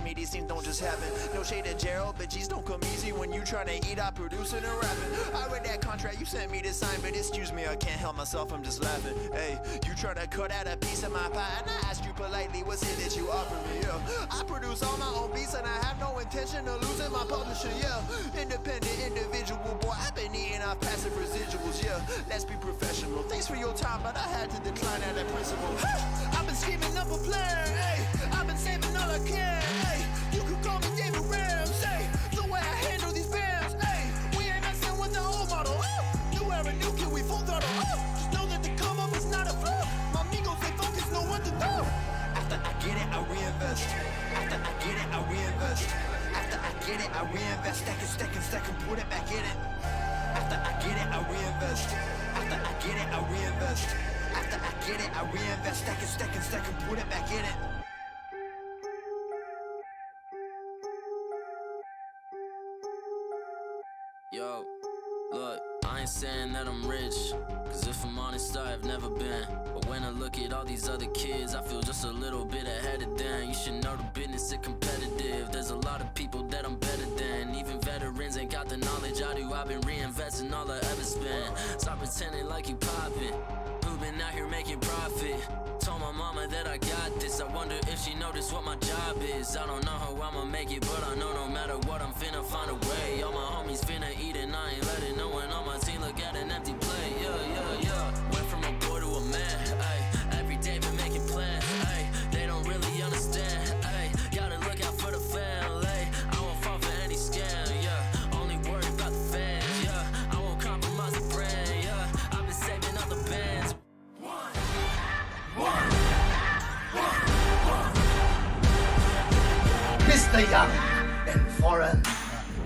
me, these things don't just happen. No shade at Gerald, but G's don't come easy when you tryna eat out producing and rapping. I read that contract you sent me to sign, but excuse me, I can't help myself, I'm just laughing. Hey, you tryna cut out a piece of my pie, and I asked you politely, what's it that you offer me? Yeah, I produce all my own beats, and I have no intention of losing my publisher. Yeah, independent individual, boy, I've been eating off passive residuals. Yeah, let's be professional. Thanks for your time, but I had to decline at that principle. I've been scheming up a plan. Hey, I've been saving all I can. Hey, you could call me David Rams. Hey, the way I handle these bands. Hey, we ain't messing with the old model. New era, new kid, we full throttle. Just know that the come up is not a flaw. My amigos, they focus, know what to do. After I get it, I reinvest. After I get it, I reinvest. After I get it, I reinvest. Stack and put it back in it. After I get it, I reinvest. After I get it, I reinvest. After I get it, I reinvest. Stack and put it back in it. Yo, look, I ain't saying that I'm rich, cause if I'm honest, I've never been. But when I look at all these other kids, I feel just a little bit ahead of them. You should know the business is competitive. There's a lot of people that I'm better than. Even veterans ain't got the knowledge I do. I've been reinvesting all I ever spent. Stop pretending like you poppin'. Who been out here making profit? Told my mama that I got this. I wonder if she noticed what my job is. I don't know how I'ma make it, but I know no matter what, I'm finna find a way. All my homies finna eat and I ain't letting no one on my team look at an empty plate. Yeah. Went from a boy to a man. Ay, every day been making plans. Ay, they don't really understand. Ay, gotta look out for the family. I won't fall for any scam. Yeah, only worry about the fans. Yeah, I won't compromise the brand. Yeah, I've been saving up the bands. Mister Young and FRGN.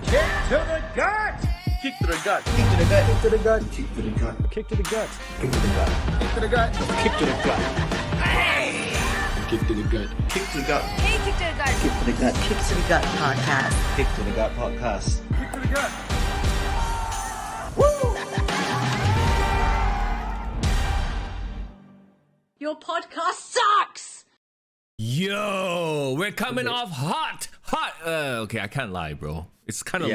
Kick to the gut! Kick to the gut. Kick to the gut. Kick to the gut. Kick to the gut. Kick to the gut. Kick to the gut. Kick to the gut. Kick to the gut. Kick to the gut. Kick to the gut. Hey, Kick to the Gut. Kick to the gut. Kick to the Gut podcast. Kick to the gut podcast. Kick to the gut. Your podcast sucks! Yo, we're coming off hot. Okay, I can't lie, bro. It's kind of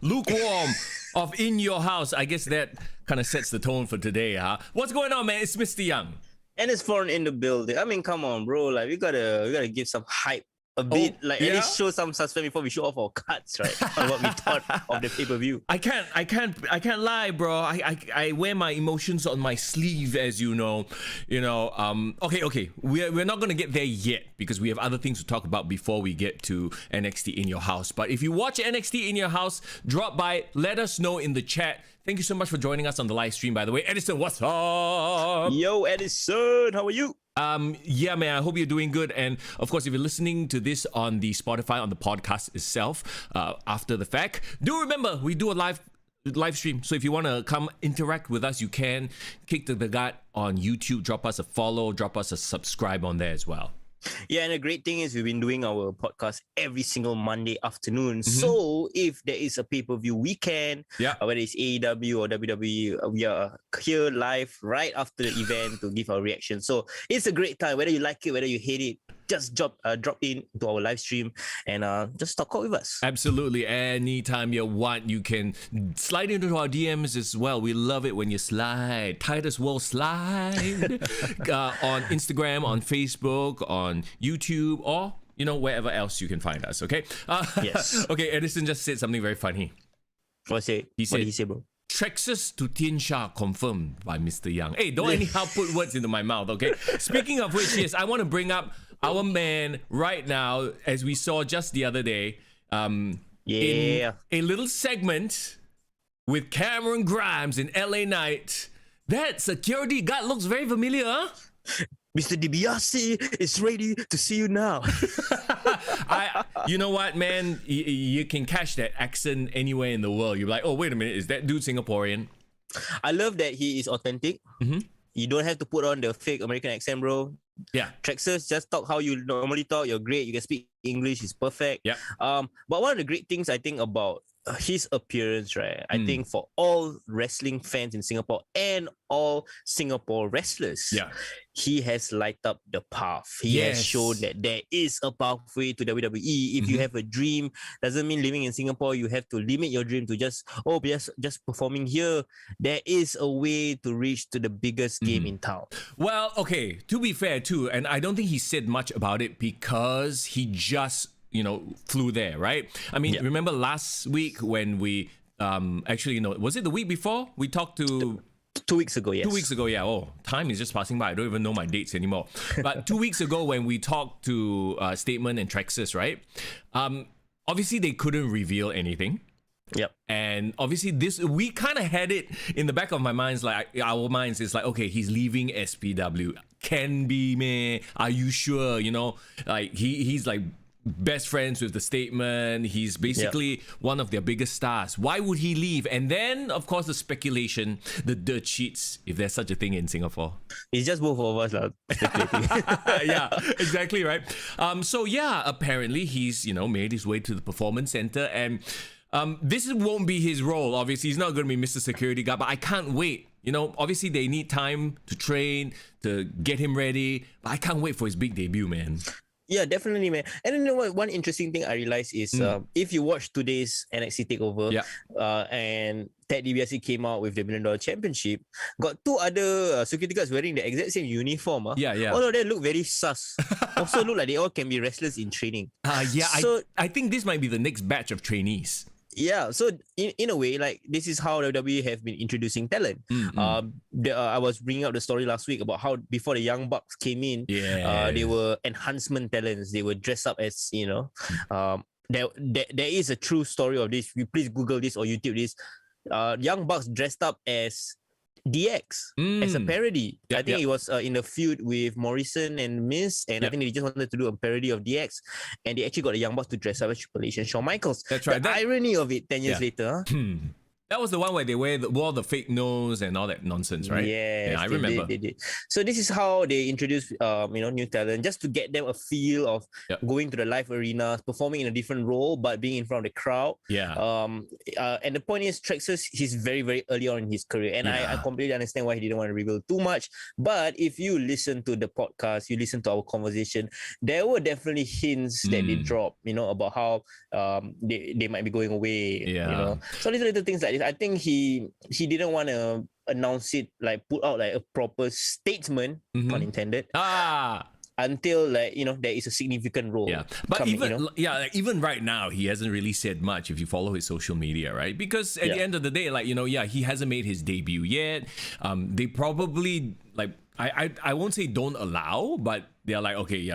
lukewarm of In Your House. I guess that kind of sets the tone for today, huh? What's going on, man? It's Mister Young. And it's foreign in the building. I mean, come on, bro. Like we gotta give some hype a bit. At least show some suspense before we show off our cuts, right? On what we thought of the pay-per-view. I can't lie, bro. I wear my emotions on my sleeve, as you know. Okay. We're not gonna get there yet because we have other things to talk about before we get to NXT In Your House. But if you watch NXT In Your House, drop by, let us know in the chat. Thank you so much for joining us on the live stream, by the way. Edison, what's up? Yo, Edison, how are you? Yeah, man, I hope you're doing good. And of course, if you're listening to this on the Spotify, on the podcast itself, after the fact, do remember, we do a live stream. So if you want to come interact with us, you can. Kick to the Gut on YouTube. Drop us a follow, drop us a subscribe on there as well. Yeah, and the great thing is we've been doing our podcast every single Monday afternoon. So if there is a pay-per-view weekend, whether it's AEW or WWE, we are here live right after the event to give our reaction. So it's a great time. Whether you like it, whether you hate it, just drop in to our live stream and just talk with us. Absolutely. Anytime you want, you can slide into our DMs as well. We love it when you slide. Titus will slide on Instagram, on Facebook, on YouTube, or wherever else you can find us. Okay. Yes. Okay. Edison just said something very funny. What did he say, bro? Trexxus to Tiansha confirmed by Mister Young. Hey, don't anyhow put words into my mouth, okay? Speaking of which, yes, I want to bring up our man right now, as we saw just the other day, in a little segment with Cameron Grimes in LA Knight. That security guard looks very familiar, huh? Mr. DiBiase is ready to see you now. You know what, man? You can catch that accent anywhere in the world. You're like, oh, wait a minute, is that dude Singaporean? I love that he is authentic. You don't have to put on the fake American accent, bro. Yeah. Trexxus, just talk how you normally talk. You're great. You can speak English. It's perfect. Yeah. But one of the great things I think about his appearance, right? I think for all wrestling fans in Singapore and all Singapore wrestlers, he has lighted up the path. He has shown that there is a pathway to WWE. If you have a dream, doesn't mean living in Singapore, you have to limit your dream to just performing here. There is a way to reach to the biggest game in town. Well, okay, to be fair too, and I don't think he said much about it because he just flew there, right? I mean, remember last week when we was it the week before we talked to 2 weeks ago? Yes, 2 weeks ago. Yeah. Oh, time is just passing by. I don't even know my dates anymore. But 2 weeks ago when we talked to Statement and Trexxus, right? Obviously they couldn't reveal anything. Yep. And obviously we kind of had it in the back of our minds, it's like, okay, he's leaving SPW. Can be, man. Are you sure? Like he's like best friends with the Statement. He's basically one of their biggest stars. Why would he leave? And then, of course, the speculation, the dirt sheets, if there's such a thing in Singapore. It's just both of us speculating. Yeah, exactly, right? So yeah, apparently he's, made his way to the Performance Center, and this won't be his role. Obviously, he's not going to be Mr. Security Guard, but I can't wait. Obviously they need time to train, to get him ready, but I can't wait for his big debut, man. Yeah, definitely, man. And you know what? One interesting thing I realized is if you watch today's NXT TakeOver, and Ted DiBiase came out with the $1 Million Championship, got two other security guards wearing the exact same uniform. Yeah. All of them look very sus. Also look like they all can be wrestlers in training. So I think this might be the next batch of trainees. Yeah, so in a way, like this is how WWE have been introducing talent. I was bringing up the story last week about how before the Young Bucks came in, they were enhancement talents. They were dressed up as there is a true story of this. You please Google this or YouTube this. Young Bucks dressed up as DX as a parody. I think it was in a feud with Morrison and Miz, and I think they just wanted to do a parody of DX, and they actually got the Young Bucks to dress up as Triple H and Shawn Michaels. That's right. The irony of it 10 years later. That was the one where they wore the fake nose and all that nonsense, right? Yes, I remember. They did. So this is how they introduce, new talent, just to get them a feel of going to the live arenas, performing in a different role, but being in front of the crowd. And the point is, Trexxus, he's very, very early on in his career, and I completely understand why he didn't want to reveal too much. But if you listen to the podcast, you listen to our conversation, there were definitely hints that they dropped, about how they might be going away. So little things like this. I think he didn't want to announce it, like put out like a proper statement, pun intended, until there is a significant role. But even right now, he hasn't really said much if you follow his social media, right? Because at the end of the day, he hasn't made his debut yet. They probably I won't say don't allow, but they're like, okay,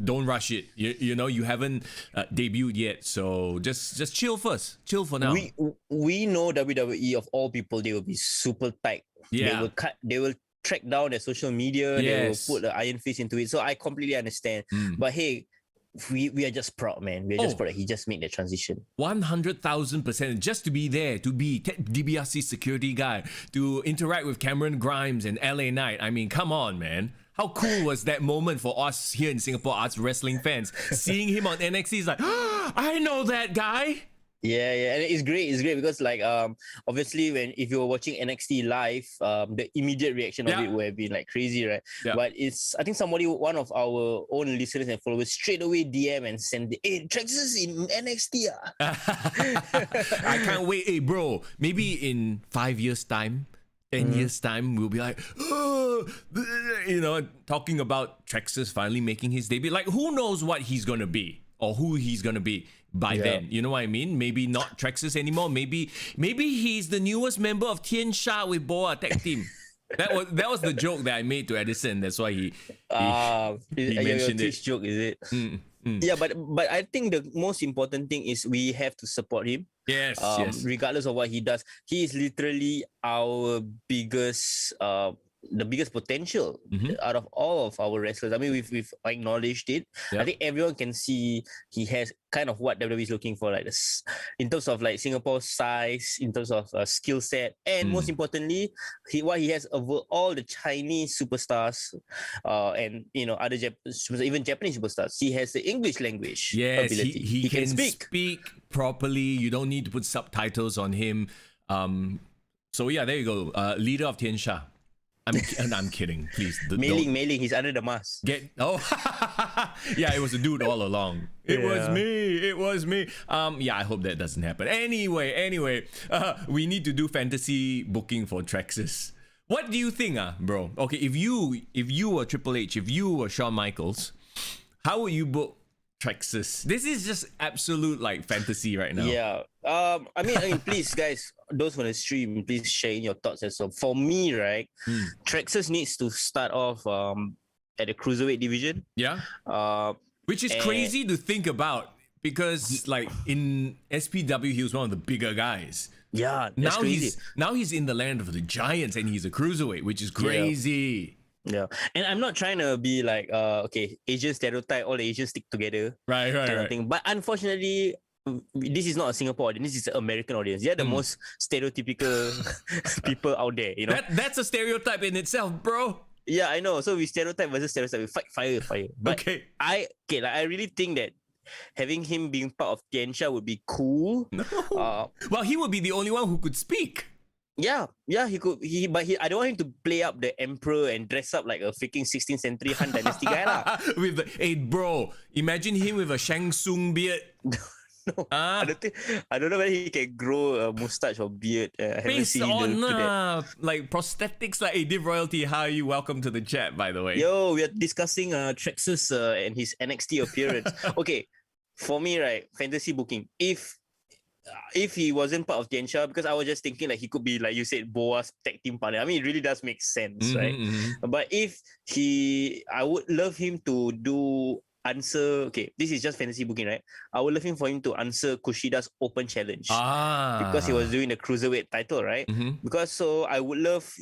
don't rush it. You haven't debuted yet, so just chill first. Chill for now. We know WWE, of all people, they will be super tight. They will track down their social media. They will put the iron fist into it. So I completely understand. But hey, we are just proud, man. We are just proud that he just made the transition. 100,000% just to be there, to be Ted DiBiase's security guy, to interact with Cameron Grimes and LA Knight. I mean, come on, man. How cool was that moment for us here in Singapore, us wrestling fans? Seeing him on NXT is like, I know that guy. Yeah, and it's great because obviously if you were watching NXT live, the immediate reaction of it would have been like crazy, right? But I think one of our own listeners and followers straight away DM and send, hey, Trexxus in NXT. I can't wait. Hey bro, maybe in 5 years time, 10 years time, we'll be like, talking about Trexxus finally making his debut. Like, who knows what he's gonna be or who he's gonna be by then, you know what I mean? Maybe not Trexxus anymore. Maybe he's the newest member of Tien Sha with Boa tag team. That was the joke that I made to Edison. That's why he mentioned it. Joke, is it? Yeah, but I think the most important thing is we have to support him. Yes. Regardless of what he does, he is literally our biggest the biggest potential out of all of our wrestlers. I mean, we've acknowledged it. Yep. I think everyone can see he has kind of what WWE is looking for, like this, in terms of like Singapore's size, in terms of skill set, and most importantly, what he has over all the Chinese superstars, and other even Japanese superstars. He has the English language ability. He can speak properly. You don't need to put subtitles on him. So yeah, there you go. Leader of Tian Sha. I'm kidding. Please. Mailing. He's under the mask. Yeah, it was a dude all along. It was me. Yeah, I hope that doesn't happen. Anyway, we need to do fantasy booking for Trexxus. What do you think, bro? Okay, if you were Triple H, if you were Shawn Michaels, how would you book Trexxus? This is just absolute like fantasy right now. Yeah. I mean, please, guys, those on the stream, please share in your thoughts as well. For me, right, Trexxus needs to start off at the cruiserweight division. Yeah. Which is crazy to think about because, like, in SPW, he was one of the bigger guys. Yeah. That's crazy. Now he's in the land of the giants and he's a cruiserweight, which is crazy. Yeah, and I'm not trying to be like, Asian stereotype, all the Asians stick together, right. kind of thing. But unfortunately, this is not a Singapore audience. This is an American audience. They're the most stereotypical people out there. That's a stereotype in itself, bro. Yeah, I know. So we stereotype versus stereotype. We fight fire. But I really think that having him being part of Tian Sha would be cool. No. Well, he would be the only one who could speak. Yeah, he could. But I don't want him to play up the emperor and dress up like a freaking 16th century Han Dynasty guy lah. Bro, imagine him with a Shang Tsung beard. No, I don't know whether he can grow a mustache or beard. I haven't Based seen on that. like prosthetics. Like, Div Royalty, how are you? Welcome to the chat, by the way. Yo, we are discussing Trexxus and his NXT appearance. Okay, for me, right, fantasy booking. If he wasn't part of Tian Sha, because I was just thinking like he could be, like you said, Boa's tag team partner. I mean, it really does make sense, right? But I would love him to answer. Okay, this is just fantasy booking, right? I would love him for him to answer Kushida's open challenge because he was doing the cruiserweight title, right? Because so I would love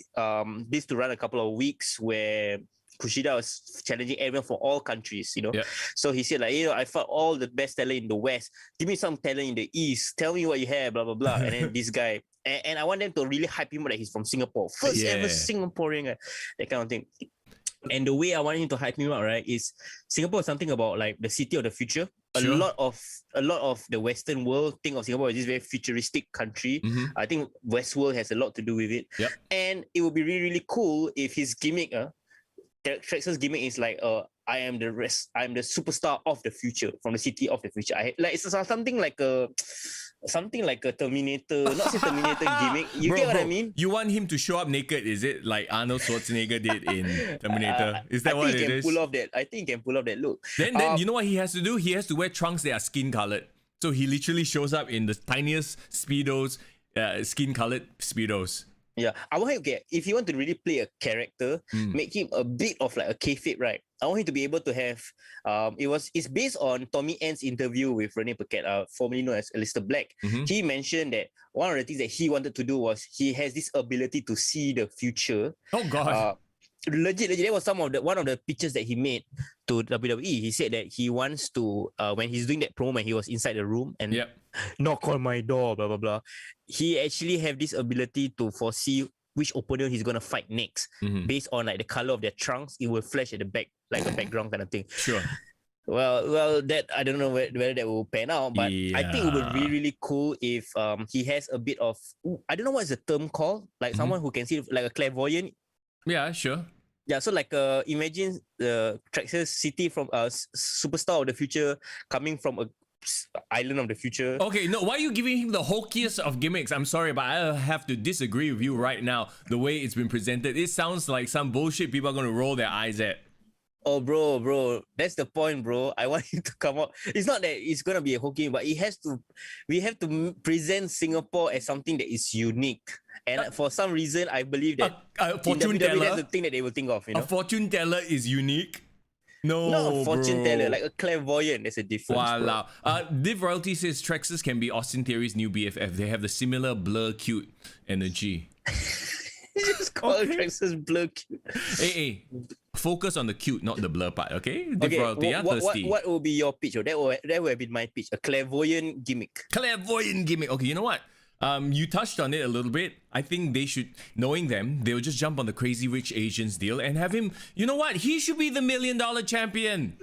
this to run a couple of weeks where Kushida was challenging everyone from all countries, Yeah. So he said, like, I fought all the best talent in the West. Give me some talent in the East. Tell me what you have, blah, blah, blah. And then this guy, and I want them to really hype him up that he's from Singapore. First ever Singaporean guy, that kind of thing. And the way I want him to hype him up, right, is Singapore is something about like the city of the future. Sure. A lot of the Western world think of Singapore as this very futuristic country. I think Westworld has a lot to do with it. Yep. And it would be really, really cool if his gimmick, Trexxus gimmick is like, I am the superstar of the future, from the city of the future. It's something like a Terminator, not say Terminator gimmick. You get what I mean? You want him to show up naked? Is it like Arnold Schwarzenegger did in Terminator? Is that what it is? I think he can pull off that look. Then you know what he has to do? He has to wear trunks that are skin colored. So he literally shows up in the tiniest speedos, skin colored speedos. Yeah, I want him. Okay, if you want to really play a character, make him a bit of like a kayfabe, right? I want him to be able to have. It's based on Tommy End's interview with Rene Paquette, formerly known as Aleister Black. He mentioned that one of the things that he wanted to do was he has this ability to see the future. Oh God. Legit. That was one of the pictures that he made to WWE. He said that he wants to, when he's doing that promo, and he was inside the room and knock on my door, blah, blah, blah. He actually have this ability to foresee which opponent he's going to fight next. Based on like the color of their trunks, it will flash at the back, like a background kind of thing. Sure. Well, that I don't know whether that will pan out, but I think it would be really cool if he has a bit of, I don't know what is the term called, like someone who can see, like a clairvoyant. Yeah, sure. Yeah, so like imagine the Trexxus city from a superstar of the future coming from a island of the future. Okay, no, why are you giving him the hokiest of gimmicks? I'm sorry, but I have to disagree with you right now. The way it's been presented, it sounds like some bullshit people are going to roll their eyes at. Oh, bro, that's the point, bro. I want him to come out. It's not that it's going to be a hokey, but we have to present Singapore as something that is unique. And for some reason, I believe that fortune teller, that's the thing that they will think of. A fortune teller is unique. No, not a fortune teller, like a clairvoyant. There's a difference. Wow. Div Royalty says Trexxus can be Austin Theory's new BFF. They have the similar blur cute energy. Just call Trexxus blur cute. Hey, focus on the cute, not the blur part, okay? Okay, Thirsty. what will be your pitch? Oh, that would have been my pitch. A clairvoyant gimmick. Clairvoyant gimmick. Okay, you know what? You touched on it a little bit. I think they should, knowing them, they'll just jump on the Crazy Rich Asians deal and have him, you know what? He should be the $1 million champion.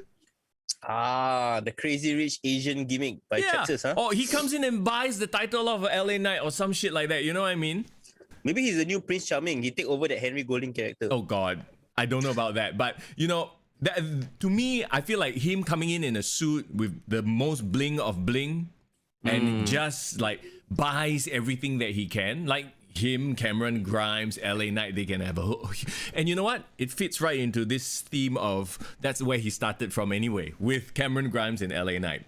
The Crazy Rich Asian gimmick by Trexxus, huh? Or he comes in and buys the title of LA Knight or some shit like that. You know what I mean? Maybe he's the new Prince Charming. He take over that Henry Golding character. Oh God, I don't know about that. But you know, that, to me, I feel like him coming in a suit with the most bling of bling and just like buys everything that he can. Like him, Cameron Grimes, LA Knight, they can have a... And you know what? It fits right into this theme of... That's where he started from anyway, with Cameron Grimes and LA Knight.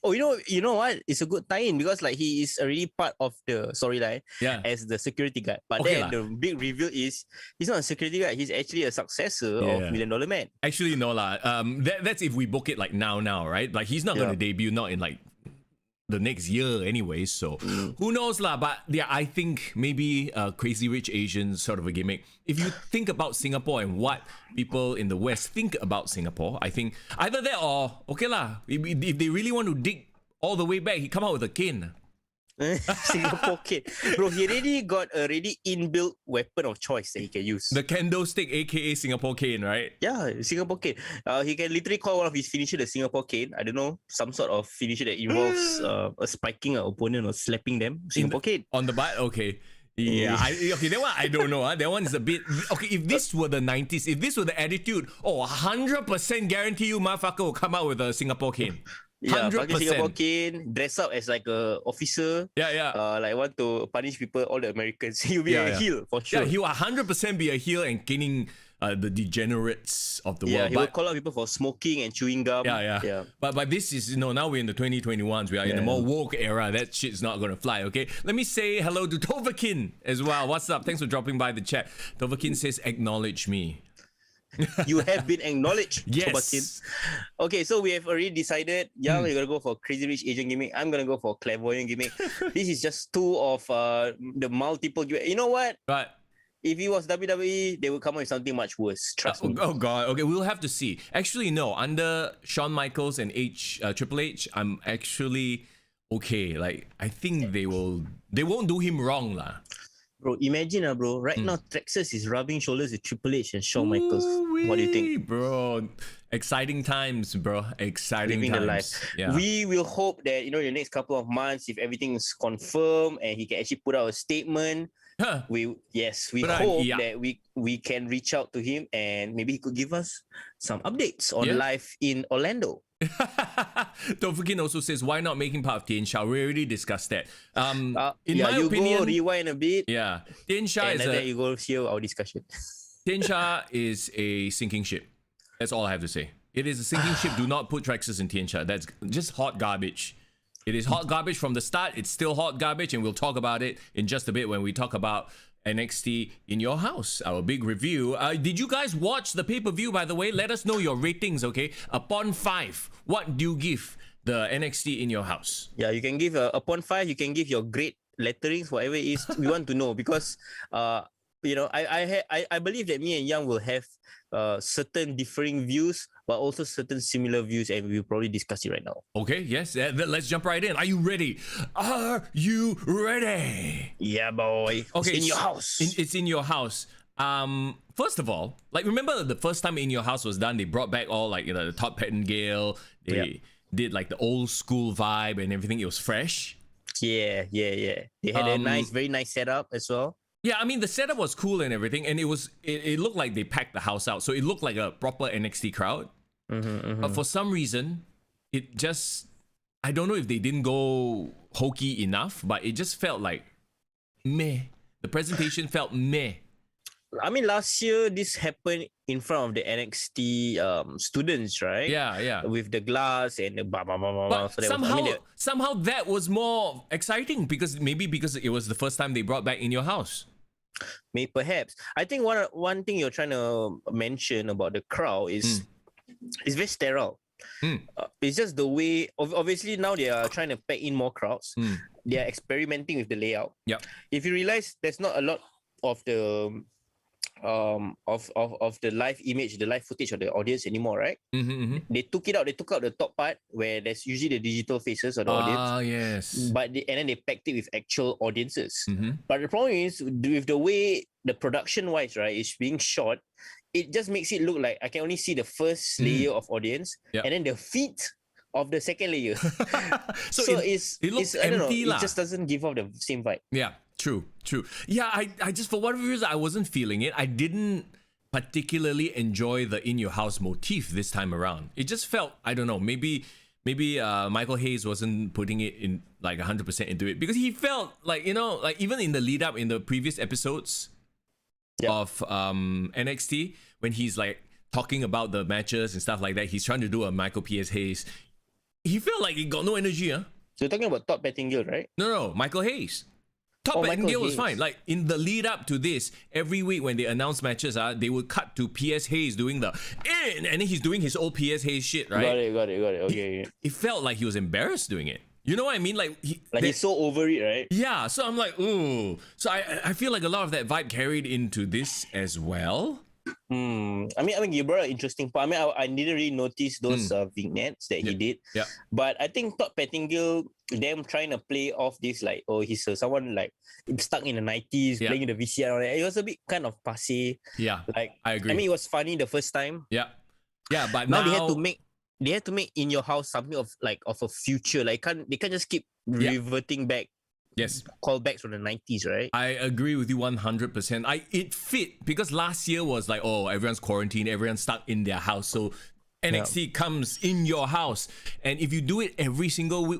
Oh, you know what? It's a good tie-in because like he is already part of the storyline as the security guard. But then the big reveal is he's not a security guard. He's actually a successor of $1 Million Man. Actually, no lah. That's if we book it like now, right? Like he's not going to debut not in like the next year anyway, so who knows lah. But yeah, I think maybe Crazy Rich Asians sort of a gimmick. If you think about Singapore and what people in the West think about Singapore, I think either that or okay lah, if they really want to dig all the way back, he come out with a cane. Singapore cane. Bro, he already got a really inbuilt weapon of choice that he can use. The kendo stick, aka Singapore cane, right? Yeah, Singapore cane. He can literally call one of his finisher the Singapore cane. I don't know, some sort of finisher that involves spiking an opponent or slapping them. Singapore cane. On the butt? Okay. Yeah, okay, that one I don't know. That one is a bit... Okay, if this were the 90s, if this were the attitude, 100% guarantee you motherfucker will come out with a Singapore cane. 100%. Fucking Singapore cane, dress up as like a officer. Like want to punish people, all the Americans. He'll be a heel for sure. Yeah, he will 100% be a heel and caning the degenerates of the world. Yeah, he will call out people for smoking and chewing gum. Yeah. But this is, now we're in the 2021s. We are in a more woke era. That shit's not going to fly, okay? Let me say hello to Tovakin as well. What's up? Thanks for dropping by the chat. Tovakin says, acknowledge me. You have been acknowledged. Yes. Okay, so we have already decided. You're gonna go for Crazy Rich Asian gimmick. I'm gonna go for clairvoyant gimmick. This is just two of the multiple. You know what? Right. If it was WWE, they would come up with something much worse. Trust me. Oh God. Okay, we'll have to see. Actually, no. Under Shawn Michaels and Triple H, I'm actually okay. Like I think they won't do him wrong lah. Bro, imagine bro. Right now, Trexxus is rubbing shoulders with Triple H and Shawn Michaels. What do you think? Bro, exciting times, bro. Exciting Living times. the life. Yeah. We will hope that, in the next couple of months, if everything is confirmed and he can actually put out a statement, we hope that we can reach out to him and maybe he could give us some updates on life in Orlando. Tofukin also says, why not making part of Tien Sha? We already discussed that. In my you opinion, go rewind a bit. Yeah, Tien Sha and then you go hear our discussion. Tien Sha is a sinking ship. That's all I have to say. It is a sinking ship. Do not put Trexxus in Tien Sha. That's just hot garbage. It is hot garbage from the start. It's still hot garbage, and we'll talk about it in just a bit when we talk about NXT in your house, our big review. Did you guys watch the pay-per-view, by the way? Let us know your ratings, okay? Upon 5, what do you give the NXT in your house? Yeah, you can give upon 5, you can give your grade letterings, whatever it is. We want to know because I believe that me and Young will have certain differing views, but also certain similar views, and we'll probably discuss it right now. Okay, yes, let's jump right in. Are you ready? Are you ready? Yeah, boy. Okay, it's in your house. It's in your house. First of all, like remember the first time In Your House was done, they brought back all like the Todd Pettengill. They did like the old school vibe and everything. It was fresh. Yeah. They had a very nice setup as well. Yeah, I mean the setup was cool and everything, and it looked like they packed the house out, so it looked like a proper NXT crowd. But for some reason, it just, I don't know if they didn't go hokey enough, but it just felt like meh. The presentation felt meh. I mean, last year this happened in front of the NXT students, right? Yeah. With the glass and the blah blah blah blah. But so somehow that was more exciting because it was the first time they brought back In Your House. Maybe perhaps. I think one thing you're trying to mention about the crowd is it's very sterile. It's just the way. Obviously now they are trying to pack in more crowds. They are experimenting with the layout. Yep. If you realize there's not a lot of the of the live image, the live footage of the audience anymore, right? They took it out. They took out the top part where there's usually the digital faces of the audience. Ah, yes. But and then they packed it with actual audiences. But the problem is with the way the production wise, right, is being shot, it just makes it look like I can only see the first layer of audience, and then the feet of the second layer. so it looks I don't know, empty it just doesn't give off the same vibe. Yeah, true. Yeah, I just, for whatever reason, I wasn't feeling it. I didn't particularly enjoy the in your house motif this time around. It just felt, I don't know, maybe Michael Hayes wasn't putting it in like 100% into it, because he felt like, you know, like even in the lead up in the previous episodes of NXT, when he's like talking about the matches and stuff like that, he's trying to do a Michael P.S. Hayes. He felt like he got no energy, huh? So you're talking about Todd Pettingill, right? No, Michael Hayes. Todd Pettingill was fine. Like in the lead up to this, every week when they announce matches, they would cut to P.S. Hayes doing the in, and then he's doing his old P.S. Hayes shit, right? Got it. Okay. It felt like he was embarrassed doing it. You know what I mean? Like he's so over it, right? Yeah. So I'm like, ooh. So I feel like a lot of that vibe carried into this as well. I mean, you brought an interesting point. I mean, I didn't really notice those vignettes that he did. Yeah. But I think Todd Pettingill, them trying to play off this like, oh, he's someone like stuck in the 90s, playing the VCR. All that. It was a bit kind of passé. Yeah. Like, I agree. I mean, it was funny the first time. Yeah. Yeah, but now they had to make in your house something of a future. Like they can't just keep reverting back. Yes. Callbacks from the 90s, right? I agree with you 100%. It fit because last year was like, oh, everyone's quarantined, everyone's stuck in their house. So NXT comes in your house. And if you do it every single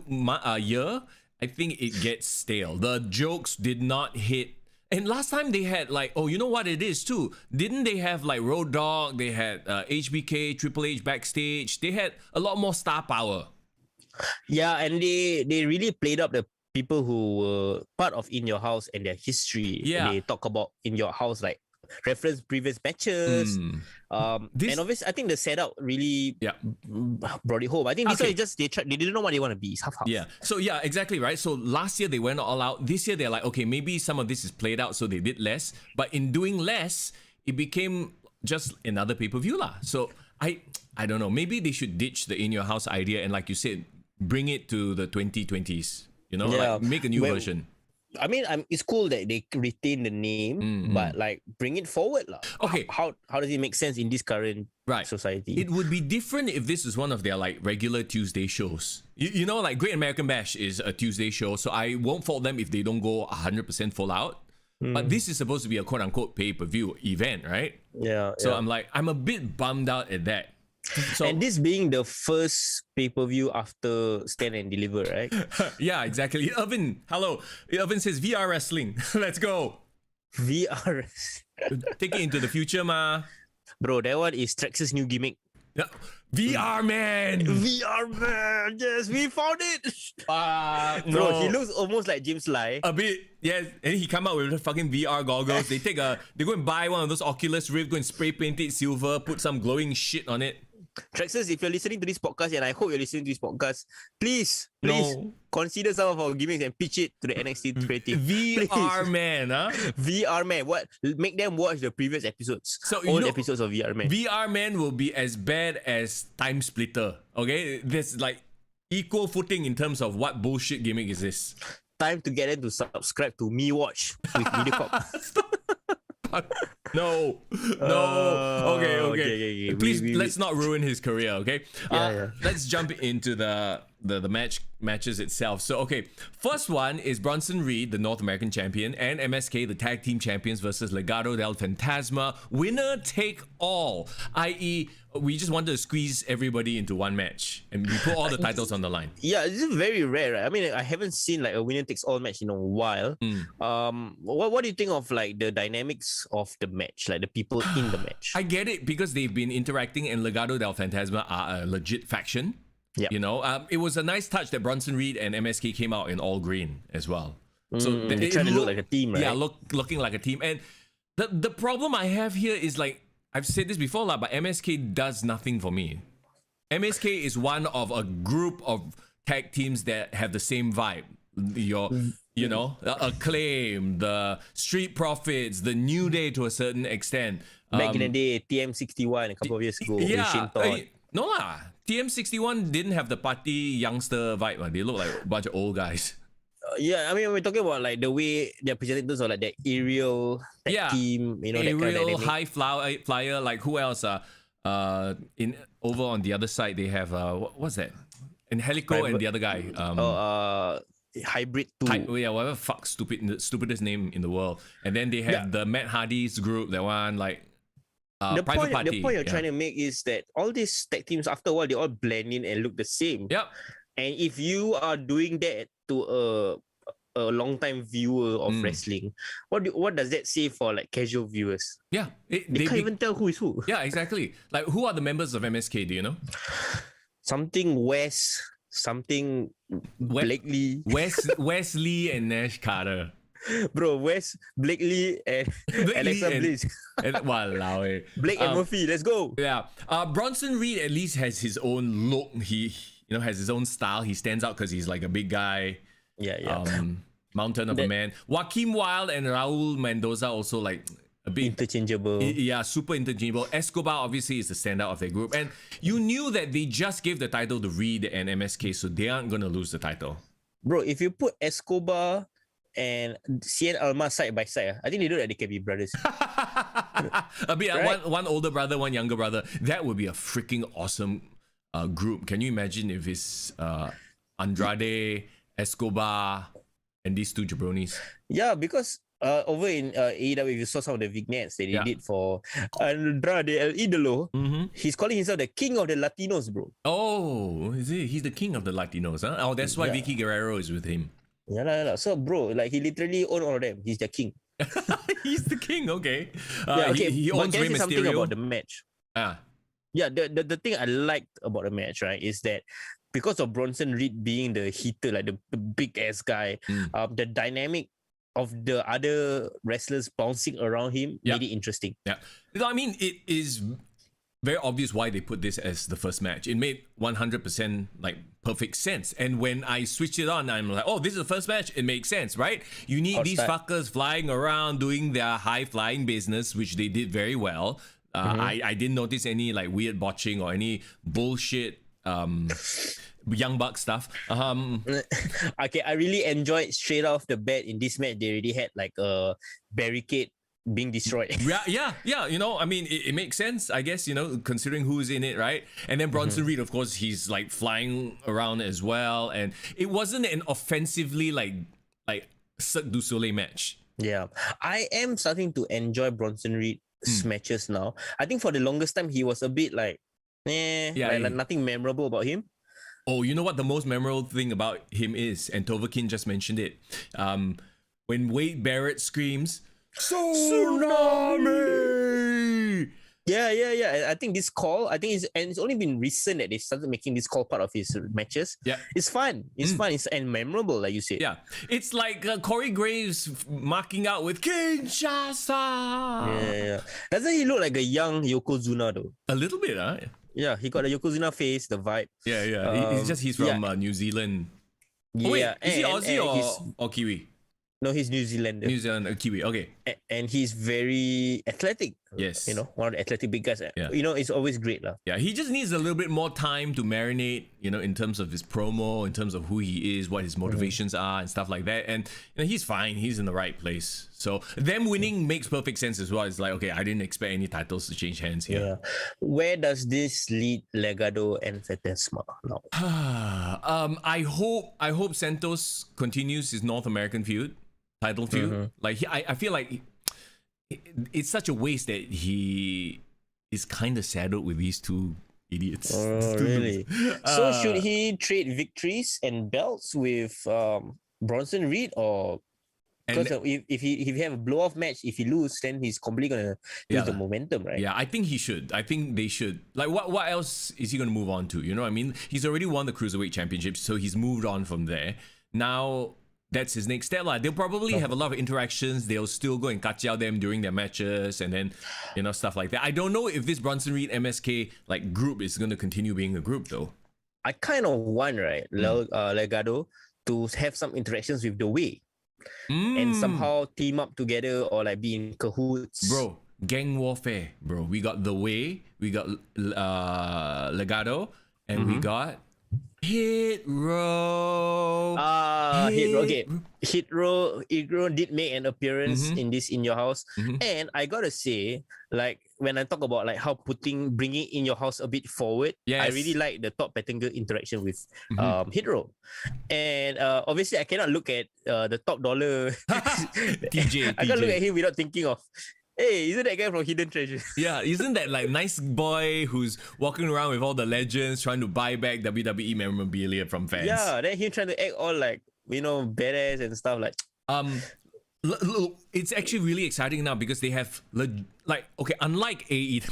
year, I think it gets stale. The jokes did not hit. And last time they had like, oh, you know what it is too? Didn't they have like Road Dogg? They had HBK, Triple H backstage. They had a lot more star power. Yeah, and they really played up the people who were part of In Your House and their history. Yeah. They talk about In Your House, like reference previous matches. And obviously, I think the setup really brought it home. I think this one just they didn't know what they want to be. It's half. Yeah. So yeah, exactly right. So last year they went all out. This year they're like, okay, maybe some of this is played out, so they did less. But in doing less, it became just another pay-per-view lah. So I don't know. Maybe they should ditch the In Your House idea and, like you said, bring it to the 2020s. You know, like make a new version. I mean, it's cool that they retain the name, but like bring it forward lah. Okay, how does it make sense in this current society? It would be different if this is one of their like regular Tuesday shows. You know, like Great American Bash is a Tuesday show, so I won't fault them if they don't go 100% full out. But this is supposed to be a quote unquote pay-per-view event, right? Yeah. So I'm a bit bummed out at that. So, and this being the first pay-per-view after Stand and Deliver, right? Yeah, exactly. Irvin, hello. Irvin says VR wrestling. Let's go. VR. Take it into the future, ma. Bro, that one is Trexxus' new gimmick. Yeah. VR man. VR man. Yes, we found it. Bro, he looks almost like James Lai. A bit, yes. And he come out with the fucking VR goggles. They go and buy one of those Oculus Rift, go and spray paint it silver, put some glowing shit on it. Trexxus, if you're listening to this podcast, and I hope you're listening to this podcast, please consider some of our gimmicks and pitch it to the NXT creative. VR man, huh? VR man. What? Make them watch the previous episodes. So old episodes of VR man. VR man will be as bad as Time Splitter. Okay, there's like equal footing in terms of what bullshit gimmick is this. Time to get them to subscribe to Me Watch with MediaCorp. No. Okay. Please, let's not ruin his career, okay? Let's jump into the matches itself. So, okay, first one is Bronson Reed, the North American champion, and MSK, the tag team champions, versus Legado del Fantasma. Winner take all, i.e., we just wanted to squeeze everybody into one match and we put all the titles on the line. Yeah, this is very rare, right? I mean, I haven't seen like a winner takes all match in a while. What do you think of like the dynamics of the match, like the people in the match? I get it because they've been interacting, and Legado del Fantasma are a legit faction. Yeah, you know, it was a nice touch that Bronson Reed and MSK came out in all green as well. So they're trying to look like a team, right? Yeah, looking like a team. And the problem I have here is, like, I've said this before, but MSK does nothing for me. MSK is one of a group of tag teams that have the same vibe. your, you know, Acclaim, the Street Profits, the New Day to a certain extent. Back in the day, TM61 a couple of years ago. with Shane Todd. No lah. TM61 didn't have the party youngster vibe. They look like a bunch of old guys. Yeah, I mean, we're talking about like the way they're presented or like that aerial tag team, you know, that kind of aerial dynamic. high flyer. Like who else? In over on the other side they have what's that? And Helico and the other guy. Hybrid 2. Yeah, whatever fuck stupidest name in the world. And then they have the Matt Hardy's group. That one like. The Private point you're trying to make is that all these tag teams, after a while, they all blend in and look the same. Yep. And if you are doing that to a long-time viewer of wrestling, what does that say for like casual viewers? Yeah. They can't even tell who is who. Yeah, exactly. Like, who are the members of MSK? Do you know? Something West, something Blakely. Wesley and Nash Carter. Bro, West, Blakely and Alexa Bliss. Walao eh. Blake and Murphy, let's go. Yeah. Bronson Reed at least has his own look. He has his own style. He stands out because he's like a big guy. Yeah. Mountain of a man. Joaquin Wilde and Raul Mendoza also like a bit interchangeable. Yeah, super interchangeable. Escobar obviously is the standout of their group. And you knew that they just gave the title to Reed and MSK, so they aren't going to lose the title. Bro, if you put Escobar and Cien Alma side by side, I think they look like they can be brothers. A bit right? one older brother, one younger brother. That would be a freaking awesome group. Can you imagine if it's Andrade, Escobar, and these two jabronis? Yeah, because over in AEW, if you saw some of the vignettes that they did for Andrade El Idolo, he's calling himself the king of the Latinos, bro. Oh, is he? He's the king of the Latinos, huh? Oh, that's why Vicky Guerrero is with him. Yeah. So, bro, like he literally owns all of them. He's the king. He's the king, okay. He but owns Rey Mysterio. Something about the match. Yeah, the thing I liked about the match, right, is that because of Bronson Reed being the hitter, like the big ass guy, the dynamic of the other wrestlers bouncing around him made it interesting. Yeah, I mean, it is very obvious why they put this as the first match. It made 100% like perfect sense. And when I switched it on, I'm like, oh, this is the first match. It makes sense, right? You need these fuckers flying around doing their high flying business, which they did very well. I didn't notice any like weird botching or any bullshit Young Buck stuff. Okay, I really enjoyed straight off the bat in this match. They already had like a barricade being destroyed. yeah. You know, I mean, it makes sense, I guess, you know, considering who's in it, right? And then Bronson Reed, of course, he's like flying around as well. And it wasn't an offensively like Cirque du Soleil match. Yeah, I am starting to enjoy Bronson Reed's matches now. I think for the longest time, he was a bit like, like nothing memorable about him. Oh, you know what the most memorable thing about him is? And Tovakin just mentioned it. When Wade Barrett screams, Tsunami! Yeah. I think this call, it's only been recent that they started making this call part of his matches. Yeah. It's fun. It's fun. It's and memorable, like you said. Yeah. It's like Corey Graves marking out with Kinshasa. Yeah. Doesn't he look like a young Yokozuna though? A little bit, huh? Yeah, he got the Yokozuna face, the vibe. Yeah. He's from New Zealand. Oh, wait, is he Aussie or Kiwi? No, he's New Zealander. New Zealand, Kiwi, okay. And he's very athletic. Yes. You know, one of the athletic big guys. Yeah. You know, it's always great. Yeah, he just needs a little bit more time to marinate, you know, in terms of his promo, in terms of who he is, what his motivations are and stuff like that. And you know, he's fine. He's in the right place. So them winning makes perfect sense as well. It's like, okay, I didn't expect any titles to change hands here. Yeah. Where does this lead Legado and Fantasma now? I hope Santos continues his North American title feud. Like I feel like it's such a waste that he is kind of saddled with these two idiots. Oh, really? So should he trade victories and belts with Bronson Reed, or because if he have a blow-off match, if he lose, then he's completely gonna lose the momentum, right? Yeah, I think he should. I think they should. Like, what else is he gonna move on to? You know what I mean? He's already won the Cruiserweight Championship, so he's moved on from there. Now that's his next step. They'll probably have a lot of interactions. They'll still go and kacau them during their matches and then, you know, stuff like that. I don't know if this Bronson Reed MSK like group is going to continue being a group though. I kind of want, right, Legado to have some interactions with the Way and somehow team up together or like be in cahoots. Bro, gang warfare, bro. We got the Way, we got Legado, and we got Hit Row. Hit Row. Okay, Hit Row did make an appearance in this In Your House, and I gotta say, like when I talk about like how bringing In Your House a bit forward, I really like the top Pettinger interaction with Hit Row, and obviously I cannot look at the top dollar TJ. I can't look at him without thinking of, hey, isn't that guy from Hidden Treasure? Yeah, isn't that like nice boy who's walking around with all the legends trying to buy back WWE memorabilia from fans? Yeah, then him trying to act all like, you know, badass and stuff like. It's actually really exciting now because they have unlike AEW,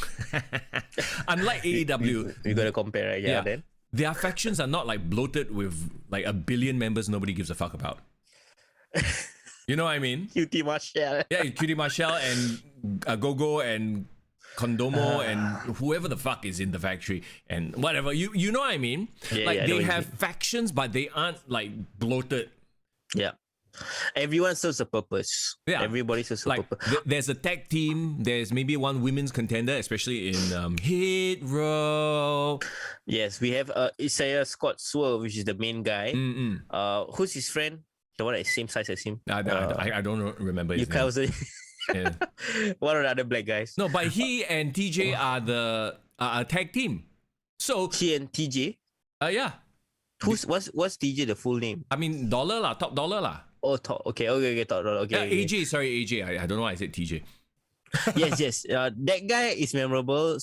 we gotta compare, right? Yeah, then their factions are not like bloated with like 1 billion members nobody gives a fuck about. You know what I mean? QT Marshall. Yeah, QT Marshall and Gogo and Condomo and whoever the fuck is in the factory and whatever. You know what I mean? Yeah, they have factions, but they aren't like bloated. Yeah. Everyone serves a purpose. Yeah. Everybody serves a purpose. There's a tag team. There's maybe one women's contender, especially in Hit Row. Yes, we have Isaiah Scott Swerve, which is the main guy. Who's his friend? The one that's same size as him. I don't remember his name. Yeah. One of the other black guys. No, but he and TJ are the tag team. So he and TJ? Yeah. What's TJ the full name? I mean top dollar lah. Oh, top. Okay, top dollar. Okay. AJ, sorry, AJ. I don't know why I said TJ. yes. That guy is memorable.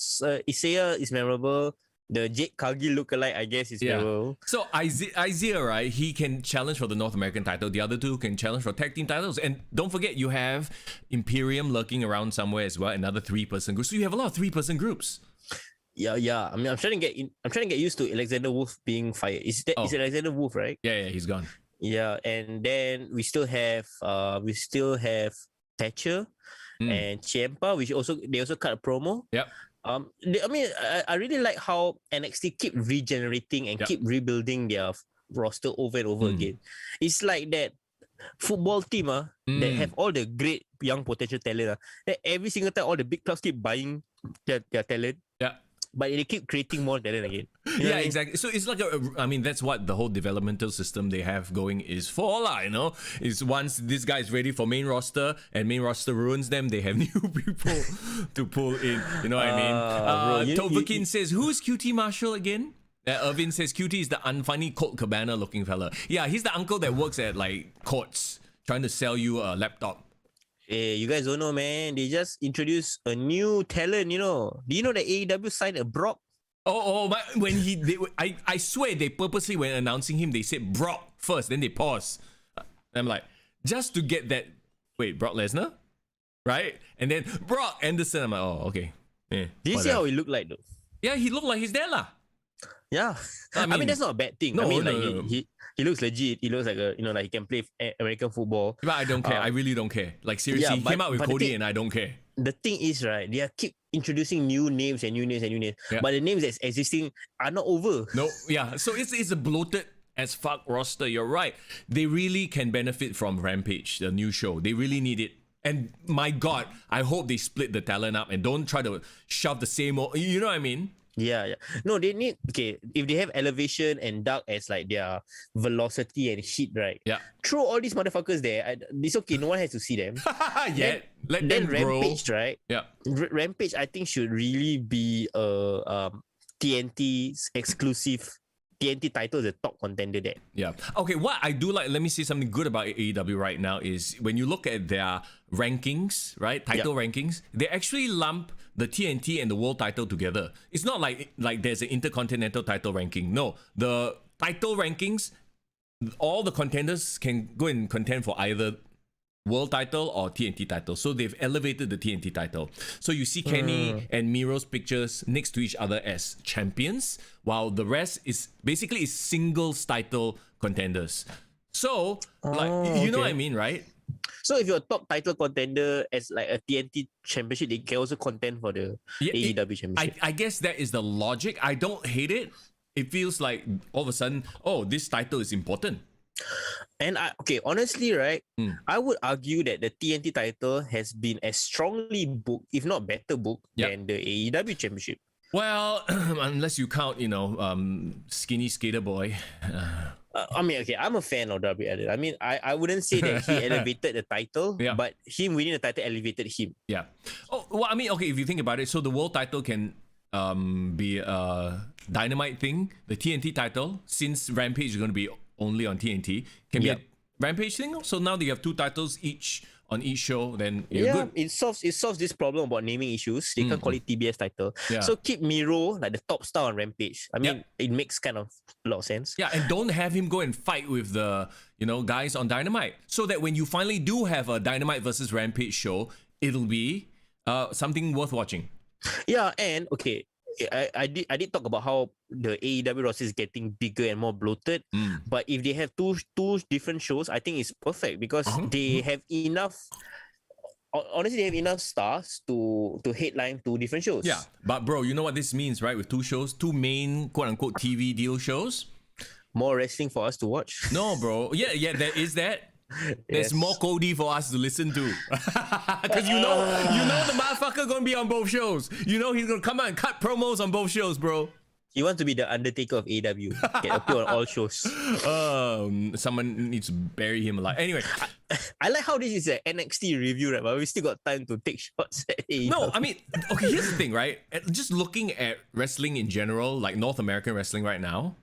Isaiah is memorable. The Jake Cargill lookalike, I guess, is memorable. So Isaiah, right? He can challenge for the North American title. The other two can challenge for tag team titles. And don't forget, you have Imperium lurking around somewhere as well. Another 3-person group. So you have a lot of 3-person groups. Yeah. I mean, I'm trying to get used to Alexander Wolf being fired. Is Alexander Wolf, right? Yeah, he's gone. Yeah, and then we still have Thatcher and Ciampa, which they also cut a promo. Yep. I really like how NXT keep regenerating and keep rebuilding their roster over and over again. It's like that football team that have all the great young potential talent. That every single time all the big clubs keep buying their talent. Yeah. But they keep creating more talent again. You know exactly. So it's like that's what the whole developmental system they have going is for, you know. Is once this guy is ready for main roster and main roster ruins them, they have new people to pull in. You know what I mean? Tovakin says, who's QT Marshall again? Irvin says QT is the unfunny Colt Cabana looking fella. Yeah, he's the uncle that works at like Courts trying to sell you a laptop. Hey, you guys don't know, man. They just introduced a new talent, you know. Do you know that AEW signed a Brock? But when I swear they purposely, when announcing him, they said Brock first, then they paused. I'm like, just to get that, wait, Brock Lesnar? Right? And then Brock Anderson. I'm like, oh, okay. Yeah, do you see how he looked like though? Yeah, he looked like he's there lah. Yeah. I mean, that's not a bad thing. No, he looks legit. He looks like like he can play American football. But I don't care. I really don't care. Like seriously, he came out with Cody and I don't care. The thing is, right, they keep introducing new names and new names and new names. Yeah. But the names that's existing are not over. No, yeah. So it's a bloated as fuck roster. You're right. They really can benefit from Rampage, the new show. They really need it. And my God, I hope they split the talent up and don't try to shove the same old, you know what I mean? Yeah. No, they need, if they have Elevation and Dark as like their velocity and heat, right? Yeah. Throw all these motherfuckers there. It's okay, no one has to see them. Let them grow. Rampage, right? Yeah. Rampage, I think, should really be a TNT's exclusive. TNT title is a top contender there. Yeah. Okay, what I do like, let me say something good about AEW right now is when you look at their rankings, right? Title rankings, they actually lump the TNT and the world title together. It's not like there's an intercontinental title ranking. No, the title rankings, all the contenders can go and contend for either world title or TNT title. So they've elevated the TNT title. So you see Kenny and Miro's pictures next to each other as champions, while the rest is basically singles title contenders. So you know what I mean, right? So if you're a top title contender as like a TNT championship, they can also contend for the AEW championship. I guess that is the logic. I don't hate it. It feels like all of a sudden, this title is important. And honestly, right, I would argue that the TNT title has been as strongly booked, if not better booked, than the AEW Championship. Well, unless you count, skinny skater boy. I'm a fan of Darby Allin. I mean, I wouldn't say that he elevated the title, but him winning the title elevated him. Yeah. Oh, well, I mean, okay, if you think about it, so the world title can be a Dynamite thing. The TNT title, since Rampage is going to be only on TNT, can be a Rampage thing. So now they have 2 titles each on each show, then good. It solves this problem about naming issues. They can't call it TBS title. Yeah. So keep Miro like the top star on Rampage. I mean, it makes kind of a lot of sense. Yeah, and don't have him go and fight with the guys on Dynamite, so that when you finally do have a Dynamite versus Rampage show, it'll be something worth watching. Yeah, and okay, I did talk about how the AEW roster is getting bigger and more bloated. But if they have two different shows, I think it's perfect because they have enough. Honestly, they have enough stars to headline 2 different shows. Yeah, but bro, you know what this means, right? With 2 shows, 2 main quote unquote TV deal shows. More wrestling for us to watch. No, bro. Yeah, there is that. There's more Cody for us to listen to. Because you know the motherfucker gonna be on both shows. You know he's gonna come out and cut promos on both shows, bro. He wants to be the Undertaker of AEW. Can appear on all shows. Someone needs to bury him alive. Anyway, I like how this is an NXT review, right? But we still got time to take shots at AEW. No, I mean, okay, here's the thing, right? Just looking at wrestling in general, like North American wrestling right now,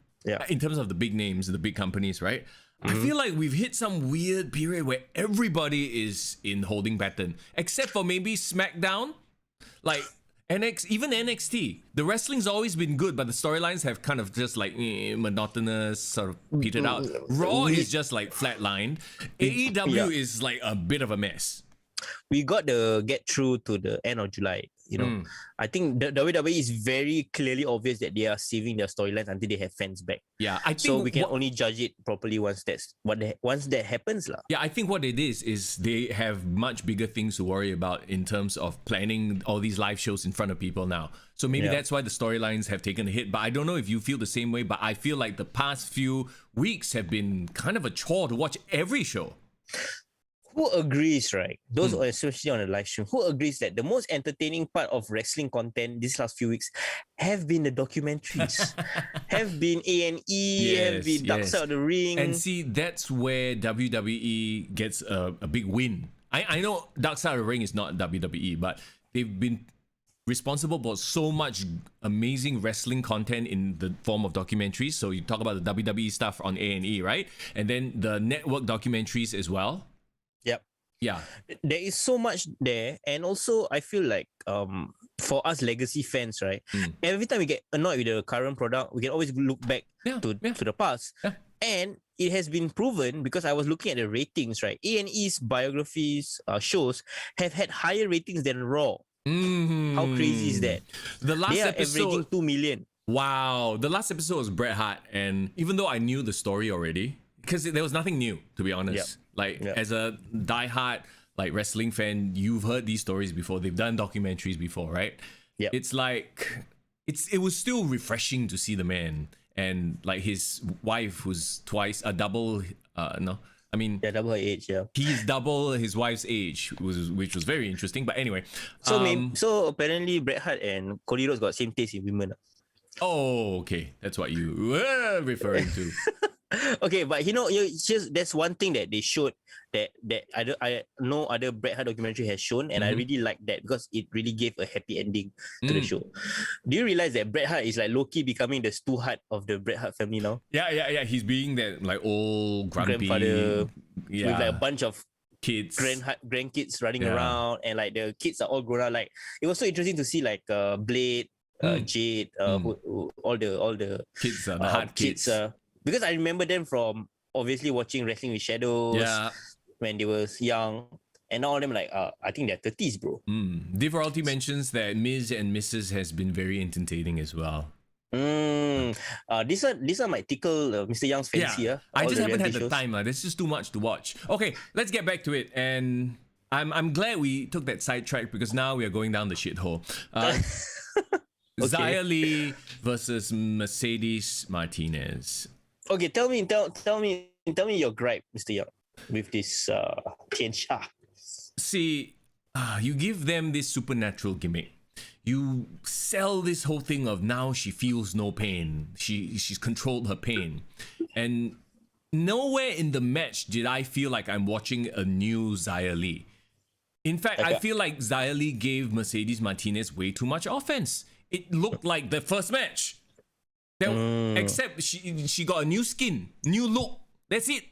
in terms of the big names, the big companies, right? I feel like we've hit some weird period where everybody is in holding pattern, except for maybe SmackDown. Like even NXT, the wrestling's always been good, but the storylines have kind of just like monotonous, sort of petered out. Raw is just like flatlined. AEW is like a bit of a mess. We got to get through to the end of July. I think the WWE is very clearly obvious that they are saving their storylines until they have fans back. Yeah, I think so we can only judge it properly once that happens, lah. Yeah, I think what it is they have much bigger things to worry about in terms of planning all these live shows in front of people now. So maybe that's why the storylines have taken a hit. But I don't know if you feel the same way. But I feel like the past few weeks have been kind of a chore to watch every show. Who agrees, right? Those especially on the live stream, who agrees that the most entertaining part of wrestling content these last few weeks have been the documentaries, have been A&E, have been Dark Side of the Ring. And see, that's where WWE gets a big win. I know Dark Side of the Ring is not WWE, but they've been responsible for so much amazing wrestling content in the form of documentaries. So you talk about the WWE stuff on A&E, right? And then the network documentaries as well. Yep. Yeah. There is so much there. And also, I feel like for us legacy fans, right? Every time we get annoyed with the current product, we can always look back to the past. Yeah. And it has been proven because I was looking at the ratings, right? A&E's biographies, shows have had higher ratings than Raw. How crazy is that? The last episode, averaging 2 million. Wow. The last episode was Bret Hart. And even though I knew the story already, because there was nothing new, to be honest. As a diehard wrestling fan, you've heard these stories before. They've done documentaries before, right? Yeah. It's like it was still refreshing to see the man and like his wife, who's twice a double. Double her age. Yeah, he's double his wife's age, which was very interesting. But anyway, so apparently Bret Hart and Cody Rhodes got same taste in women. Oh, okay, that's what you were referring to. Okay, but just that's one thing that they showed that I no other Bret Hart documentary has shown, and I really like that because it really gave a happy ending to the show. Do you realize that Bret Hart is like low-key becoming the Stu Hart of the Bret Hart family now? Yeah. He's being that like old grumpy grandfather with like a bunch of kids, grandkids running around, and like the kids are all grown up. Like it was so interesting to see like Blade, Jade, all the kids, the hard kids. Because I remember them from obviously watching Wrestling with Shadows when they was young. And now all of them I think they're 30s, bro. Dave Royalty mentions that Ms. and Mrs. has been very entertaining as well. This one might tickle Mr. Young's fancy. I just haven't had the time. There's just too much to watch. Okay, let's get back to it. And I'm glad we took that sidetrack because now we are going down the shithole. Xia Li versus Mercedes Martinez. Okay, tell me tell me your gripe, Mr. Young, with this Tian Sha. See, you give them this supernatural gimmick. You sell this whole thing of now she feels no pain. She's controlled her pain. And nowhere in the match did I feel like I'm watching a new Xia Li. In fact, I feel like Xia Li gave Mercedes Martinez way too much offense. It looked like the first match. Except she got a new skin, new look. That's it.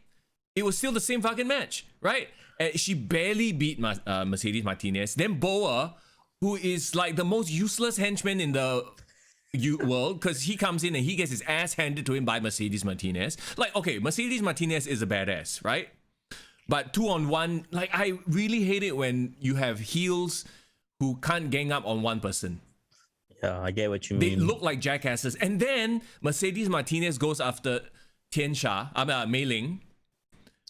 It was still the same fucking match, right? She barely beat Mercedes Martinez. Then Boa, who is like the most useless henchman in the world, because he comes in and he gets his ass handed to him by Mercedes Martinez. Like, okay, Mercedes Martinez is a badass, right? But 2-on-1, like, I really hate it when you have heels who can't gang up on one person. Yeah, I get what you They mean. look like jackasses. And then Mercedes Martinez goes after Tian Sha, Mei Ling.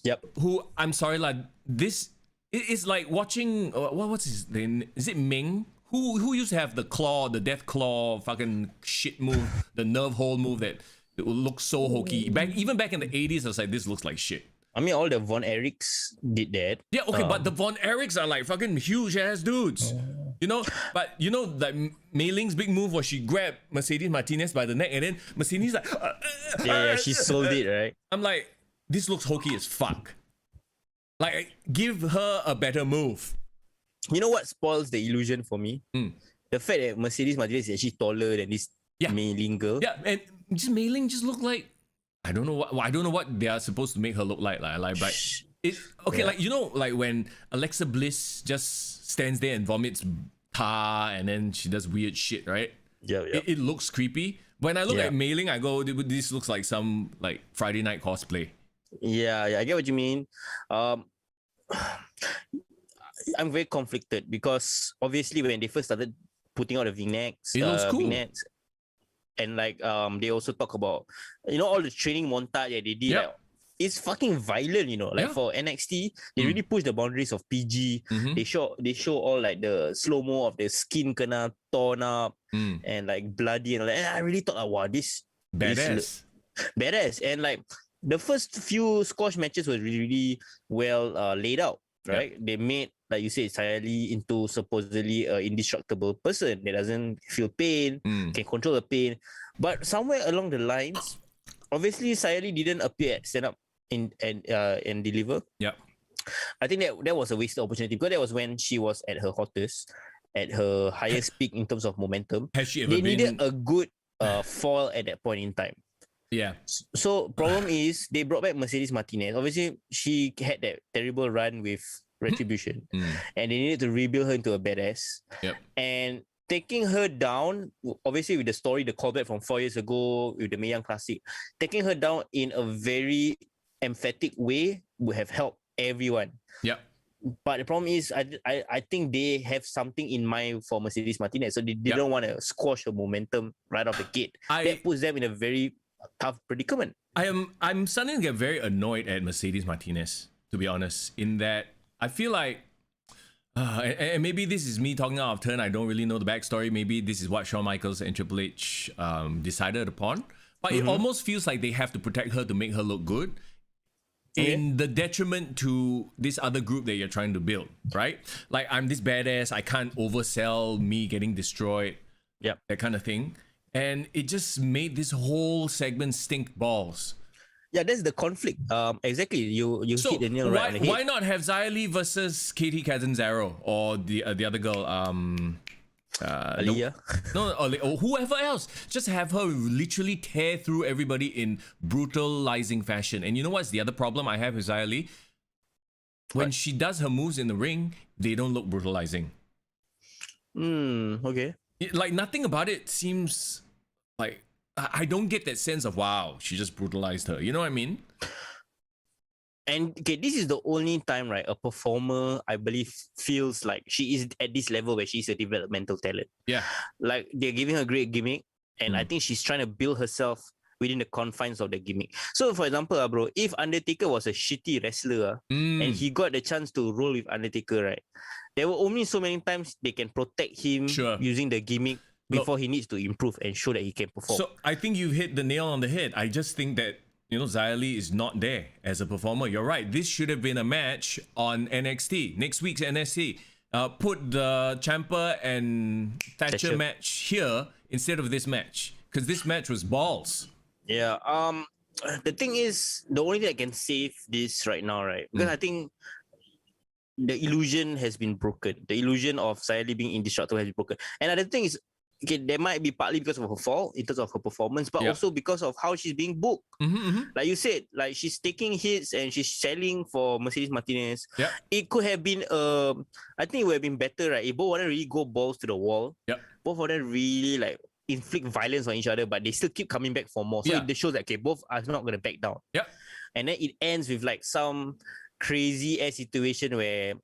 Yep. Who, I'm sorry, like, this is like watching, what's his name? Is it Ming? Who used to have the claw, the death claw fucking shit move, the nerve hole move that it will look so hokey. Even back in the 80s, I was like, this looks like shit. I mean, all the Von Erichs did that. Yeah, okay, but the Von Erichs are like fucking huge ass dudes. You know, but you know, like Mei Ling's big move was she grabbed Mercedes Martinez by the neck and then Mercedes like, yeah, she sold it, right? I'm like, this looks hokey as fuck. Like, give her a better move. You know what spoils the illusion for me? The fact that Mercedes Martinez is actually taller than this Mei Ling girl. Yeah, and just Mei Ling just looked like, I don't know what they are supposed to make her look like but it okay, like, you know, like when Alexa Bliss just stands there and vomits tar and then she does weird shit, right? Yeah. It looks creepy. When I look at Mei Ling, I go, this looks like some like Friday night cosplay. Yeah, I get what you mean. I'm very conflicted because obviously when they first started putting out the vignettes, it looks cool. And like they also talk about, you know, all the training montage that they did. Like, it's fucking violent, you know. Like for NXT, they really push the boundaries of PG. They show all like the slow-mo of the skin kena torn up and like bloody and like. And I really thought, wow, this badass. Badass. And like the first few squash matches was really, really well laid out, right? They made, like you said, Xia Li into supposedly an indestructible person that doesn't feel pain, can control the pain. But somewhere along the lines, obviously Xia Li didn't appear at stand up and deliver. Yeah, I think that was a wasted opportunity because that was when she was at her hottest, at her highest peak in terms of momentum. Has she ever needed a good foil at that point in time. Yeah. So problem is they brought back Mercedes Martinez. Obviously, she had that terrible run with Retribution, and they needed to rebuild her into a badass. Yep. And taking her down, obviously with the story, the callback from 4 years ago with the Mae Young Classic, taking her down in a very emphatic way would have helped everyone. Yep. But the problem is, I think they have something in mind for Mercedes Martinez, so they didn't want to squash her momentum right off the gate. That puts them in a very tough predicament. I'm starting to get very annoyed at Mercedes Martinez, to be honest, in that I feel like, and maybe this is me talking out of turn, I don't really know the backstory, maybe this is what Shawn Michaels and Triple H decided upon, but it almost feels like they have to protect her to make her look good, in the detriment to this other group that you're trying to build, right? Like, I'm this badass, I can't oversell me getting destroyed, that kind of thing. And it just made this whole segment stink balls. Yeah, that's the conflict. Exactly. You hit the nail right on the head. Why not have Xia Li versus Katie Catanzaro or the other girl, Aliyah? or whoever else. Just have her literally tear through everybody in brutalizing fashion. And you know what's the other problem I have with Xia Li? When she does her moves in the ring, they don't look brutalizing. Okay. Like, nothing about it seems like, I don't get that sense of, wow, she just brutalized her. You know what I mean? And okay, this is the only time, right, a performer, I believe, feels like she is at this level where she's a developmental talent. Yeah. Like, they're giving her a great gimmick, and I think she's trying to build herself within the confines of the gimmick. So, for example, bro, if Undertaker was a shitty wrestler and he got the chance to roll with Undertaker, right, there were only so many times they can protect him using the gimmick before he needs to improve and show that he can perform. So I think you hit the nail on the head. I just think that, Xia Li is not there as a performer. You're right. This should have been a match on NXT. Next week's NXT. Put the Ciampa and Thatcher match here instead of this match. Because this match was balls. Yeah. The thing is, the only thing that can save this right now, right? Because I think the illusion has been broken. The illusion of Xia Li being indestructible has been broken. And the thing is, okay, there might be partly because of her fault in terms of her performance, but also because of how she's being booked. Like you said, like she's taking hits and she's selling for Mercedes Martinez. It could have been, I think it would have been better, right? If both of them really go balls to the wall, both of them really like inflict violence on each other, but they still keep coming back for more. So it shows that, okay, both are not going to back down. And then it ends with like some crazy ass situation where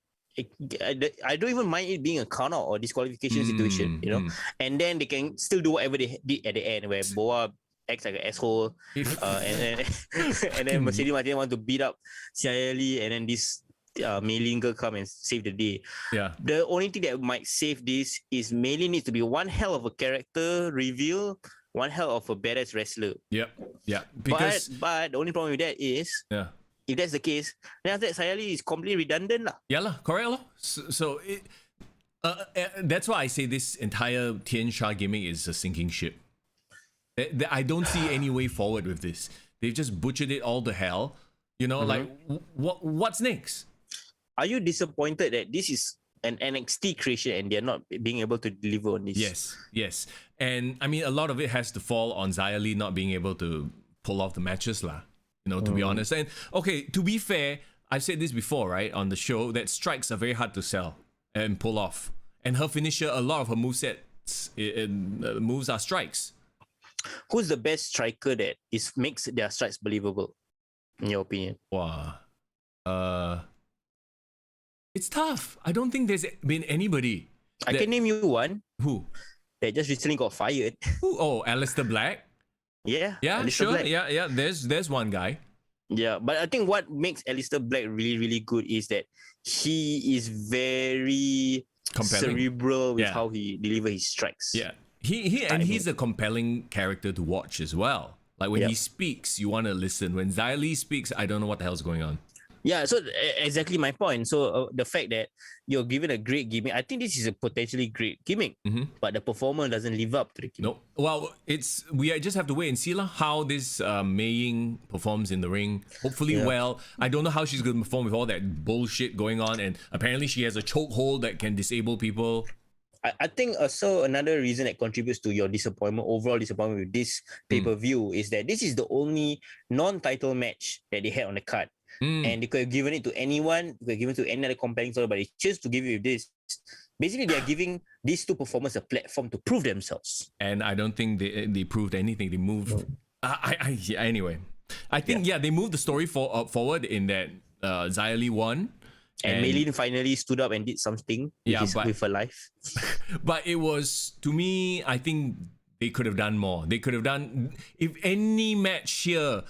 I don't even mind it being a count out or disqualification situation, you know. And then they can still do whatever they did at the end, where Boa acts like an asshole, and then Mercedes Martinez want to beat up Xia Li, and then this Mei Lin girl come and save the day. The only thing that might save this is Mei Lin needs to be one hell of a character reveal, one hell of a badass wrestler. Because but the only problem with that is if that's the case, then after that Xia Li is completely redundant lah. Correct lah. So that's why I say this entire Tian Sha gimmick is a sinking ship. I don't see any way forward with this. They've just butchered it all to hell. You know, like what's next? Are you disappointed that this is an NXT creation and they're not being able to deliver on this? Yes. And I mean, a lot of it has to fall on Xia Li not being able to pull off the matches lah. You know, to be honest. And okay, to be fair, I've said this before, right, on the show, that strikes are very hard to sell and pull off. And her finisher, a lot of her movesets, moves are strikes. Who's the best striker that makes their strikes believable, in your opinion? Wow. It's tough. I don't think there's been anybody. I can name you one. Who? That just recently got fired. Who? Oh, Alistair Black? Yeah, sure. Black. Yeah. There's one guy. Yeah, but I think what makes Alistair Black really, really good is that he is very cerebral with how he delivers his strikes. Yeah, he's a compelling character to watch as well. Like when he speaks, you want to listen. When Xia Li speaks, I don't know what the hell's going on. Yeah, so exactly my point. So the fact that you're given a great gimmick, I think this is a potentially great gimmick, but the performer doesn't live up to the gimmick. No, well, we just have to wait and see how this Mei Ying performs in the ring. Hopefully well. I don't know how she's going to perform with all that bullshit going on, and apparently she has a chokehold that can disable people. I think also another reason that contributes to your overall disappointment with this pay-per-view is that this is the only non-title match that they had on the card. And they could have given it to anyone, they could have given it to any other compelling story, but they chose to give it with this. Basically, they are giving these two performers a platform to prove themselves. And I don't think they proved anything. They moved. Anyway, I think they moved the story forward in that Xia Li won. And Mei Lin finally stood up and did something with her life. But it was, to me, I think they could have done more. They could have done, if any match here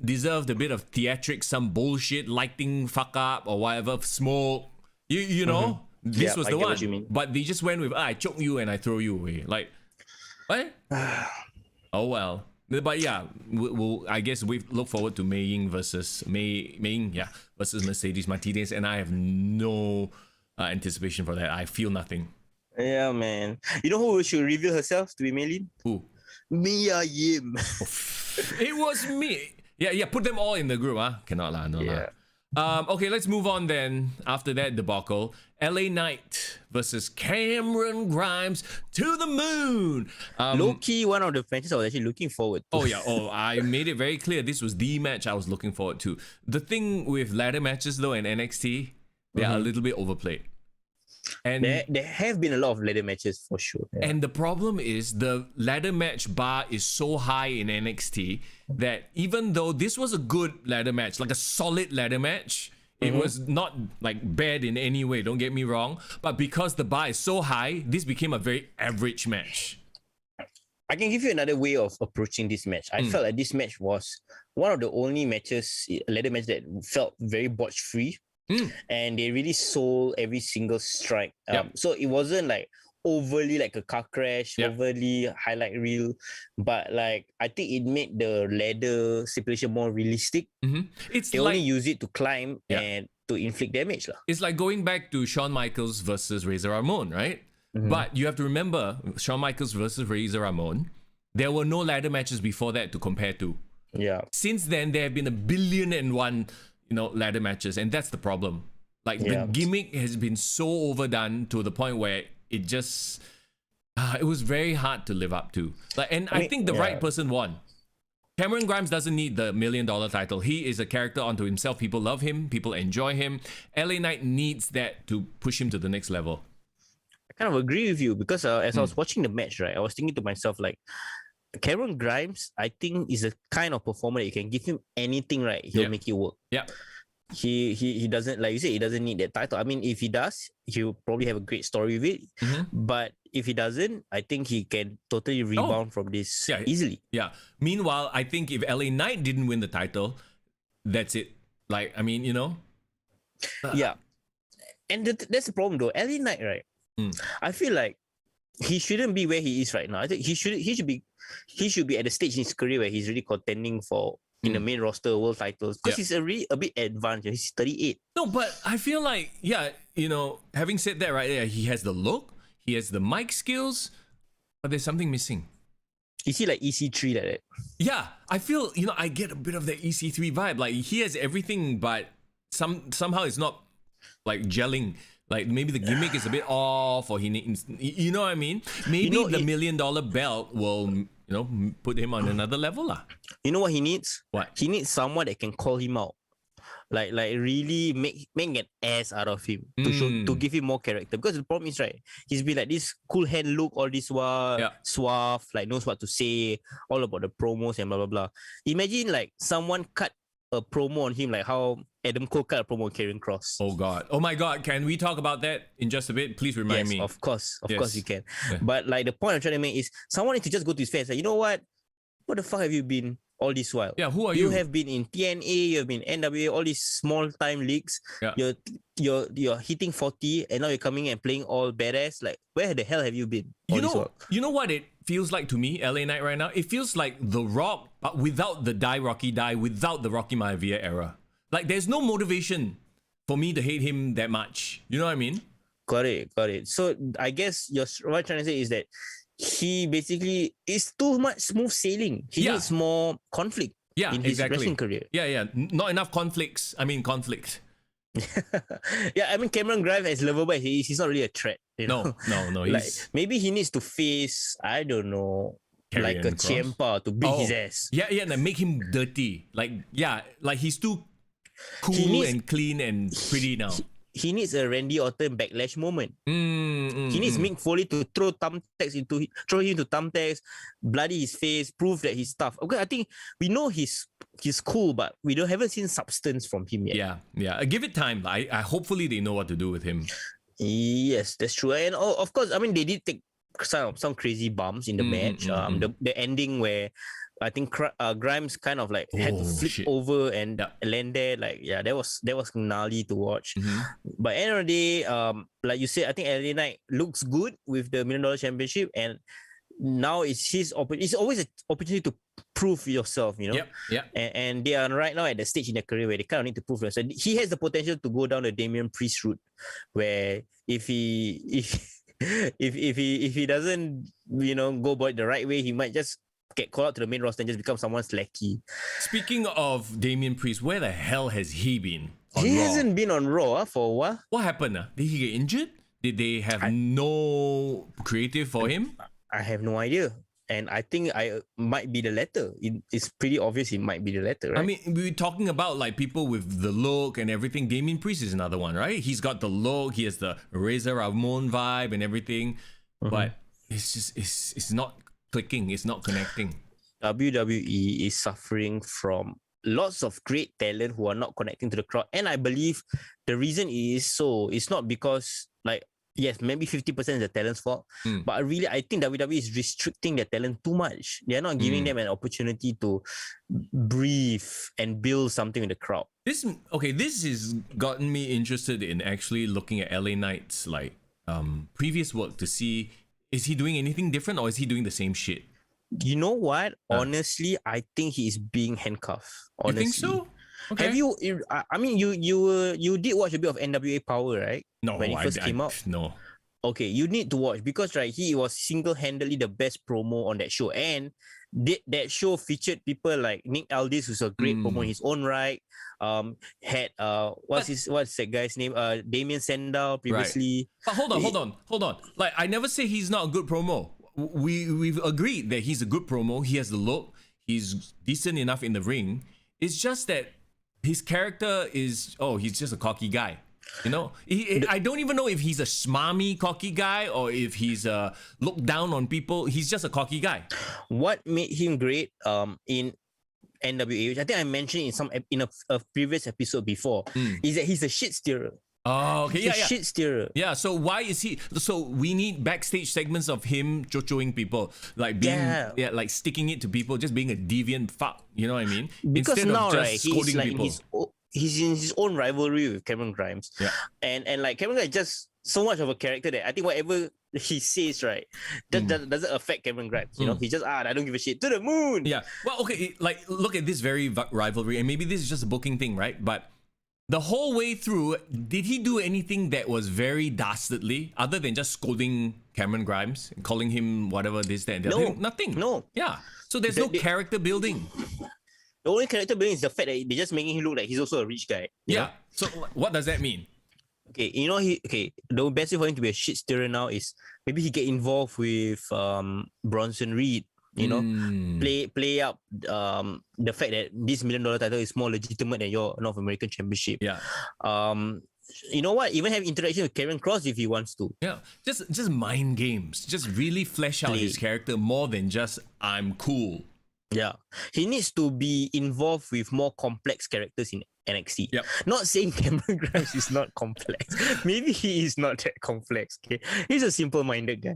deserved a bit of theatrics, some bullshit, lighting fuck up or whatever, smoke, you know, this was the one. What you mean. But they just went with, I choke you and I throw you away. Like, what? Oh well. But yeah, we'll I guess we look forward to Mei Ying versus versus Mercedes Martinez, and I have no anticipation for that. I feel nothing. Yeah, man. You know who should reveal herself to be Mei Lin? Who? Mia Yim. It was me. Yeah. Put them all in the group, huh? Cannot lah, no lah. Okay, let's move on then. After that debacle, LA Knight versus Cameron Grimes to the moon. Low-key, one of the matches I was actually looking forward to. I made it very clear this was the match I was looking forward to. The thing with ladder matches though in NXT, they are a little bit overplayed. And there have been a lot of ladder matches for sure. Yeah. And the problem is the ladder match bar is so high in NXT that even though this was a good ladder match, like a solid ladder match, it was not like bad in any way, don't get me wrong. But because the bar is so high, this became a very average match. I can give you another way of approaching this match. I felt like this match was one of the only ladder match that felt very botch-free. And they really sold every single strike. So it wasn't like overly like a car crash, Yeah. overly highlight reel, but like I think it made the ladder stipulation more realistic. It's They like only use it to climb Yeah. and to inflict damage lah. it's like going back to Shawn Michaels versus Razor Ramon, right? But you have to remember, Shawn Michaels versus Razor Ramon, there were no ladder matches before that to compare to. Yeah. Since then, there have been 1,000,000,001, ladder matches, and that's the problem. Like the Yeah. gimmick has been so overdone to the point where it just, it was very hard to live up to. Like, and I mean, think the yeah. right person won. Cameron Grimes doesn't need the $1 million title. He is a character unto himself. People love him. People enjoy him. LA Knight needs that to push him to the next level. I kind of agree with you because as I was watching the match, right, I was thinking to myself like, Karrion Grimes, I think is a kind of performer that you can give him anything, right? He'll Yeah. make it work. Yeah. He doesn't, like you said, he doesn't need that title. I mean, if he does, he'll probably have a great story with it. But if he doesn't, I think he can totally rebound from this Yeah. easily. Yeah. Meanwhile, I think if LA Knight didn't win the title, that's it. Like, I mean, Yeah. And that's the problem though. LA Knight, right? I feel like he shouldn't be where he is right now. I think he should be at the stage in his career where he's really contending for in the main roster world titles. Because he's already a bit advanced. He's 38. No, but I feel like, having said that, right, yeah, he has the look, he has the mic skills, but there's something missing. Is he like EC3 like that? Yeah, I feel, I get a bit of the EC3 vibe. Like, he has everything, but somehow it's not like gelling. Like, maybe the gimmick is a bit off, or he needs, you know what I mean? Maybe the $1 million belt will, put him on another level lah. You know what he needs? What? He needs someone that can call him out. Like really make an ass out of him to give him more character. Because the problem is, right, he's been like this cool hand look all this while, suave, like knows what to say, all about the promos and blah blah blah. Imagine like someone cut a promo on him like how Adam Cole cut a promo on Karrion Kross. Oh God. Oh my God. Can we talk about that in just a bit? Please remind me. Of course you can. Yeah. But like the point I'm trying to make is someone needs to just go to his fans like, you know what the fuck have you been all this while? Yeah, who are you? You have been in TNA, you have been NWA, all these small time leagues. Yeah. You're hitting 40 and now you're coming and playing all badass. Like, where the hell have you been? You know what it feels like to me, LA Knight right now? It feels like The Rock, but without the Die Rocky Die, without the Rocky Maivia era. Like, there's no motivation for me to hate him that much. You know what I mean? Got it. So I guess what I'm trying to say is that he basically is too much smooth sailing. He needs more conflict in his wrestling career. Yeah. Not enough conflicts. I mean, conflict. Yeah, I mean, Cameron Grimes as lovable as he is, he's not really a threat. No. Like, maybe he needs to face, I don't know, Karrion like a Kross. Ciampa to beat his ass. Yeah, like make him dirty. Like he's too cool and clean and pretty now. He needs a Randy Orton backlash moment. He needs Mick Foley to throw him into thumbtacks, bloody his face, prove that he's tough. Okay, I think we know he's cool, but we haven't seen substance from him yet. Yeah. Give it time. I hopefully they know what to do with him. Yes, that's true. And of course, I mean, they did take some crazy bumps in the match. The ending where I think Grimes kind of like had to flip over and land there. Like, that was gnarly to watch. But end of the day, like you said, I think LA Knight looks good with the $1 million championship, and now it's his opportunity. It's always an opportunity to prove yourself, Yeah. And they are right now at the stage in their career where they kind of need to prove themselves. He has the potential to go down the Damian Priest route, where if he doesn't, go about it the right way, he might just get called out to the main roster and just become someone's lackey. Speaking of Damian Priest, where the hell has he been? He Raw? hasn't been on Raw for a while. What happened? Did he get injured? Did they have no creative for him? I have no idea. And I think I might be the latter. It's pretty obvious it might be the latter, right? I mean, we were talking about like people with the look and everything. Damian Priest is another one, right? He's got the look, he has the Razor Ramon vibe and everything. But it's not clicking, it's not connecting. WWE is suffering from lots of great talent who are not connecting to the crowd. And I believe the reason is it's not because, like, yes, maybe 50% is the talent's fault, but I think WWE is restricting their talent too much. They're not giving them an opportunity to breathe and build something with the crowd. This has gotten me interested in actually looking at LA Knight's like previous work to see, is he doing anything different or is he doing the same shit? You know what? Honestly, I think he is being handcuffed. Honestly. You think so? Okay. Have you? I mean, you did watch a bit of NWA Power, right? No, when it first came out. No. Okay, you need to watch because right, he was single-handedly the best promo on that show, and that show featured people like Nick Aldis, who's a great promo in his own right. Had what's that guy's name? Damien Sandow previously. Right. But hold on. Like, I never say he's not a good promo. We've agreed that he's a good promo. He has the look. He's decent enough in the ring. It's just that his character is he's just a cocky guy. You know, I don't even know if he's a smarmy cocky guy or if he's look down on people. He's just a cocky guy. What made him great in NWA, which I think I mentioned in a previous episode before, is that he's a shit steerer. Oh, okay, He's a shit steerer. Yeah, so why is he? So we need backstage segments of him chochoing people, like being like sticking it to people, just being a deviant fuck. You know what I mean? Because instead now, of just right, scolding people. He's in his own rivalry with Cameron Grimes. Yeah. And like Cameron Grimes is just so much of a character that I think whatever he says, right, doesn't affect Cameron Grimes. You know, he just I don't give a shit, to the moon. Yeah. Well, okay, like look at this very rivalry, and maybe this is just a booking thing, right? But the whole way through, did he do anything that was very dastardly other than just scolding Cameron Grimes and calling him whatever this, that, and the other thing? Nothing. No. Yeah. So there's no character building. The only character building is the fact that they're just making him look like he's also a rich guy. You know? So what does that mean? Okay, you know, the best way for him to be a shit stirrer now is maybe he get involved with Bronson Reed. You know, play up the fact that this $1 million title is more legitimate than your North American Championship. Yeah. You know what? Even have interaction with Karrion Kross if he wants to. Yeah. Just mind games. Just really flesh out his character more than just I'm cool. Yeah, he needs to be involved with more complex characters in NXT. Yep. Not saying Cameron Grimes is not complex. Maybe he is not that complex. Okay, he's a simple-minded guy.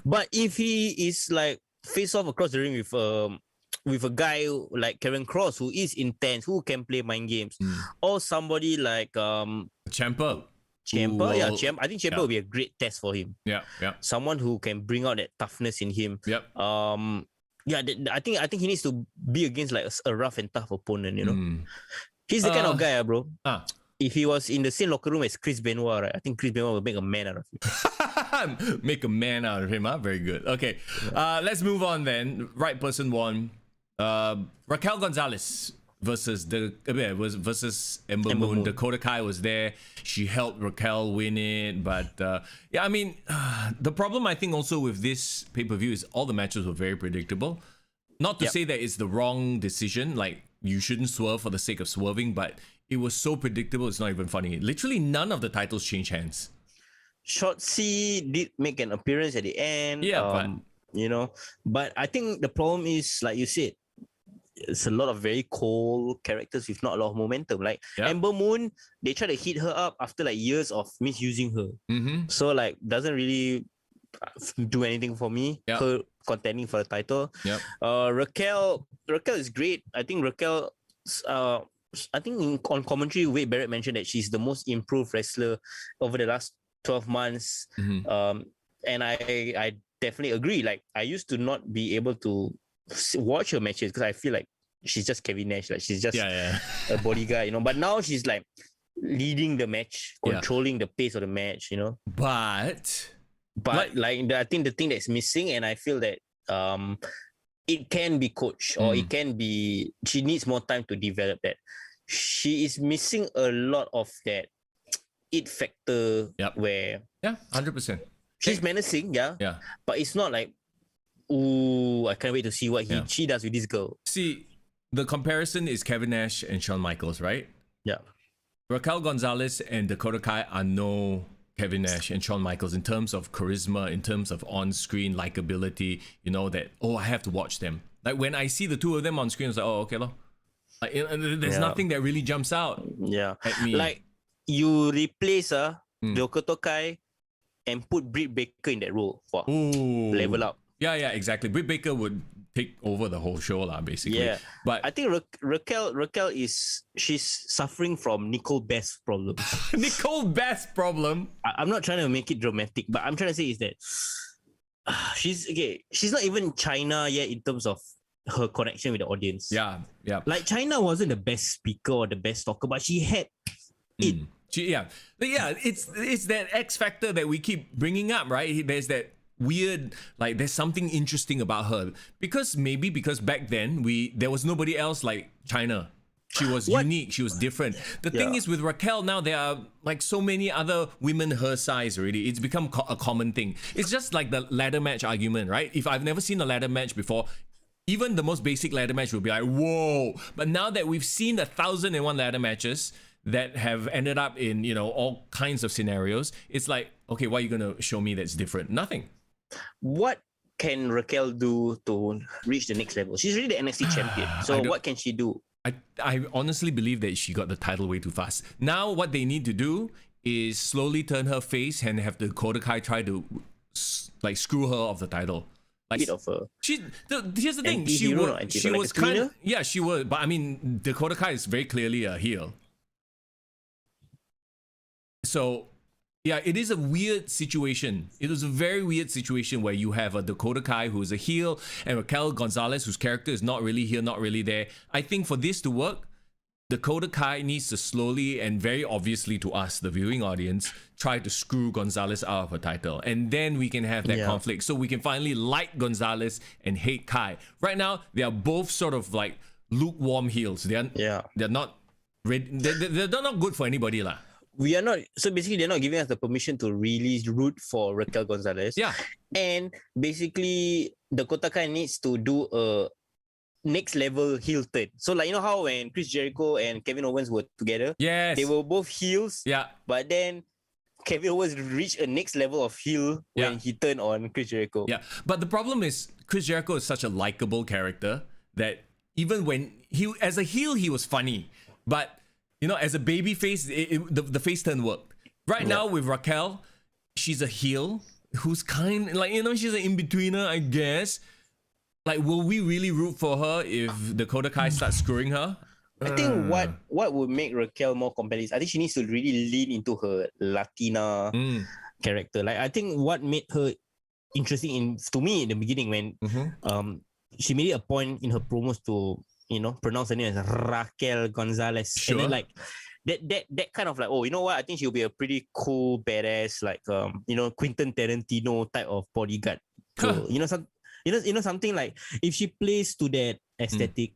But if he is like face off across the ring with a guy like Karrion Kross who is intense, who can play mind games, or somebody like Ciampa. I think Ciampa will be a great test for him. Yeah. Someone who can bring out that toughness in him. Yep. Yeah, I think he needs to be against like a rough and tough opponent, you know. He's the kind of guy, bro. If he was in the same locker room as Chris Benoit, right, I think Chris Benoit will make a man out of him. Make a man out of him, huh? Very good. Okay, let's move on then. Right person won. Raquel Gonzalez versus Ember Moon. Dakota Kai was there. She helped Raquel win it, but I mean, the problem I think also with this pay-per-view is all the matches were very predictable. Not to say that it's the wrong decision, like you shouldn't swerve for the sake of swerving, but it was so predictable it's not even funny. Literally none of the titles change hands. Shotzi did make an appearance at the end. But I think the problem is, like you said, it's a lot of very cold characters with not a lot of momentum. Like Ember Moon, they try to hit her up after like years of misusing her. So like doesn't really do anything for me. Her contending for the title. Raquel is great. I think Raquel. On commentary, Wade Barrett mentioned that she's the most improved wrestler over the last 12 months. And I definitely agree. Like I used to not be able to watch her matches because I feel like she's just Kevin Nash, like she's just a bodyguard, you know. But now she's like leading the match, controlling the pace of the match, you know. But like I think the thing that's missing, and I feel that it can be coached or it can be. She needs more time to develop that. She is missing a lot of that it factor where 100%. She's menacing, but it's not like, ooh, I can't wait to see what she does with this girl. See, the comparison is Kevin Nash and Shawn Michaels, right? Yeah. Raquel Gonzalez and Dakota Kai are no Kevin Nash and Shawn Michaels in terms of charisma, in terms of on-screen likability, you know, that, I have to watch them. Like when I see the two of them on screen, it's like, okay, lo. Like, there's nothing that really jumps out at me. Like you replace Dakota Kai and put Britt Baker in that role for level up. Yeah, exactly. Britt Baker would take over the whole show, basically. Yeah, But I think Raquel she's suffering from Nicole Best problems. Nicole Best problem. I'm not trying to make it dramatic, but I'm trying to say is that she's not even China yet in terms of her connection with the audience. Yeah. Like China wasn't the best speaker or the best talker, but she had it. But it's that X factor that we keep bringing up, right? There's that weird, there's something interesting about her because back then there was nobody else like China. She was unique. She was different. The thing is with Raquel now, there are so many other women her size already. It's become a common thing. It's just like the ladder match argument, right? If I've never seen a ladder match before, even the most basic ladder match will be like, whoa. But now that we've seen 1,001 ladder matches that have ended up in, all kinds of scenarios, it's like, okay, what are you going to show me that's different? Nothing. What can Raquel do to reach the next level? She's really the NXT champion. So what can she do? I honestly believe that she got the title way too fast. Now what they need to do is slowly turn her face and have the Dakota Kai try to screw her off the title. Bit of her. Here's the thing. She was kind of, she was. But I mean, Dakota Kai is very clearly a heel. So, yeah, it is a weird situation. It was a very weird situation where you have a Dakota Kai who's a heel and Raquel Gonzalez whose character is not really here, not really there. I think for this to work, Dakota Kai needs to slowly and very obviously to us, the viewing audience, try to screw Gonzalez out of her title. And then we can have that conflict. So we can finally like Gonzalez and hate Kai. Right now, they are both sort of lukewarm heels. They're not ready. They're not good for anybody. We are not, so basically they're not giving us the permission to really root for Raquel Gonzalez. Yeah. And basically Dakota Kai needs to do a next level heel turn. So how when Chris Jericho and Kevin Owens were together, they were both heels. Yeah. But then Kevin Owens reached a next level of heel when he turned on Chris Jericho. Yeah. But the problem is Chris Jericho is such a likable character that even when as a heel, he was funny. But as a baby face, the face turn worked. Right now with Raquel, she's a heel who's she's an in-betweener, I guess. Will we really root for her if Dakota Kai starts screwing her? I think what would make Raquel more compelling is I think she needs to really lean into her Latina character. I think what made her interesting to me in the beginning when she made it a point in her promos to pronounce her name as Raquel Gonzalez. Sure. And then that kind of I think she'll be a pretty cool badass Quentin Tarantino type of bodyguard. So, something if she plays to that aesthetic.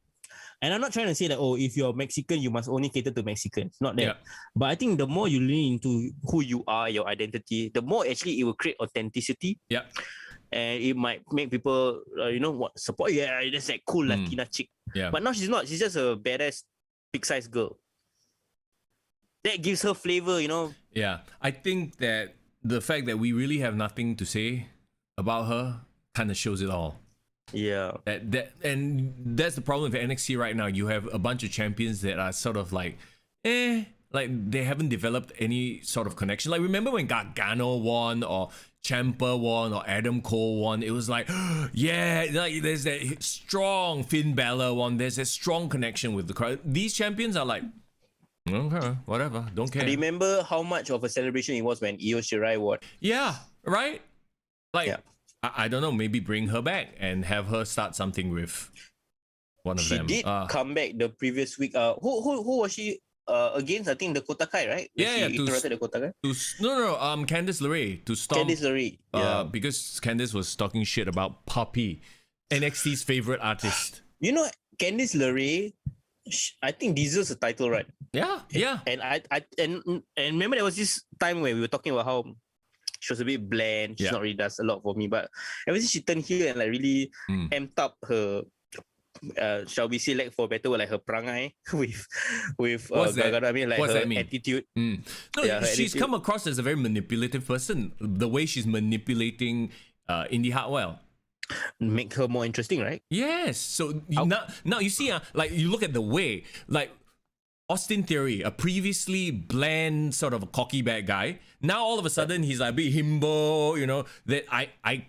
And I'm not trying to say that if you're Mexican you must only cater to Mexicans. Not that. But I think the more you lean into who you are, your identity, the more actually it will create authenticity. Yeah. And it might make people support. Yeah, that's that cool Latina chick. Yeah. But now she's not. She's just a badass big size girl. That gives her flavor, Yeah. I think that the fact that we really have nothing to say about her kind of shows it all. Yeah. And that's the problem with NXT right now. You have a bunch of champions that are sort of they haven't developed any sort of connection. Remember when Gargano won or Ciampa won or Adam Cole won? It was there's that strong Finn Balor one. There's a strong connection with the crowd. These champions are okay, whatever, don't care. Remember how much of a celebration it was when Io Shirai won? Yeah, right? I don't know, maybe bring her back and have her start something with one of them. She did come back the previous week. Who was she against? I think Dakota Kai, right? She interrupted Dakota Kai? Candice LeRae to stop. Candice LeRae, because Candice was talking shit about Poppy, NXT's favorite artist. Candice LeRae, I think deserves a title, right? Yeah. And I remember there was this time where we were talking about how she was a bit bland. She's not really does a lot for me. But ever since she turned here and really amped up her, shall we say, for better word, her perangai with Gargano. I mean, her attitude. No, she's come across as a very manipulative person. The way she's manipulating Indy Hartwell. Make her more interesting, right? Yes. So now you see, you look at the way, Austin Theory, a previously bland sort of a cocky bad guy. Now all of a sudden he's a bit himbo, that I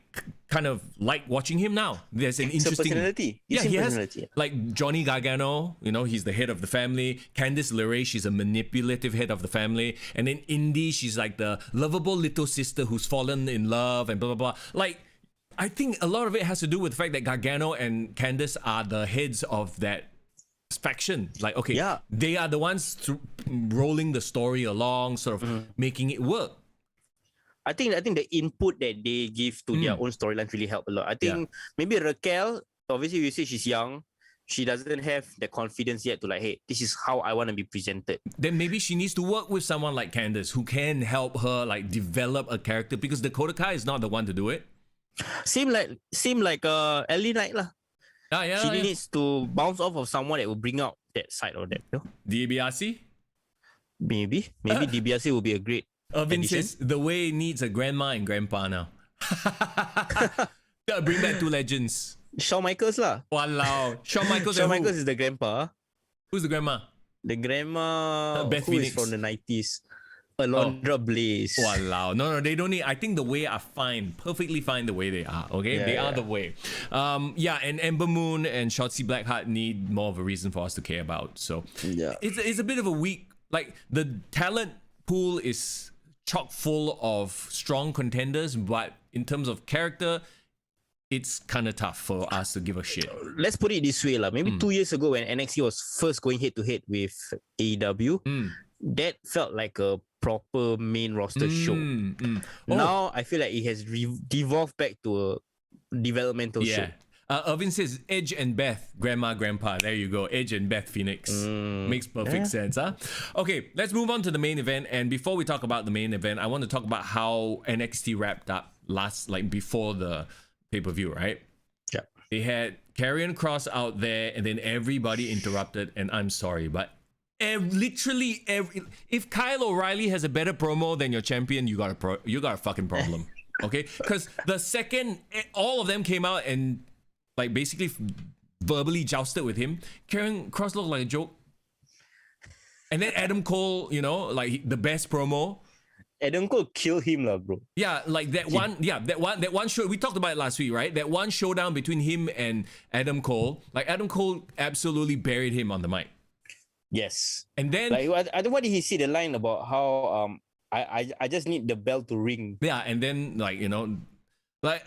kind of like watching him now. There's an It's a interesting personality. Yeah, It's a he has personality. like Johnny Gargano. You know, he's the head of the family. Candice LeRae, she's a manipulative head of the family. And then Indy, she's like the lovable little sister who's fallen in love and blah blah blah. Like, I think a lot of it has to do with the fact that Gargano and Candice are the heads of that faction. Like, okay, Yeah. they are the ones rolling the story along, sort of making it work. I think the input that they give to their own storylines really help a lot. I think maybe Raquel, obviously you say she's young, she doesn't have the confidence yet to like, hey, this is how I want to be presented. Then maybe she needs to work with someone like Candice who can help her like develop a character, because Dakota Kai is not the one to do it. Same like LA Knight lah. She Yeah. needs to bounce off of someone that will bring out that side of that. You know? DiBiase? Maybe DiBiase will be a great Irvin addition. says the way needs a grandma and grandpa now. Gotta bring back two legends. Shawn Michaels lah. Walao. Shawn Michaels. Shawn and who? Michaels is the grandpa. Who's the grandma? The grandma Beth who is Phoenix. from the 90s. Alondra Blaze. Walao. No, they don't need. I think the way are fine. Perfectly fine the way they are. Okay? Yeah, they are yeah. the way. And Ember Moon and Shotzi Blackheart need more of a reason for us to care about. So Yeah. it's a bit of a weak, like the talent pool is chock full of strong contenders, but in terms of character, it's kind of tough for us to give a shit. Let's put it this way lah. Maybe 2 years ago when NXT was first going head to head with AEW, that felt like a proper main roster show. Now I feel like it has devolved back to a developmental show. Irvin says Edge and Beth, grandma, grandpa. There you go. Edge and Beth Phoenix. Makes perfect sense, huh? Okay, let's move on to the main event. And before we talk about the main event, I want to talk about how NXT wrapped up before the pay-per-view, right? Yeah. They had Karrion Kross out there, and then everybody interrupted. And I'm sorry, but literally every, if Kyle O'Reilly has a better promo than your champion, you got a fucking problem. Okay, because the second all of them came out and like basically verbally jousted with him, Karrion Kross looked like a joke. And then Adam Cole, you know, like the best promo. Adam Cole killed him lah, bro. Yeah, like that one show we talked about it last week, right? That one showdown between him and Adam Cole. Like Adam Cole absolutely buried him on the mic. Yes. And then Like what did he say the line about how I just need the bell to ring. yeah, and then like, you know, like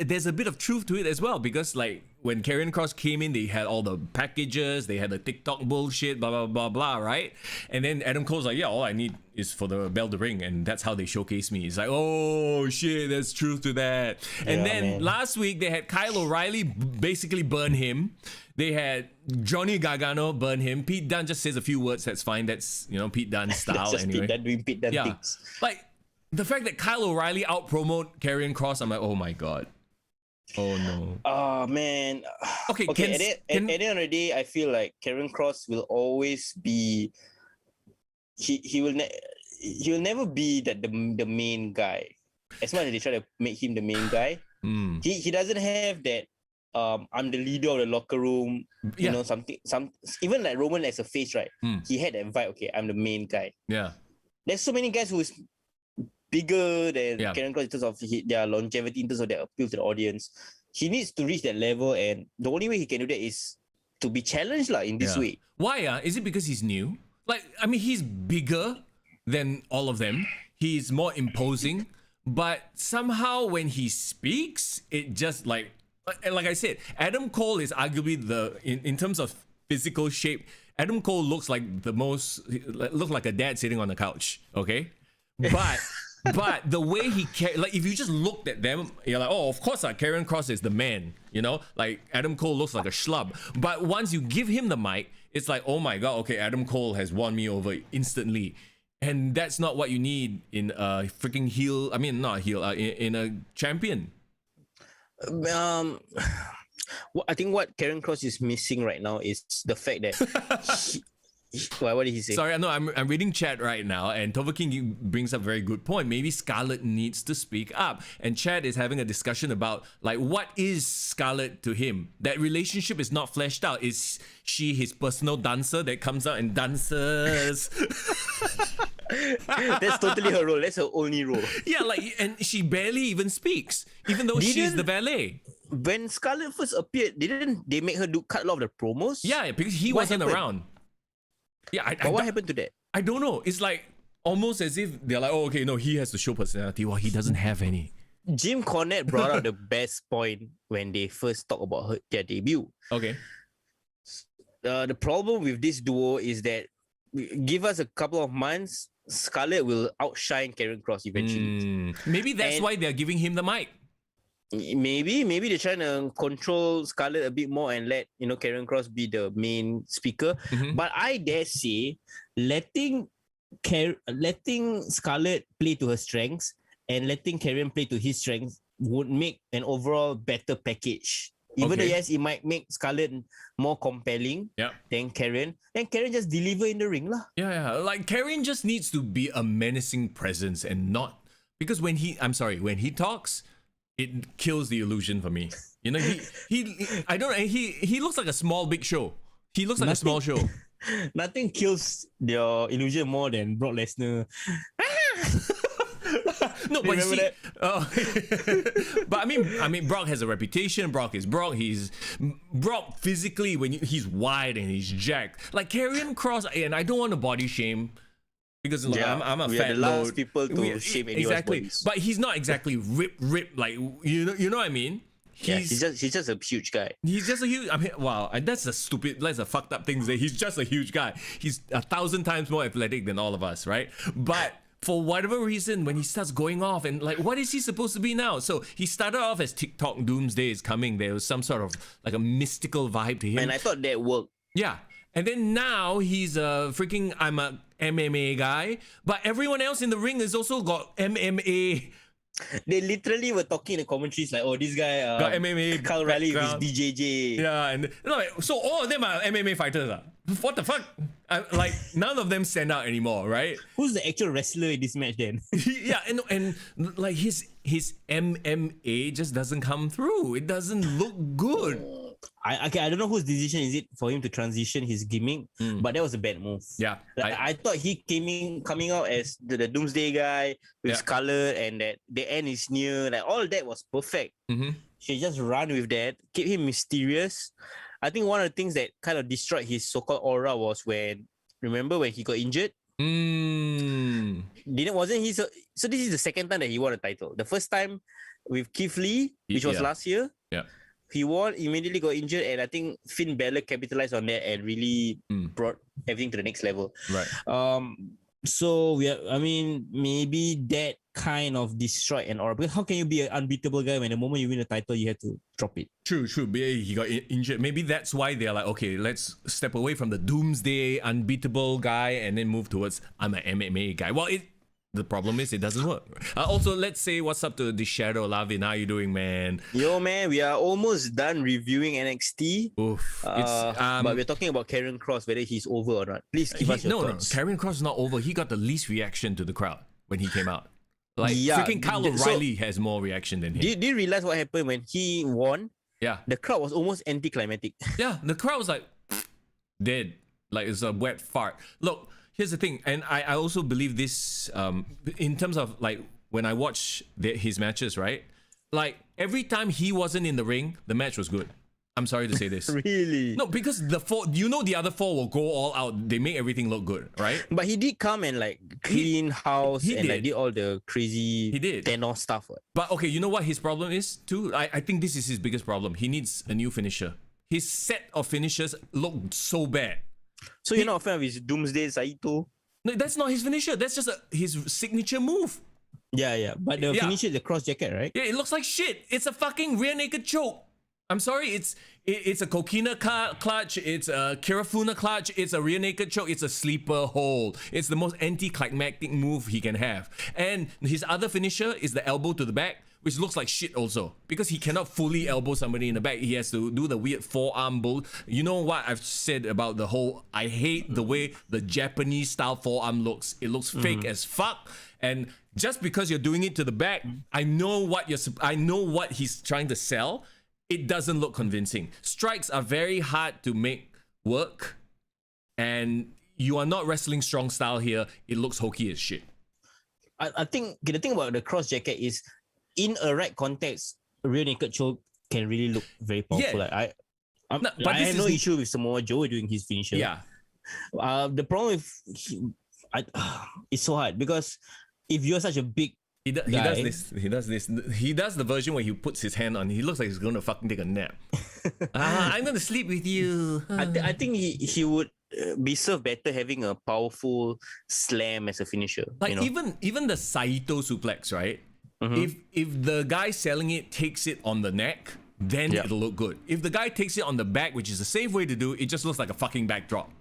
there's a bit of truth to it as well, because like when Karrion Kross came in, they had all the packages, they had the TikTok bullshit, blah blah blah blah, right? And then Adam Cole's like, yeah, all I need is for the bell to ring, and that's how they showcase me. It's like, oh shit, there's truth to that. And Yeah, then man. last week they had Kyle O'Reilly basically burn him. They had Johnny Gargano burn him. Pete Dunne just says a few words. That's fine. That's, you know, Pete Dunne's style That's just anyway. Pete Dunne doing Pete Dunne Yeah, things. like the fact that Kyle O'Reilly out-promote Karrion Kross, I'm like, oh my god. Oh no. Oh man. Okay, At the end of the day, I feel like Karrion Kross will always be. He will never be the main guy. As much as they try to make him the main guy, he doesn't have that. I'm the leader of the locker room. You know, some even like Roman as a face, right? He had that vibe. Okay, I'm the main guy. Yeah. There's so many guys who's bigger than Karrion Kross in terms of their longevity, in terms of their appeal to the audience. He needs to reach that level, and the only way he can do that is to be challenged in this way. Why? Is it because he's new? Like, I mean, he's bigger than all of them. He's more imposing, but somehow when he speaks, it just like I said, Adam Cole is arguably in terms of physical shape, Adam Cole looks like looks like a dad sitting on the couch. Okay, but the way he like, if you just looked at them, you're like, oh, of course, Karrion Kross is the man. You know, like Adam Cole looks like a schlub. But once you give him the mic, it's like, oh my god, okay, Adam Cole has won me over instantly. And that's not what you need in a freaking heel. I mean, not a heel, in a champion. I think what Karrion Kross is missing right now is the fact that what did he say? Sorry, no, I'm reading chat right now, and Tova King brings up a very good point. Maybe Scarlett needs to speak up, and Chad is having a discussion about like, what is Scarlett to him? That relationship is not fleshed out. Is she his personal dancer that comes out and dances? That's totally her role. That's her only role. Yeah, like, and she barely even speaks, even though she's the valet. When Scarlett first appeared, didn't they make her cut a lot of the promos? Yeah, because he What wasn't happened? around. Yeah, But what happened to that? I don't know. It's like almost as if they're like, oh, okay, no, he has to show personality. Well, he doesn't have any. Jim Cornette brought out the best point when they first talked about their debut. Okay. The problem with this duo is that give us a couple of months, Scarlett will outshine Karrion Kross eventually. Maybe that's why they're giving him the mic. Maybe they're trying to control Scarlett a bit more and let Karrion Kross be the main speaker. But I dare say, letting Scarlett play to her strengths and letting Karrion play to his strengths would make an overall better package. Even though yes, it might make Scarlett more compelling than Karrion, and Karrion just deliver in the ring lah. Yeah. Like Karrion just needs to be a menacing presence and not because when he talks, it kills the illusion for me. You know, I don't know. He looks like a small big show. He looks like a small show. Nothing kills your illusion more than Brock Lesnar. No, but remember that? But I mean, Brock has a reputation. Brock is Brock. He's Brock physically when he's wide and he's jacked. Like Karrion Kross, and I don't want to body shame because like, I'm a we fat are the last load. people to shame anyone's Exactly, bodies. but he's not exactly rip like you know what I mean. He's just a huge guy. He's just a huge. I mean, wow, and that's a fucked up thing to say. He's just a huge guy. He's 1,000 times more athletic than all of us, right? But for whatever reason, when he starts going off and like, what is he supposed to be now? So he started off as TikTok Doomsday is coming. There was some sort of like a mystical vibe to him. And I thought that worked. Yeah. And then now he's a freaking, I'm a MMA guy, but everyone else in the ring has also got MMA. They literally were talking in the commentaries like, oh, this guy Got MMA Kyle Riley with background. his BJJ. Yeah, and like, so all of them are MMA fighters. What the fuck? Like none of them stand out anymore, right? Who's the actual wrestler in this match then? Yeah, and like his MMA just doesn't come through. It doesn't look good. I don't know whose decision is it for him to transition his gimmick, but that was a bad move. Yeah, like, I thought he coming out as the Doomsday guy with Scarlett, and that the end is near. Like all that was perfect. She just run with that, keep him mysterious. I think one of the things that kind of destroyed his so-called aura was when he got injured. Wasn't he? So this is the second time that he won a title. The first time with Keith Lee, which was last year. Yeah. He won, immediately got injured, and I think Finn Balor capitalized on that and really brought everything to the next level. Right. So maybe that kind of destroyed an aura. Because how can you be an unbeatable guy when the moment you win a title, you have to drop it? True. He got injured. Maybe that's why they're like, okay, let's step away from the Doomsday unbeatable guy and then move towards I'm an MMA guy. Well, the problem is it doesn't work. Also, let's say what's up to the Shadow Lavin. How you doing, man? Yo, man, we are almost done reviewing NXT. Oof. But we're talking about Karrion Kross, whether he's over or not. Please give us your thoughts. Karrion Kross is not over. He got the least reaction to the crowd when he came out. Like freaking Kyle O'Reilly has more reaction than him. Do you realize what happened when he won? Yeah. The crowd was almost anticlimactic. Yeah, the crowd was like dead. Like it's a wet fart. Look, here's the thing, and I also believe this in terms of like when I watch his matches, right? Like every time he wasn't in the ring, the match was good. I'm sorry to say this. Really? No, because the other four will go all out. They make everything look good, right? But he did come and like clean house and did. like did all the crazy Thanos stuff. What? But okay, you know what his problem is too? I think this is his biggest problem. He needs a new finisher. His set of finishers look so bad. So you're not a fan of his Doomsday Saito? No, that's not his finisher. That's just his signature move. Yeah. But the finisher is the cross jacket, right? Yeah, it looks like shit. It's a fucking rear naked choke. I'm sorry, it's a Kokina clutch, it's a Kirafuna clutch, it's a rear naked choke, it's a sleeper hold. It's the most anticlimactic move he can have. And his other finisher is the elbow to the back, which looks like shit also. Because he cannot fully elbow somebody in the back. He has to do the weird forearm bull. You know what I've said about the whole, I hate the way the Japanese style forearm looks. It looks fake as fuck. And just because you're doing it to the back, I know what he's trying to sell. It doesn't look convincing. Strikes are very hard to make work. And you are not wrestling strong style here. It looks hokey as shit. I think the thing about the cross jacket is, in a right context, a real naked choke can really look very powerful. Yeah. Like I had no issue with Samoa Joe doing his finisher. Yeah. The problem with it's so hard because if you're such a big He does this. He does the version where he puts his hand on. He looks like he's going to fucking take a nap. I'm going to sleep with you. I think he would be served better having a powerful slam as a finisher. Like even the Saito suplex, right? Mm-hmm. If the guy selling it takes it on the neck, then Yeah. it'll look good. If the guy takes it on the back, which is a safe way to do, it just looks like a fucking backdrop.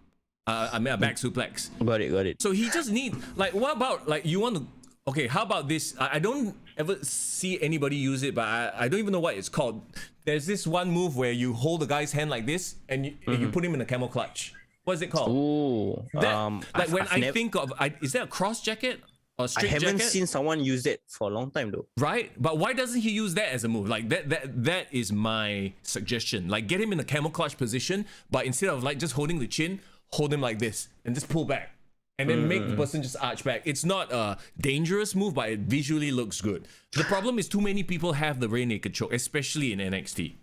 I mean a back suplex. Got it. So he just needs, like, what about, like, you want to, okay, how about this? I don't ever see anybody use it, but I don't even know what it's called. There's this one move where you hold the guy's hand like this and you put him in a camel clutch. What's it called? Ooh, Like when I think of, is that a cross jacket or I straight haven't jacket? seen someone use that for a long time though. Right? But why doesn't he use that as a move? Like that is my suggestion. Like, get him in a camel clutch position, but instead of like just holding the chin, hold him like this and just pull back. And then make the person just arch back. It's not a dangerous move, but it visually looks good. The problem is too many people have the rear naked choke, especially in NXT.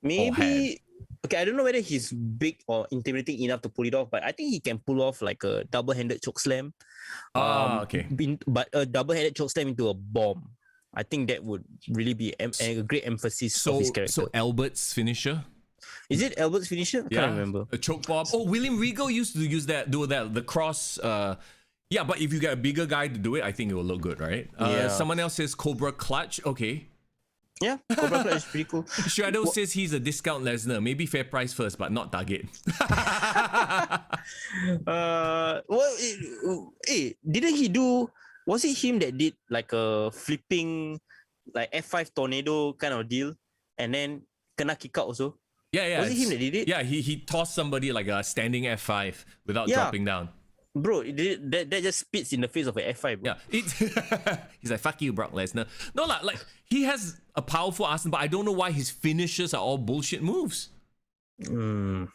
Maybe, okay, I don't know whether he's big or intimidating enough to pull it off, but I think he can pull off like a double-handed choke slam. Okay. But a double-handed choke slam into a bomb. I think that would really be a great emphasis of his character. So Albert's finisher? Is it Albert's finisher? I can't remember. A choke bomb. Oh, William Regal used to do that. The cross. Yeah, but if you get a bigger guy to do it, I think it will look good, right? Yeah. Someone else says Cobra Clutch. Okay. Yeah, Cobra Clutch is pretty cool. Shadow says he's a discount Lesnar. Maybe fair price first, but not target. Didn't he do? Was it him that did like a flipping, like F5 tornado kind of deal, and then kena kick out also? Yeah. Was it him that did it? Yeah, he tossed somebody like a standing F5 without dropping down. Bro, that just spits in the face of an F5, bro. Yeah, he's like, fuck you, Brock Lesnar. No, like he has a powerful arsenal, but I don't know why his finishes are all bullshit moves. You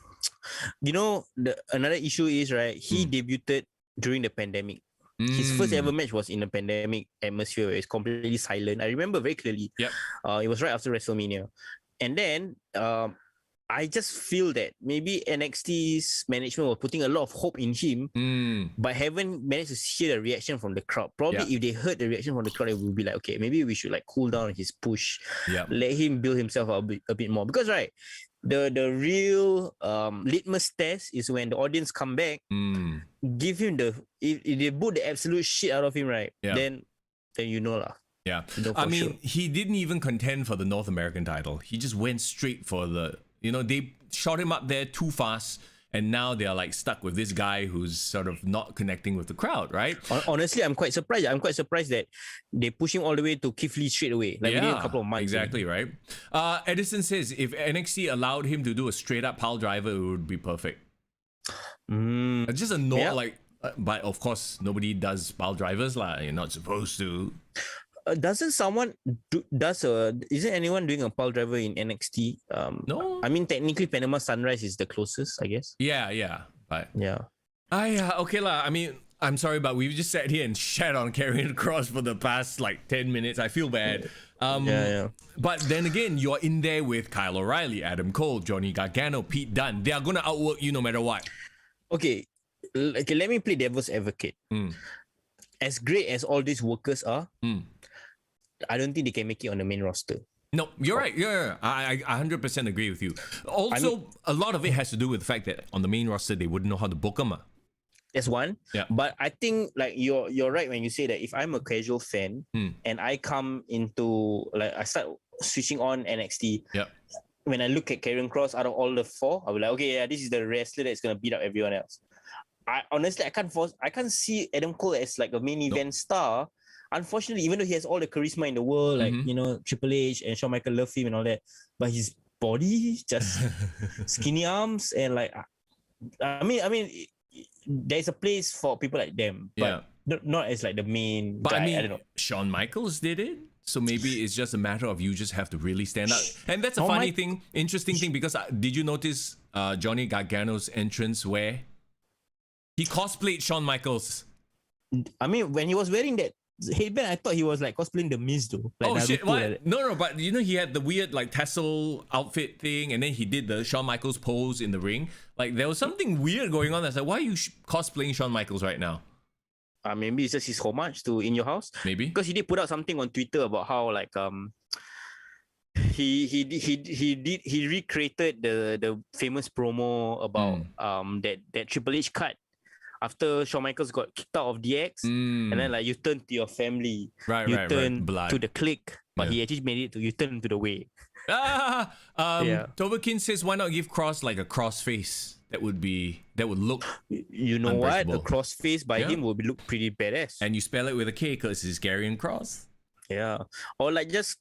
know, another issue is, right, he debuted during the pandemic. His first ever match was in a pandemic atmosphere where it's completely silent. I remember very clearly. Yep. It was right after WrestleMania. And then I just feel that maybe NXT's management was putting a lot of hope in him, but haven't managed to hear the reaction from the crowd. Probably if they heard the reaction from the crowd, it would be like, okay, maybe we should like cool down his push, let him build himself up a bit more. Because right, the real litmus test is when the audience come back, give him if they put the absolute shit out of him, right? Then you know lah. Yeah, You know I for mean, sure. he didn't even contend for the North American title. He just went straight for they shot him up there too fast, and now they're like stuck with this guy who's sort of not connecting with the crowd, right? Honestly, I'm quite surprised. I'm quite surprised that they push him all the way to Keith Lee straight away, like within a couple of months. Exactly, right? Edison says if NXT allowed him to do a straight up pile driver, it would be perfect. Just a but of course nobody does pile drivers lah. You're not supposed to. Doesn't someone isn't anyone doing a pile driver in NXT? No. I mean, technically Panama Sunrise is the closest, I guess. Yeah, but Yeah. okay lah. I mean, I'm sorry, but we've just sat here and shat on Karrion Kross for the past like 10 minutes. I feel bad. But then again, you're in there with Kyle O'Reilly, Adam Cole, Johnny Gargano, Pete Dunne. They are gonna outwork you no matter what. Okay, let me play devil's advocate. As great as all these workers are, I don't think they can make it on the main roster. No, you're right. Yeah, I 100% agree with you. Also, a lot of it has to do with the fact that on the main roster, they wouldn't know how to book them. That's one. Yeah. But I think like you're right when you say that if I'm a casual fan and I come into like I start switching on NXT. Yeah. When I look at Karrion Kross out of all the four, I'll be like, okay, yeah, this is the wrestler that's gonna beat up everyone else. I can't see Adam Cole as like a main event star. Unfortunately, even though he has all the charisma in the world, like Triple H and Shawn Michaels love him and all that, but his body just skinny arms and like, I mean, there's a place for people like them, but not as like the main But guy. I mean, I don't know. Shawn Michaels did it. So maybe it's just a matter of you just have to really stand out. And that's a funny thing, interesting thing, because did you notice Johnny Gargano's entrance where He cosplayed Shawn Michaels. I mean, when he was wearing that headband, I thought he was like cosplaying the Miz though. Like Oh shit! Naruto What? like that. No, but you know he had the weird like tassel outfit thing, and then he did the Shawn Michaels pose in the ring. Like there was something weird going on. I was like, why are you cosplaying Shawn Michaels right now? Maybe it's just his homage to In Your House. Maybe Because he did put out something on Twitter about how like he recreated the famous promo about that Triple H cut after Shawn Michaels got kicked out of DX, and then like you turn to your family, you turn Blood. to the clique, but Yeah. he actually made it to you turn to the way. Yeah. Toberkin says, why not give Kross like a cross face? That would look. You know what? A Unbreakable. cross face by him would look pretty badass. And you spell it with a K because it's Karrion Kross. Yeah, or like just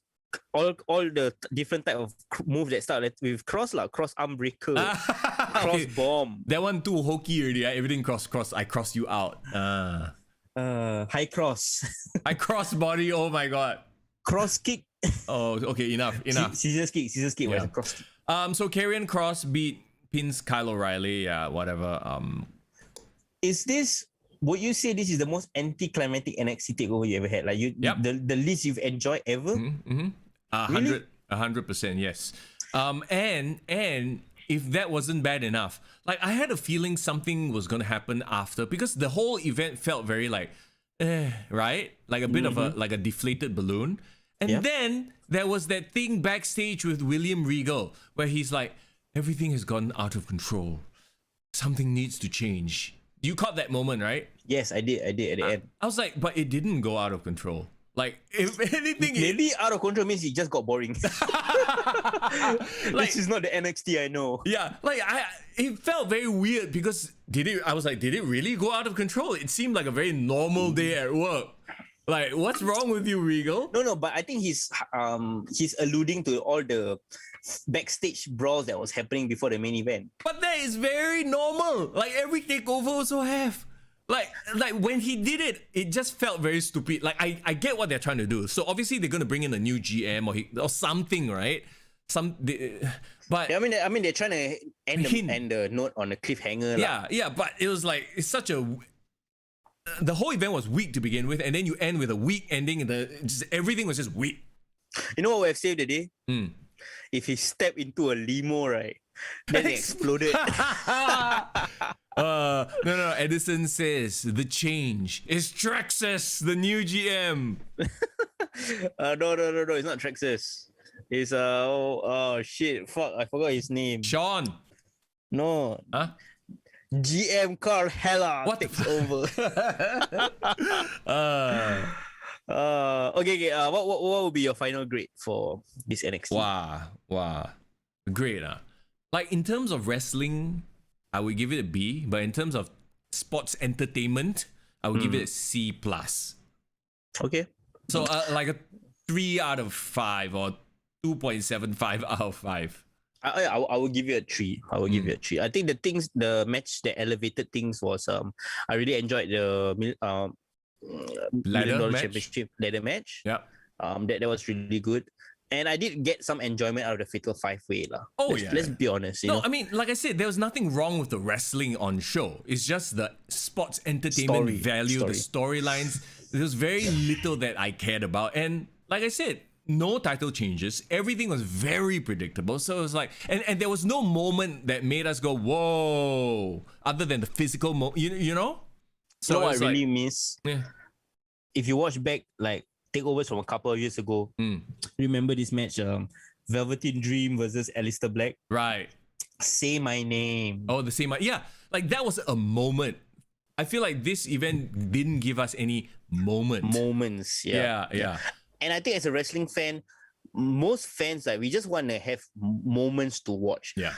all the different type of move that start with cross cross arm breaker, cross Okay. bomb, That one too hokey already. Everything cross. I cross you out. high cross, I cross body. Oh my god. cross kick, Oh, okay. Enough. scissors kick Yeah. was a cross kick. So Karrion Kross pins Kyle O'Reilly. Yeah, whatever. Is this? Would you say this is the most anticlimactic NXT takeover you ever had? Like the least you've enjoyed ever? 100%, yes. And if that wasn't bad enough, like I had a feeling something was gonna happen after, because the whole event felt very like, right? Like a bit of a deflated balloon. And then there was that thing backstage with William Regal where he's like, everything has gotten out of control. Something needs to change. You caught that moment, right? Yes, I did at the end. I was like, but it didn't go out of control. Like, if anything, Maybe out of control means it just got boring. This is not the NXT I know. yeah, like it felt very weird because I was like, did it really go out of control? It seemed like a very normal day at work. Like, what's wrong with you, Regal? No, but I think he's alluding to all the backstage brawls that was happening before the main event. But that is very normal. Like every takeover also have. Like when he did it, it just felt very stupid. Like I get what they're trying to do. So obviously they're gonna bring in a new GM or something, right? But I mean they're trying to end the note on a cliffhanger. Yeah. But it was like it's such a. The whole event was weak to begin with, and then you end with a weak ending, and everything was just weak. You know what would have saved the day? If he stepped into a limo, right? Then it exploded. No. Edison says the change is Trexxus, the new GM. No. It's not Trexxus. It's oh shit. Fuck, I forgot his name. Sean. No. Huh? GM Carl Hella takes over. Okay. What would be your final grade for this NXT? Wow. Great, Like in terms of wrestling, I would give it a B, but in terms of sports entertainment, I would give it a C+. Okay. So like a 3 out of 5 or 2.75 out of 5. I will give you a 3. I think the match that elevated things was I really enjoyed the $1 million championship ladder match. Yeah. That was really good. And I did get some enjoyment out of the Fatal 5-Way. Let's be honest. You know? I mean, like I said, there was nothing wrong with the wrestling on show. It's just the sports entertainment value, the storylines. There was very little that I cared about. And like I said, no title changes. Everything was very predictable. So it was like, and there was no moment that made us go, whoa, other than the physical you know? So you know what I really miss? Yeah. If you watch back, like, takeovers from a couple of years ago, remember this match, Velveteen Dream versus Aleister Black? Right. Say my name. Oh, the same. Yeah, like that was a moment. I feel like this event didn't give us any moments. Yeah. And I think as a wrestling fan, most fans, like, we just want to have moments to watch. Yeah.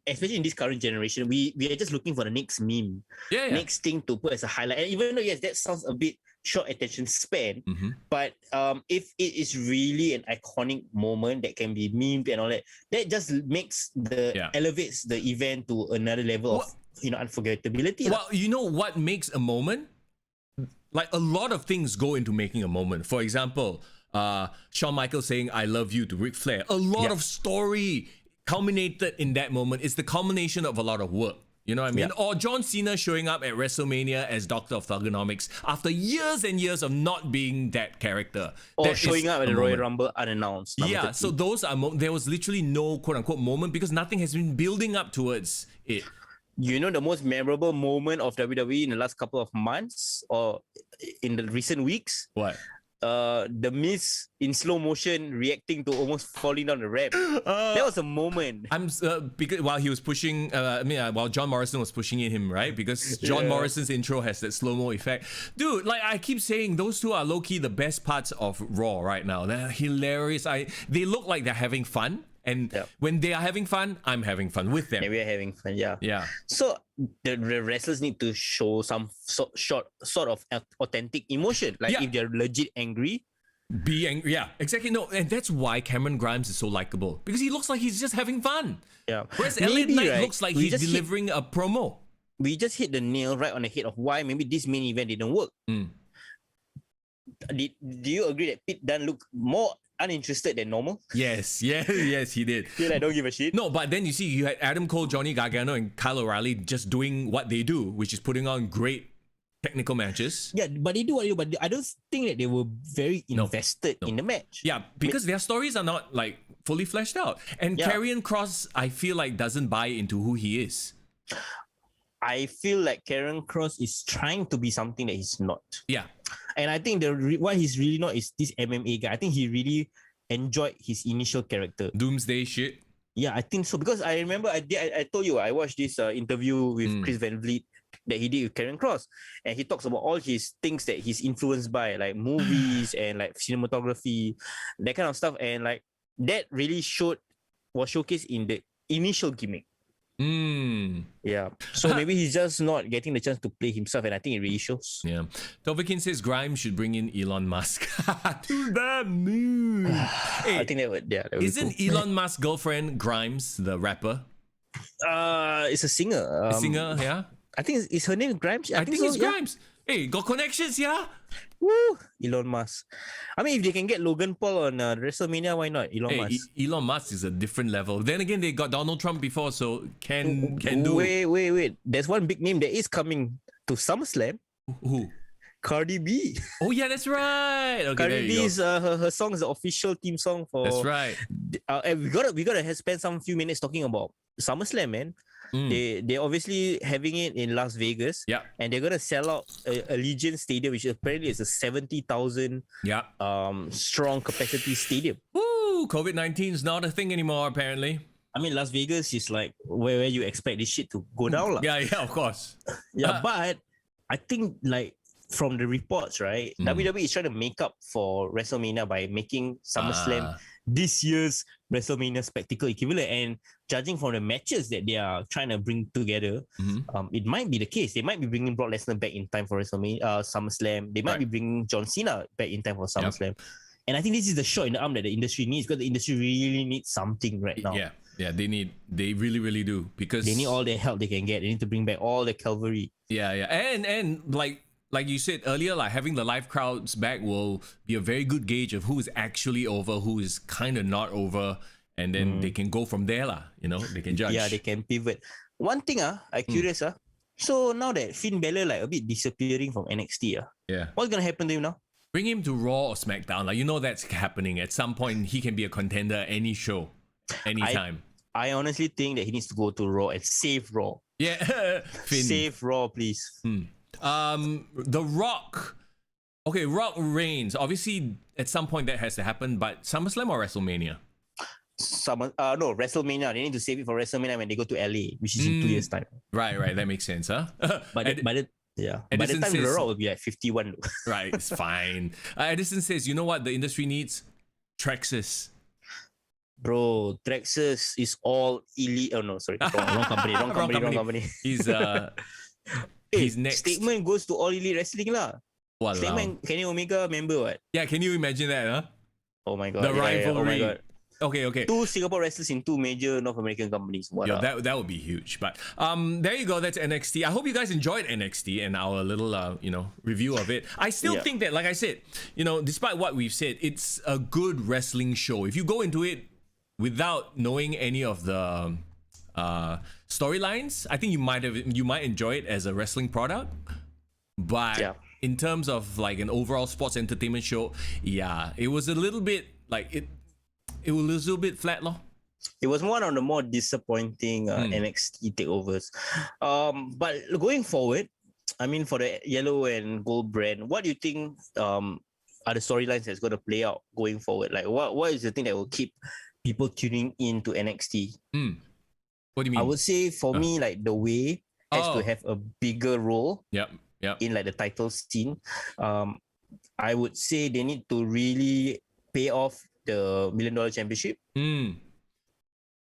Especially in this current generation, we are just looking for the next meme, next thing to put as a highlight. And even though yes, that sounds a bit short attention span, but if it is really an iconic moment that can be memed and all that, that just makes elevates the event to another level of unforgettability. Well, you know what makes a moment? Like a lot of things go into making a moment. For example, Shawn Michaels saying "I love you" to Ric Flair. A lot of story culminated in that moment. It's the culmination of a lot of work. You know what I mean? Or John Cena showing up at WrestleMania as Doctor of Thugonomics after years and years of not being that character. Or That showing is up at a the Royal moment. Rumble unannounced. number Yeah, 30. so those are there was literally no quote unquote moment because nothing has been building up towards it. You know the most memorable moment of WWE in the last couple of months or in the recent weeks? What? The Miz in slow motion reacting to almost falling down the ramp. That was a moment. I'm because while he was pushing, while John Morrison was pushing in him, right? Because John Morrison's intro has that slow mo effect, dude. Like I keep saying, those two are low key the best parts of Raw right now. They're hilarious. They look like they're having fun, and when they are having fun, I'm having fun with them. And we are having fun, Yeah. So the wrestlers need to show some sort of authentic emotion. Like if they're legit angry, Be angry. Yeah, exactly. No, and that's why Cameron Grimes is so likable because he looks like he's just having fun. Yeah. Whereas Elliot Knight looks like we he's just delivering a promo. We just hit the nail right on the head of why maybe this main event didn't work. Do you agree that Pete Dunne looked more uninterested than normal? Yes, he did. Feel like don't give a shit. No, but then you see, you had Adam Cole, Johnny Gargano, and Kyle O'Reilly just doing what they do, which is putting on great technical matches. Yeah, but they do what they do, but I don't think that they were very invested in the match. Yeah, because their stories are not like fully fleshed out. And Karrion Kross, I feel like doesn't buy into who he is. I feel like Karrion Kross is trying to be something that he's not. Yeah. And I think what he's really not is this MMA guy. I think he really enjoyed his initial character. Doomsday shit. Yeah, I think so. Because I remember I told you, I watched this interview with Chris Van Vliet that he did with Karrion Kross. And he talks about all his things that he's influenced by, like movies and like cinematography, that kind of stuff. And like that really was showcased in the initial gimmick. Yeah. So maybe he's just not getting the chance to play himself, and I think it really shows. Yeah. Tovikin says Grimes should bring in Elon Musk to the moon. Hey, I think that would isn't be cool. Elon Musk's girlfriend Grimes the rapper? It's a singer. A singer, yeah. I think is her name Grimes. I think so, it's Grimes. Hey, got connections, yeah. Woo, Elon Musk. I mean, if they can get Logan Paul on WrestleMania, why not? Elon Musk. Elon Musk is a different level. Then again, they got Donald Trump before, so can do. Wait. There's one big name that is coming to SummerSlam. Who? Cardi B. Oh yeah, that's right. Okay, Cardi B is her song is the official theme song for. That's right. And we gotta spend some few minutes talking about SummerSlam, man. They're obviously having it in Las Vegas. Yeah. And they're gonna sell out a Allegiant Stadium, which apparently is a 70,000 strong capacity stadium. Woo! COVID-19 is not a thing anymore, apparently. I mean, Las Vegas is like where you expect this shit to go down. Yeah, of course. But I think like from the reports, right, WWE is trying to make up for WrestleMania by making SummerSlam this year's WrestleMania spectacle equivalent. And judging from the matches that they are trying to bring together, it might be the case. They might be bringing Brock Lesnar back in time for WrestleMania, SummerSlam. They might be bringing John Cena back in time for SummerSlam. Yep. And I think this is the shot in the arm that the industry needs, because the industry really needs something right now. Yeah, they really, really do, because they need all the help they can get. They need to bring back all the cavalry. Yeah. And like you said earlier, like having the live crowds back will be a very good gauge of who is actually over, who is kind of not over, and then they can go from there, lah. You know, they can judge. Yeah, they can pivot. One thing, I'm curious, so now that Finn Balor like a bit disappearing from NXT, what's gonna happen to him now? Bring him to Raw or SmackDown. Like, you know that's happening. At some point, he can be a contender any show, anytime. I honestly think that he needs to go to Raw and save Raw. Yeah, Finn. Save Raw, please. The Rock. Okay, Rock reigns. Obviously, at some point that has to happen. But SummerSlam or WrestleMania? No, WrestleMania. They need to save it for WrestleMania when they go to LA, which is in 2 years' time. Right. That makes sense, huh? By the time The Rock will be like 51. Right, it's fine. Edison says, you know what the industry needs? Trexxus. Bro, Trexxus is all elite. Oh no, sorry, wrong company. He's next. Statement goes to all elite wrestling lah. Walao. Statement, Kenny Omega member what? Yeah, can you imagine that, huh? Oh my god. The rivalry. Oh my god. Okay. 2 Singapore wrestlers in 2 major North American companies. Yeah, that would be huge. But there you go. That's NXT. I hope you guys enjoyed NXT and our little review of it. I still think that, like I said, despite what we've said, it's a good wrestling show. If you go into it without knowing any of the storylines. I think you might enjoy it as a wrestling product, but in terms of like an overall sports entertainment show, it was a little bit like it was a little bit flat, lor. It was one of the more disappointing NXT takeovers. But going forward, I mean, for the yellow and gold brand, what do you think are the storylines that's going to play out going forward? Like, what is the thing that will keep people tuning into NXT? What do you mean? I would say for me, like the way has to have a bigger role. In like the title scene. I would say they need to really pay off the $1 Million Championship.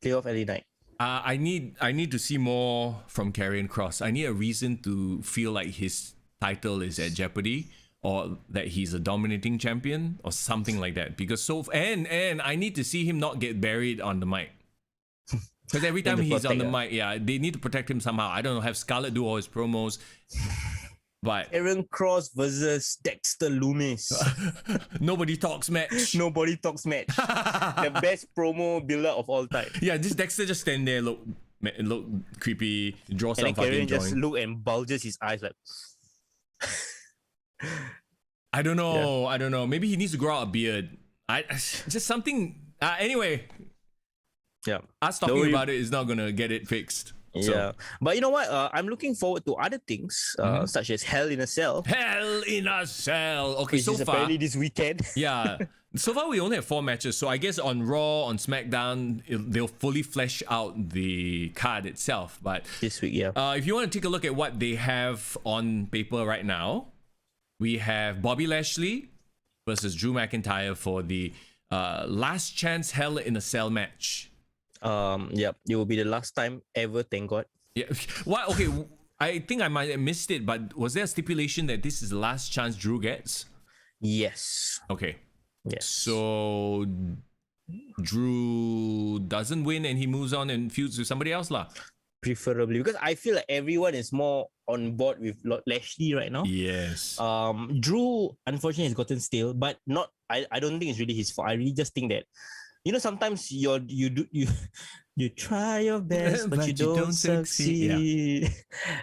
Play off LA Knight. I need to see more from Karrion Kross. I need a reason to feel like his title is at jeopardy, or that he's a dominating champion or something like that. Because and I need to see him not get buried on the mic. Because every time he's on the mic, they need to protect him somehow. I don't know, have Scarlett do all his promos. But Karrion Kross versus Dexter Lumis. Nobody talks match. Nobody talks match. The best promo builder of all time. Yeah, this Dexter just stand there, look creepy, draw some fucking Karrion just drawing. look and bulges his eyes like. I don't know. Maybe he needs to grow out a beard. Just something. Anyway. Yeah. Us talking about it is not gonna get it fixed. Yeah, but you know what? I'm looking forward to other things, such as Hell in a Cell. Hell in a Cell. Okay, Which so is far apparently this weekend. Yeah, so far we only have 4 matches. So I guess on Raw, on SmackDown, they'll fully flesh out the card itself. But this week, if you want to take a look at what they have on paper right now, we have Bobby Lashley versus Drew McIntyre for the last chance Hell in a Cell match. It will be the last time ever, thank God. Yeah. What? Okay, I think I might have missed it, but was there a stipulation that this is the last chance Drew gets? Yes. Okay. Yes. So Drew doesn't win and he moves on and feuds with somebody else, lah. Preferably, because I feel like everyone is more on board with Lashley right now. Yes. Drew unfortunately has gotten stale, but not. I don't think it's really his fault. I really just think that, you know, sometimes you try your best, but you don't succeed.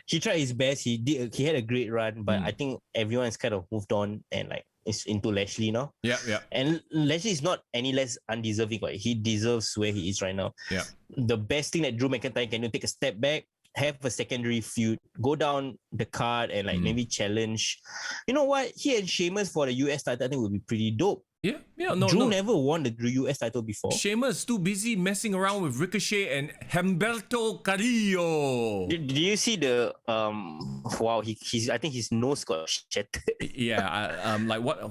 He tried his best. He had a great run, but I think everyone's kind of moved on and like is into Lashley now. Yeah. And Lashley is not any less undeserving, but he deserves where he is right now. Yeah. The best thing that Drew McIntyre can do, take a step back, have a secondary feud, go down the card and like maybe challenge. You know what? He and Sheamus for the US title, I think would be pretty dope. Yeah. Drew never won the US title before. Sheamus too busy messing around with Ricochet and Humberto Carrillo. Did you see the wow? I think his nose got shattered. Yeah. Like what?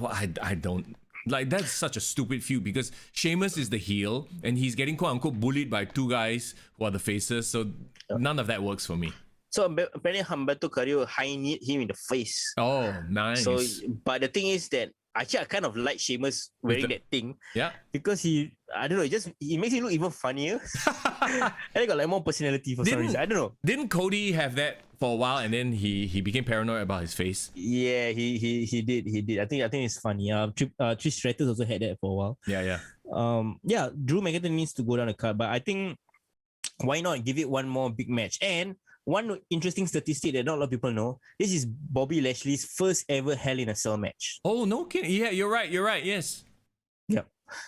I don't. Like, that's such a stupid feud because Sheamus is the heel and he's getting quote unquote bullied by 2 guys who are the faces. So none of that works for me. So apparently Humberto Carrillo high-kneed him in the face. Oh, nice. So, but the thing is that actually I kind of like Sheamus wearing that thing. Yeah. Because he makes him look even funnier. And he got like more personality for some reason. I don't know. Didn't Cody have that for a while and then he became paranoid about his face? Yeah, he did. I think it's funny. Trish Stratus also had that for a while. Yeah. Drew McIntyre needs to go down the card, but I think why not give it one more big match? And one interesting statistic that not a lot of people know, this is Bobby Lashley's first ever Hell in a Cell match. Oh, no kidding. Yeah, you're right. Yes. Yeah.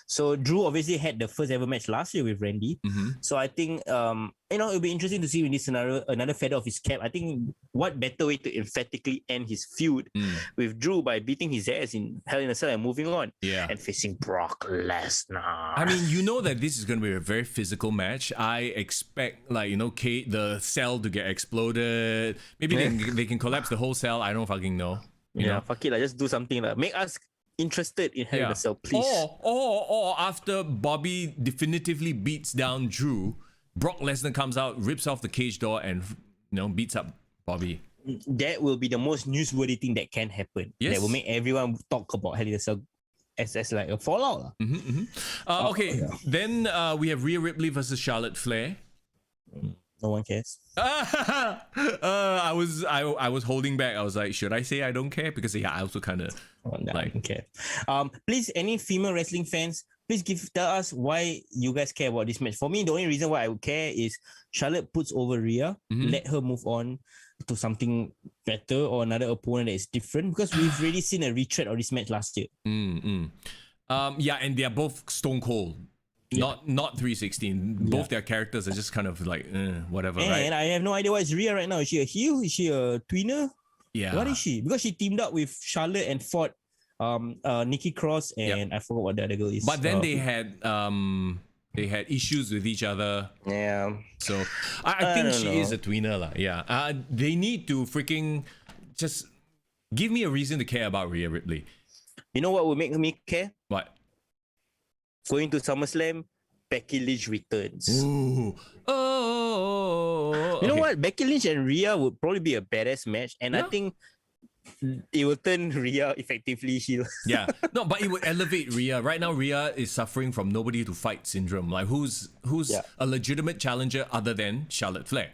So Drew obviously had the first ever match last year with Randy. So I think it'll be interesting to see in this scenario another feather of his cap. I think what better way to emphatically end his feud with Drew by beating his ass in Hell in a Cell and moving on. Yeah. And facing Brock Lesnar. I mean, you know that this is going to be a very physical match. I expect the cell to get exploded. Maybe they can collapse the whole cell. I don't fucking know. You know? Fuck it, just do something. Make us interested in Hell in a Cell, please. Or after Bobby definitively beats down Drew, Brock Lesnar comes out, rips off the cage door, and beats up Bobby. That will be the most newsworthy thing that can happen. Yes. That will make everyone talk about Hell in a Cell as like a fallout. Then we have Rhea Ripley versus Charlotte Flair. No one cares. I was holding back. I was like, should I say I don't care? Because I also kind of I don't care. Please, any female wrestling fans, please tell us why you guys care about this match. For me, the only reason why I would care is Charlotte puts over Rhea, let her move on to something better or another opponent that is different, because we've already seen a retread of this match last year. Yeah, and they're both stone cold. Not 316. Both their characters are just kind of like whatever, right? And I have no idea what is Rhea right now. Is she a heel? Is she a tweener? Yeah. What is she? Because she teamed up with Charlotte and fought Nikki Cross and I forgot what the other girl is. But then they had issues with each other. Yeah. So I think she is a tweener lah. Yeah. They need to freaking just give me a reason to care about Rhea Ripley. You know what would make me care? What? Going to SummerSlam, Becky Lynch returns. Ooh. Oh. You know what? Becky Lynch and Rhea would probably be a badass match, and I think it will turn Rhea effectively heel. Yeah. No, but it would elevate Rhea. Right now, Rhea is suffering from nobody to fight syndrome. Like who's a legitimate challenger other than Charlotte Flair?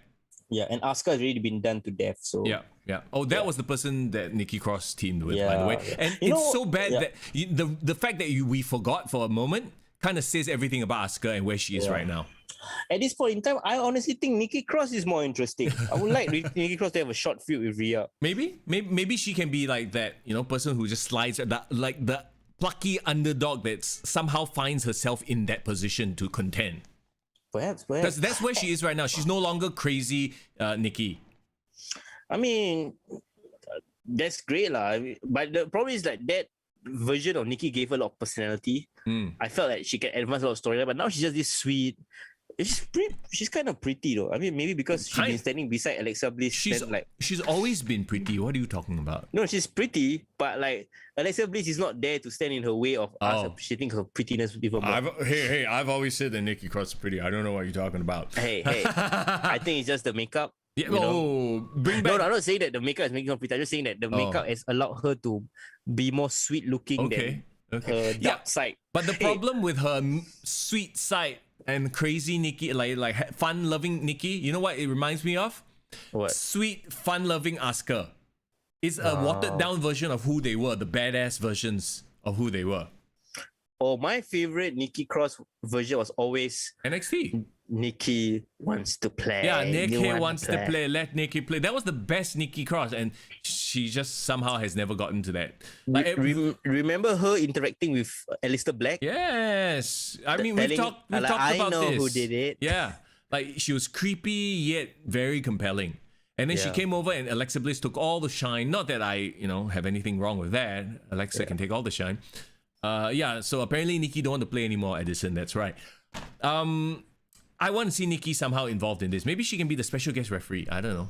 Yeah, and Asuka has already been done to death. So yeah. Oh, that was the person that Nikki Cross teamed with, by the way. And it's so bad that the fact that we forgot for a moment kind of says everything about Asuka and where she is right now. At this point in time, I honestly think Nikki Cross is more interesting. I would like Nikki Cross to have a short feud with Rhea. Maybe she can be like that, person who just slides at that, like the plucky underdog that somehow finds herself in that position to contend. Perhaps. Because that's where she is right now. She's no longer crazy Nikki. I mean, that's great lah. But the problem is like that version of Nikki gave her a lot of personality. I felt like she can advance a lot of storyline, but now she's just this sweet. She's kind of pretty though. I mean, maybe because she's been standing beside Alexa Bliss. She's always been pretty. What are you talking about? No, she's pretty, but like Alexa Bliss is not there to stand in her way of us appreciating her prettiness even more. I've always said that Nikki Cross is pretty. I don't know what you're talking about. Hey, I think it's just the makeup. Yeah, bring back. No, I'm not saying that the makeup is making her pretty. I'm just saying that the makeup has allowed her to be more sweet looking than her dark side. But the problem with her sweet side and crazy Nikki, like fun-loving Nikki, you know what it reminds me of? What? Sweet, fun-loving Asuka. It's a watered-down version of who they were, the badass versions of who they were. Oh, my favorite Nikki Cross version was always NXT. Nikki wants to play. Yeah, Nikki wants to play. Let Nikki play. That was the best Nikki Cross, and she just somehow has never gotten to that. Like, remember her interacting with Aleister Black? Yes. I mean, we've talked about this. I know who did it. Yeah. Like, she was creepy yet very compelling. And then she came over and Alexa Bliss took all the shine. Not that I, have anything wrong with that. Alexa can take all the shine. So apparently Nikki don't want to play anymore, Edison. That's right. I want to see Nikki somehow involved in this. Maybe she can be the special guest referee. I don't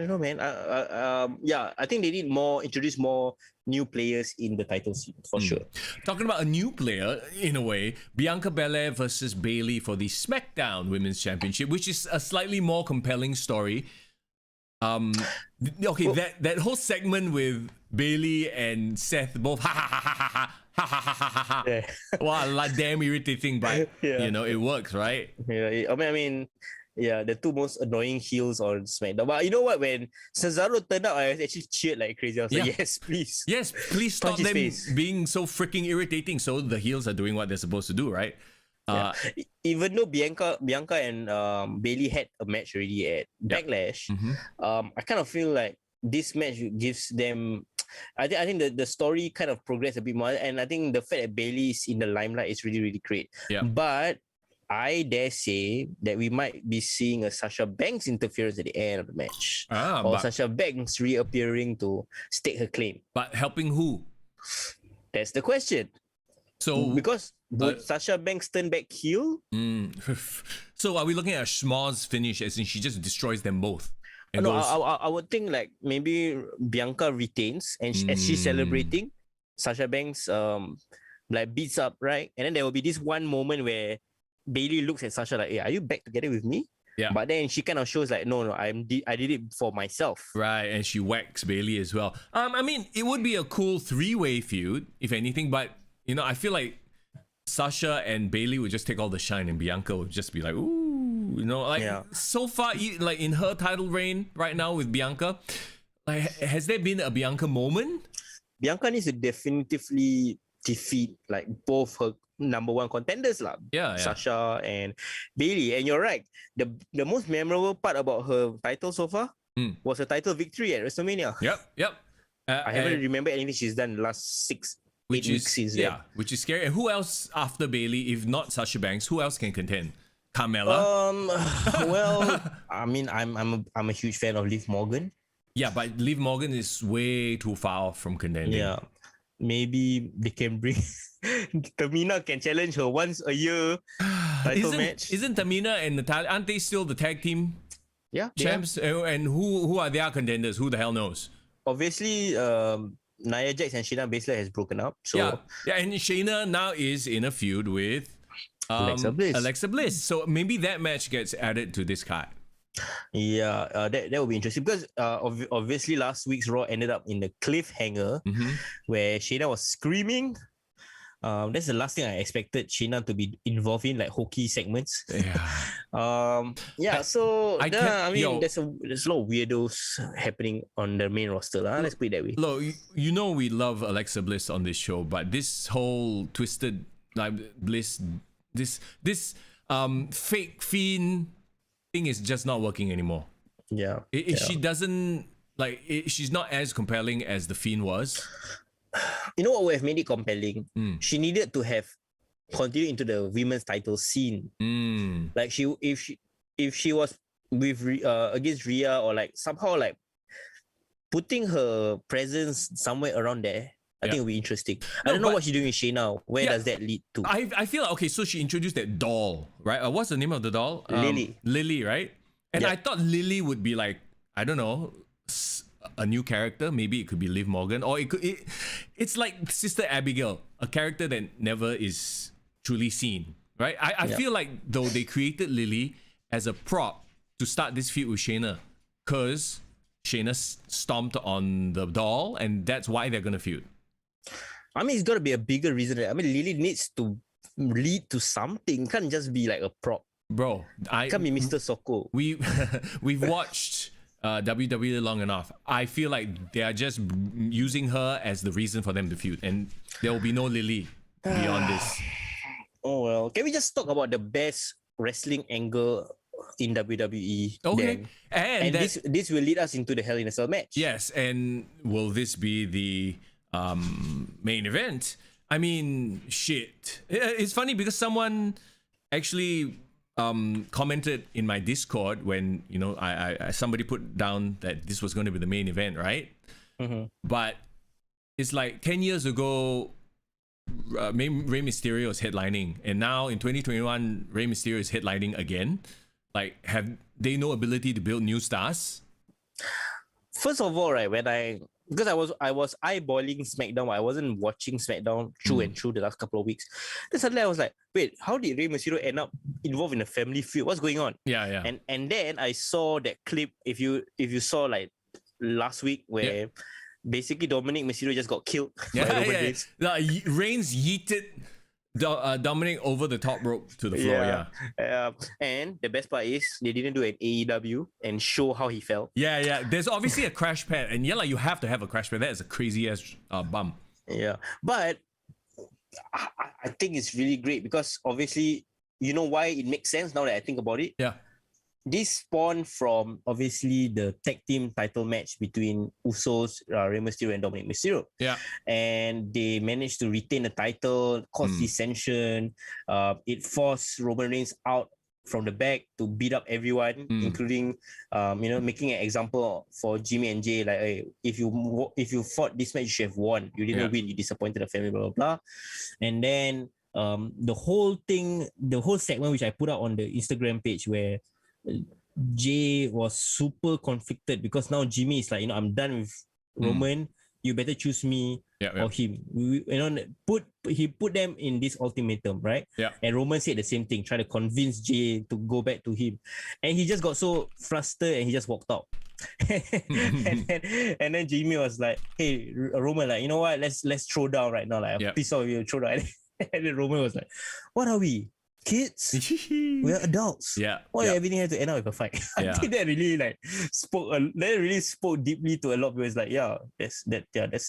know, man. I think they need introduce more new players in the title scene for sure. Talking about a new player, in a way, Bianca Belair versus Bayley for the SmackDown Women's Championship, which is a slightly more compelling story. That whole segment with Bayley and Seth both wow, damn irritating, but it works, right? Yeah, I mean, the two most annoying heels on SmackDown. But you know what? When Cesaro turned out, I actually cheered like crazy. I was like, yes, please. Yes, please stop them being so freaking irritating. So the heels are doing what they're supposed to do, right? Even though Bianca and Bayley had a match already at Backlash, I kind of feel like this match gives them. I think the story kind of progressed a bit more, and I think the fact that Bayley is in the limelight is really, really great. Yeah. But I dare say that we might be seeing a Sasha Banks interference at the end of the match, or Sasha Banks reappearing to stake her claim. But helping who? That's the question. So because would Sasha Banks turn back heel? So are we looking at a schmoz finish, as in she just destroys them both? No, I would think like maybe Bianca retains, and as she's celebrating, Sasha Banks like beats up, right? And then there will be this one moment where Bayley looks at Sasha like, "Hey, are you back together with me?" Yeah. But then she kind of shows like, no, I did it for myself. Right, and she whacks Bayley as well. I mean, it would be a cool three-way feud, if anything, but I feel like Sasha and Bayley would just take all the shine, and Bianca would just be like, ooh. So far, like in her title reign right now with Bianca, like has there been a Bianca moment? Bianca needs to definitively defeat like both her number one contenders lah. Yeah. Sasha and Bailey. And you're right. The most memorable part about her title so far was her title victory at WrestleMania. Yep. I haven't remembered anything she's done the last 8 weeks since then. Which is scary. And who else after Bailey, if not Sasha Banks, who else can contend? Carmella? Well, I mean, I'm a huge fan of Liv Morgan. Yeah, but Liv Morgan is way too far off from contending. Yeah. Maybe they can bring Tamina can challenge her once a year title match. Isn't Tamina and Natalia, aren't they still the tag team champs? And who are their contenders? Who the hell knows? Obviously, Nia Jax and Shayna Baszler has broken up. So yeah, and Shayna now is in a feud with Alexa Bliss. So maybe that match gets added to this card. Yeah, that will be interesting because obviously last week's Raw ended up in the cliffhanger where Shayna was screaming. That's the last thing I expected Shayna to be involved in, like hokey segments. So I mean, there's a lot of weirdos happening on the main roster. Let's put it that way. Look, you know we love Alexa Bliss on this show, but this whole twisted like Bliss, this fake fiend thing is just not working anymore. She doesn't she's not as compelling as the Fiend was. You know what would have made it compelling? She needed to have continued into the women's title scene. Like if she was with against Rhea or like somehow like putting her presence somewhere around there, I think it'll be interesting. I don't know what she's doing with Shayna. Where does that lead to? I feel like, okay, so she introduced that doll, right? What's the name of the doll? Lily, right? And I thought Lily would be like, I don't know, a new character. Maybe it could be Liv Morgan, or it's like Sister Abigail, a character that never is truly seen, right? I feel like though they created Lily as a prop to start this feud with Shayna, because Shayna stomped on the doll, and that's why they're gonna feud. I mean, it's got to be a bigger reason. I mean, Lily needs to lead to something. Can't just be like a prop. Bro, can't be Mr. Soko. We've watched WWE long enough. I feel like they are just using her as the reason for them to feud, and there will be no Lily beyond this. Oh well, can we just talk about the best wrestling angle in WWE? Okay, then? And this will lead us into the Hell in a Cell match. Yes, and will this be the main event? I mean, shit. It's funny because someone actually commented in my Discord when, you know, I somebody put down that this was going to be the main event, right? But it's like 10 years ago, Rey Mysterio was headlining, and now in 2021, Rey Mysterio is headlining again. Like, have they no ability to build new stars? First of all, right, because I was eyeballing SmackDown, I wasn't watching SmackDown through and through the last couple of weeks. Then suddenly I was like, wait, how did Rey Mysterio end up involved in a family feud? What's going on? Yeah. And then I saw that clip. If you saw like last week where basically Dominic Mysterio just got killed by Roman Reigns. Reigns yeeted Dominic over the top rope to the floor. And the best part is they didn't do an AEW and show how he fell. Yeah. There's obviously a crash pad, and you have to have a crash pad. That is a crazy ass bump. Yeah, but I think it's really great because obviously you know why it makes sense now that I think about it. Yeah. This spawned from obviously the tag team title match between Usos, Rey Mysterio and Dominic Mysterio. Yeah. And they managed to retain the title, cause dissension. It forced Roman Reigns out from the back to beat up everyone, including, making an example for Jimmy and Jay. Like, hey, if you fought this match, you should have won. You didn't win. You disappointed the family, blah, blah, blah. And then the whole segment, which I put out on the Instagram page where Jay was super conflicted because now Jimmy is like, I'm done with Roman. You better choose me or him. He put them in this ultimatum, right? Yeah. And Roman said the same thing, trying to convince Jay to go back to him. And he just got so frustrated and he just walked out. and then Jimmy was like, hey, Roman, like, you know what? Let's throw down right now. Like, I'm pissed off with you, throw down. And then Roman was like, what are we? kids. We're adults. Yeah. Why yeah. everything has to end up with a fight? Yeah. I think that really spoke deeply to a lot of people. It's like,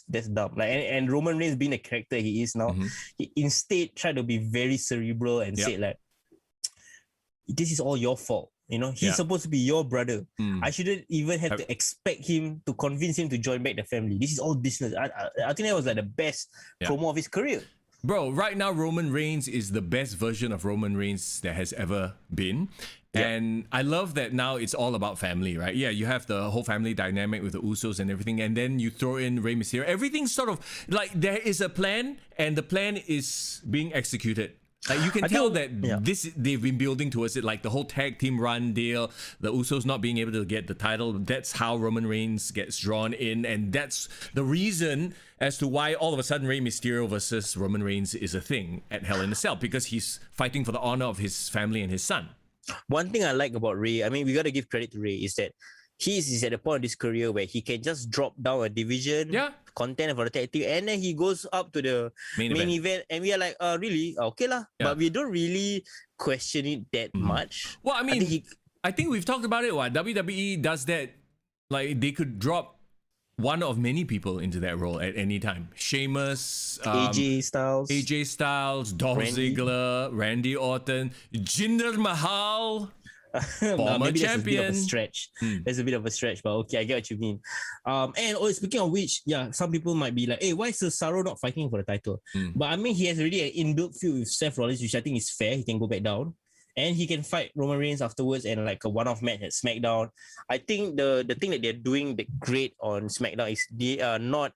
that's dumb. Like, and Roman Reigns being the character he is now, he instead tried to be very cerebral and say like, this is all your fault. You know, he's supposed to be your brother. I shouldn't even have to expect him to convince him to join back the family. This is all business. I think that was like the best promo of his career. Bro, right now Roman Reigns is the best version of Roman Reigns that has ever been. And I love that now it's all about family, right? Yeah, you have the whole family dynamic with the Usos and everything, and then you throw in Rey Mysterio. Everything's sort of like there is a plan, and the plan is being executed. Like you can tell that they've been building towards it, like the whole tag team run deal, the Usos not being able to get the title. That's how Roman Reigns gets drawn in, and that's the reason as to why all of a sudden Rey Mysterio versus Roman Reigns is a thing at Hell in a Cell, because he's fighting for the honor of his family and his son. One thing I like about Rey, I mean, we got to give credit to Rey, is that he's at a point of his career where he can just drop down a division, content for the tag team, and then he goes up to the main event, and we are like, really? Okay lah. But we don't really question it that much. Well, I mean, I think we've talked about it. WWE does that. Like, they could drop one of many people into that role at any time. Sheamus, AJ Styles, Dolph Ziggler, Randy Orton, Jinder Mahal. Former champion. There's a bit of a stretch, but okay, I get what you mean. And speaking of which, some people might be like, hey, why is Cesaro not fighting for the title? But I mean, he has already an inbuilt feud with Seth Rollins, which I think is fair. He can go back down, and he can fight Roman Reigns afterwards, and like a one-off match at SmackDown. I think the thing that they're doing great on SmackDown is they are not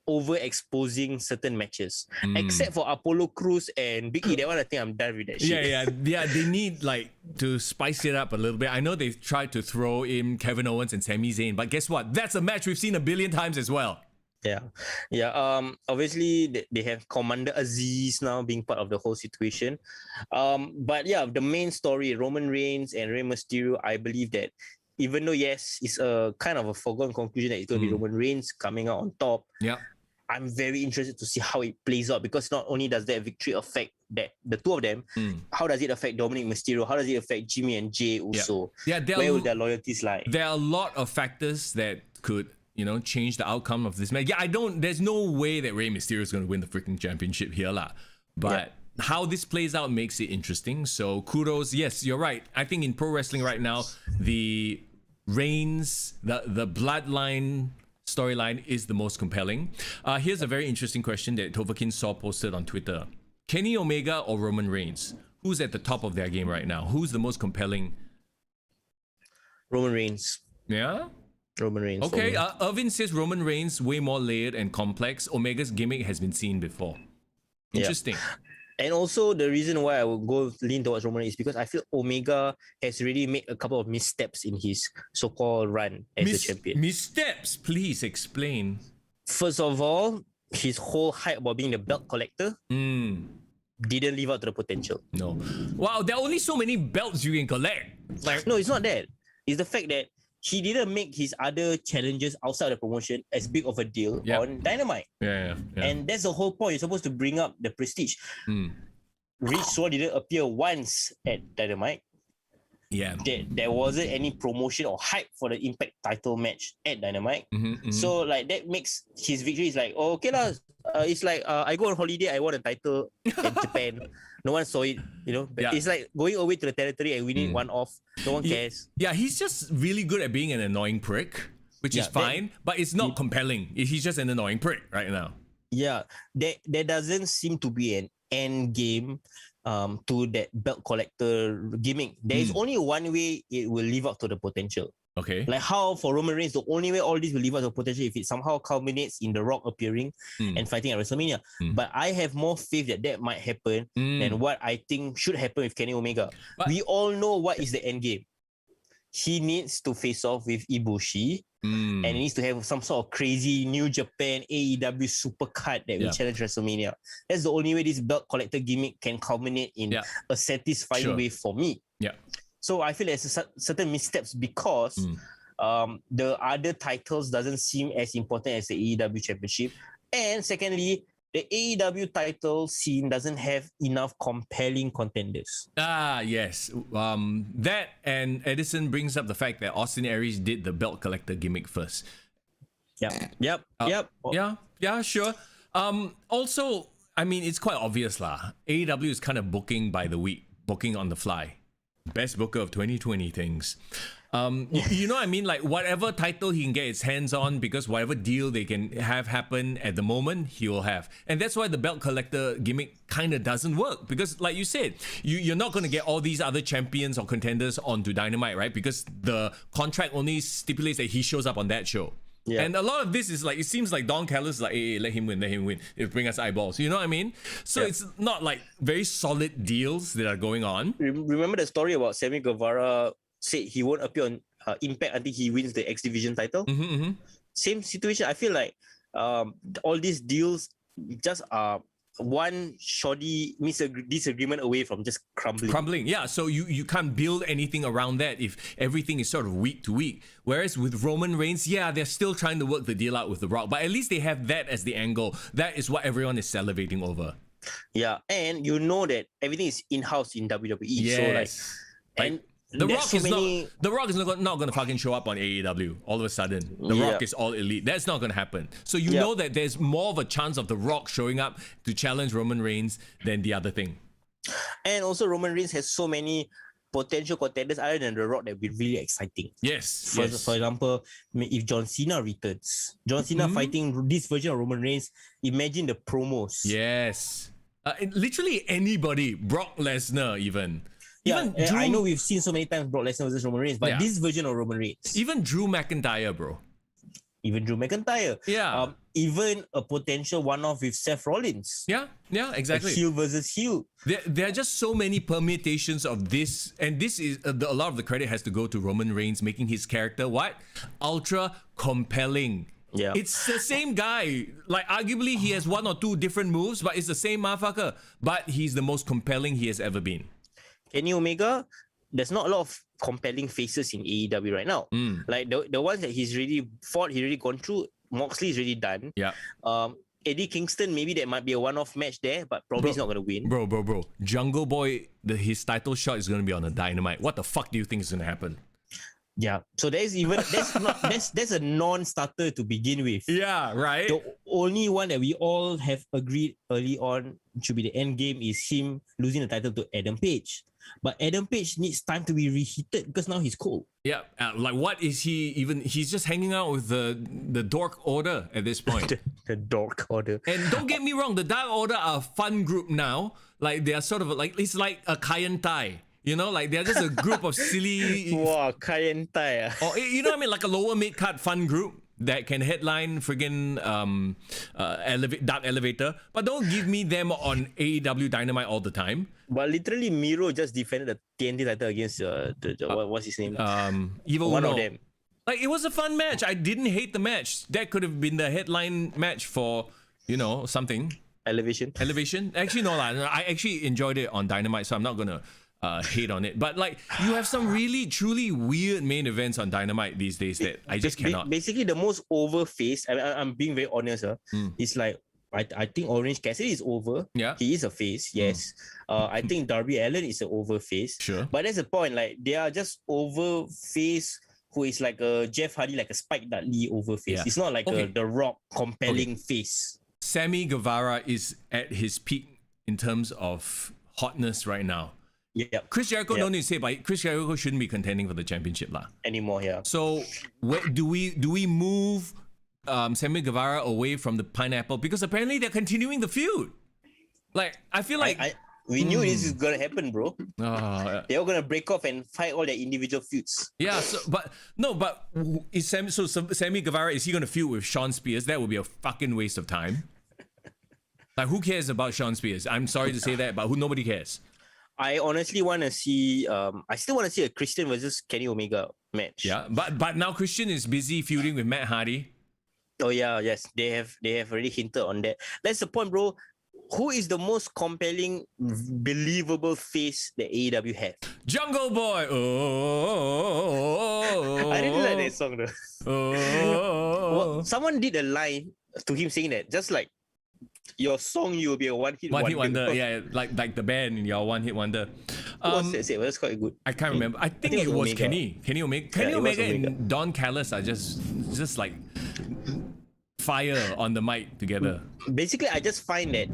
overexposing certain matches, except for Apollo Crews and Big E. That one, I think I'm done with that shit. Yeah. They need like to spice it up a little bit. I know they've tried to throw in Kevin Owens and Sami Zayn, but guess what? That's a match we've seen a billion times as well. Obviously they have Commander Aziz now being part of the whole situation. But the main story, Roman Reigns and Rey Mysterio, I believe that even though it's a kind of a foregone conclusion that it's going to be Roman Reigns coming out on top. I'm very interested to see how it plays out, because not only does that victory affect that the two of them, how does it affect Dominic Mysterio? How does it affect Jimmy and Jay also? Where will their loyalties lie? There are a lot of factors that could, change the outcome of this match. There's no way that Rey Mysterio is going to win the freaking championship here lah. But how this plays out makes it interesting. So kudos. Yes, you're right. I think in pro wrestling right now, the Reigns, the bloodline storyline is the most compelling. Here's a very interesting question that Tovakin Saw posted on Twitter. Kenny Omega or Roman Reigns? Who's at the top of their game right now? Who's the most compelling? Roman Reigns. Yeah? Roman Reigns. Okay, Irvin says Roman Reigns way more layered and complex. Omega's gimmick has been seen before. Interesting. And also the reason why I would lean towards Roman is because I feel Omega has really made a couple of missteps in his so-called run as the champion. Missteps? Please explain. First of all, his whole hype about being the belt collector didn't live up to the potential. No. Wow, there are only so many belts you can collect. No, it's not that. It's the fact that he didn't make his other challenges outside the promotion as big of a deal on Dynamite. Yeah. And that's the whole point. You're supposed to bring up the prestige. Rich Swann didn't appear once at Dynamite. Yeah. There wasn't any promotion or hype for the Impact title match at Dynamite. So like that makes his victory is like, okay lah. It's like I go on holiday, I won a title in Japan. No one saw it, It's like going away to the territory and winning one off. No one cares. Yeah, he's just really good at being an annoying prick, which is fine, but it's not compelling. He's just an annoying prick right now. Yeah, there doesn't seem to be an end game to that belt collector gimmick. There is only one way it will live up to the potential. Okay. Like how for Roman Reigns, the only way all this will live up to potential if it somehow culminates in The Rock appearing and fighting at WrestleMania. But I have more faith that might happen than what I think should happen with Kenny Omega. But we all know what is the end game. He needs to face off with Ibushi and he needs to have some sort of crazy New Japan AEW supercard that will challenge WrestleMania. That's the only way this belt collector gimmick can culminate in a satisfying way for me. Yeah. So I feel there's certain missteps because the other titles doesn't seem as important as the AEW Championship. And secondly, the AEW title scene doesn't have enough compelling contenders. Yes. That and Edison brings up the fact that Austin Aries did the belt collector gimmick first. Yep. Yeah, sure. Also, I mean, it's quite obvious lah. AEW is kind of booking by the week, booking on the fly. Best booker of 2020 things. You know what I mean? Like whatever title he can get his hands on, because whatever deal they can have happen at the moment, he will have. And that's why the belt collector gimmick kind of doesn't work. Because like you said, you're not going to get all these other champions or contenders onto Dynamite, right? Because the contract only stipulates that he shows up on that show. Yeah. And a lot of this is like, it seems like Don Callis is like, hey, let him win. It'll bring us eyeballs. You know what I mean? So it's not like very solid deals that are going on. Remember the story about Sammy Guevara said he won't appear on Impact until he wins the X Division title? Same situation. I feel like all these deals just are one shoddy disagreement away from just crumbling. Yeah, so you can't build anything around that if everything is sort of week to week. Whereas with Roman Reigns, yeah, they're still trying to work the deal out with The Rock, but at least they have that as the angle. That is what everyone is salivating over. Yeah, and you know that everything is in-house in WWE. Yes. So and The Rock is not going to fucking show up on AEW all of a sudden. The Rock is all elite. That's not going to happen. So you know that there's more of a chance of The Rock showing up to challenge Roman Reigns than the other thing. And also Roman Reigns has so many potential contenders other than The Rock that would be really exciting. Yes. For example, if John Cena returns, John Cena fighting this version of Roman Reigns, imagine the promos. Yes. Literally anybody. Brock Lesnar even. Yeah, I know we've seen so many times Brock Lesnar versus Roman Reigns, but this version of Roman Reigns. Even Drew McIntyre, bro. Even Drew McIntyre. Yeah. Even a potential one-off with Seth Rollins. Yeah, exactly. Heel versus heel. There are just so many permutations of this, and this is a lot of the credit has to go to Roman Reigns making his character ultra compelling. Yeah. It's the same guy. Like arguably he has one or two different moves, but it's the same motherfucker. But he's the most compelling he has ever been. Kenny Omega, there's not a lot of compelling faces in AEW right now. Like the ones that he's really fought, he's really gone through. Moxley's really done. Yeah. Eddie Kingston, maybe that might be a one-off match there, but probably he's not going to win. Bro. Jungle Boy, his title shot is going to be on a Dynamite. What the fuck do you think is going to happen? Yeah. So that's a non-starter to begin with. Yeah, right. The only one that we all have agreed early on should be the end game is him losing the title to Adam Page. But Adam Page needs time to be reheated because now he's cold. Yeah, like what is he even? He's just hanging out with the Dork Order at this point. the Dork Order. And don't get me wrong, the Dark Order are a fun group now. Like they are sort of like, it's like a Karrion Kross. You know, like they're just a group of silly. Wow, Karrion Kross. Or you know what I mean, like a lower mid card fun group that can headline friggin' Dark Elevator, but don't give me them on AEW Dynamite all the time. But literally, Miro just defended the TNT title against what's his name? Evil one Uno. of them. Like it was a fun match. I didn't hate the match. That could have been the headline match for something. Elevation. Actually, no lah. I actually enjoyed it on Dynamite, so I'm not gonna hate on it. But like, you have some really truly weird main events on Dynamite these days that I just cannot. Basically, the most over face. I'm being very honest. It's like I think Orange Cassidy is over. Yeah, he is a face. Yes. I think Darby Allin is an over face. Sure. But that's the point. Like they are just over face. Who is like a Jeff Hardy, like a Spike Dudley over face. Yeah. It's not like a The Rock compelling face. Sammy Guevara is at his peak in terms of hotness right now. Yeah. Chris Jericho, don't need to say, but Chris Jericho shouldn't be contending for the championship anymore. Yeah. So do we move Sammy Guevara away from the Pineapple, because apparently they're continuing the feud? Like I feel like we knew this is gonna happen, bro. They're all gonna break off and fight all their individual feuds. Yeah. So, is Sammy Guevara, is he gonna feud with Sean Spears? That would be a fucking waste of time. Like who cares about Sean Spears? I'm sorry to say that, but nobody cares. I honestly want to see. I still want to see a Christian versus Kenny Omega match. Yeah, but now Christian is busy feuding with Matt Hardy. Oh yeah, yes, they have already hinted on that. That's the point, bro. Who is the most compelling, believable face that AEW has? Jungle Boy. Oh, I really like that song though. Oh. Well, someone did a line to him saying that, just like Your song, you will be a one-hit wonder. Yeah, like the band in your one-hit wonder. What's that? That's quite good. I can't remember. I think it was Kenny Omega. Kenny Omega and Don Callis are just like fire on the mic together. Basically, I just find that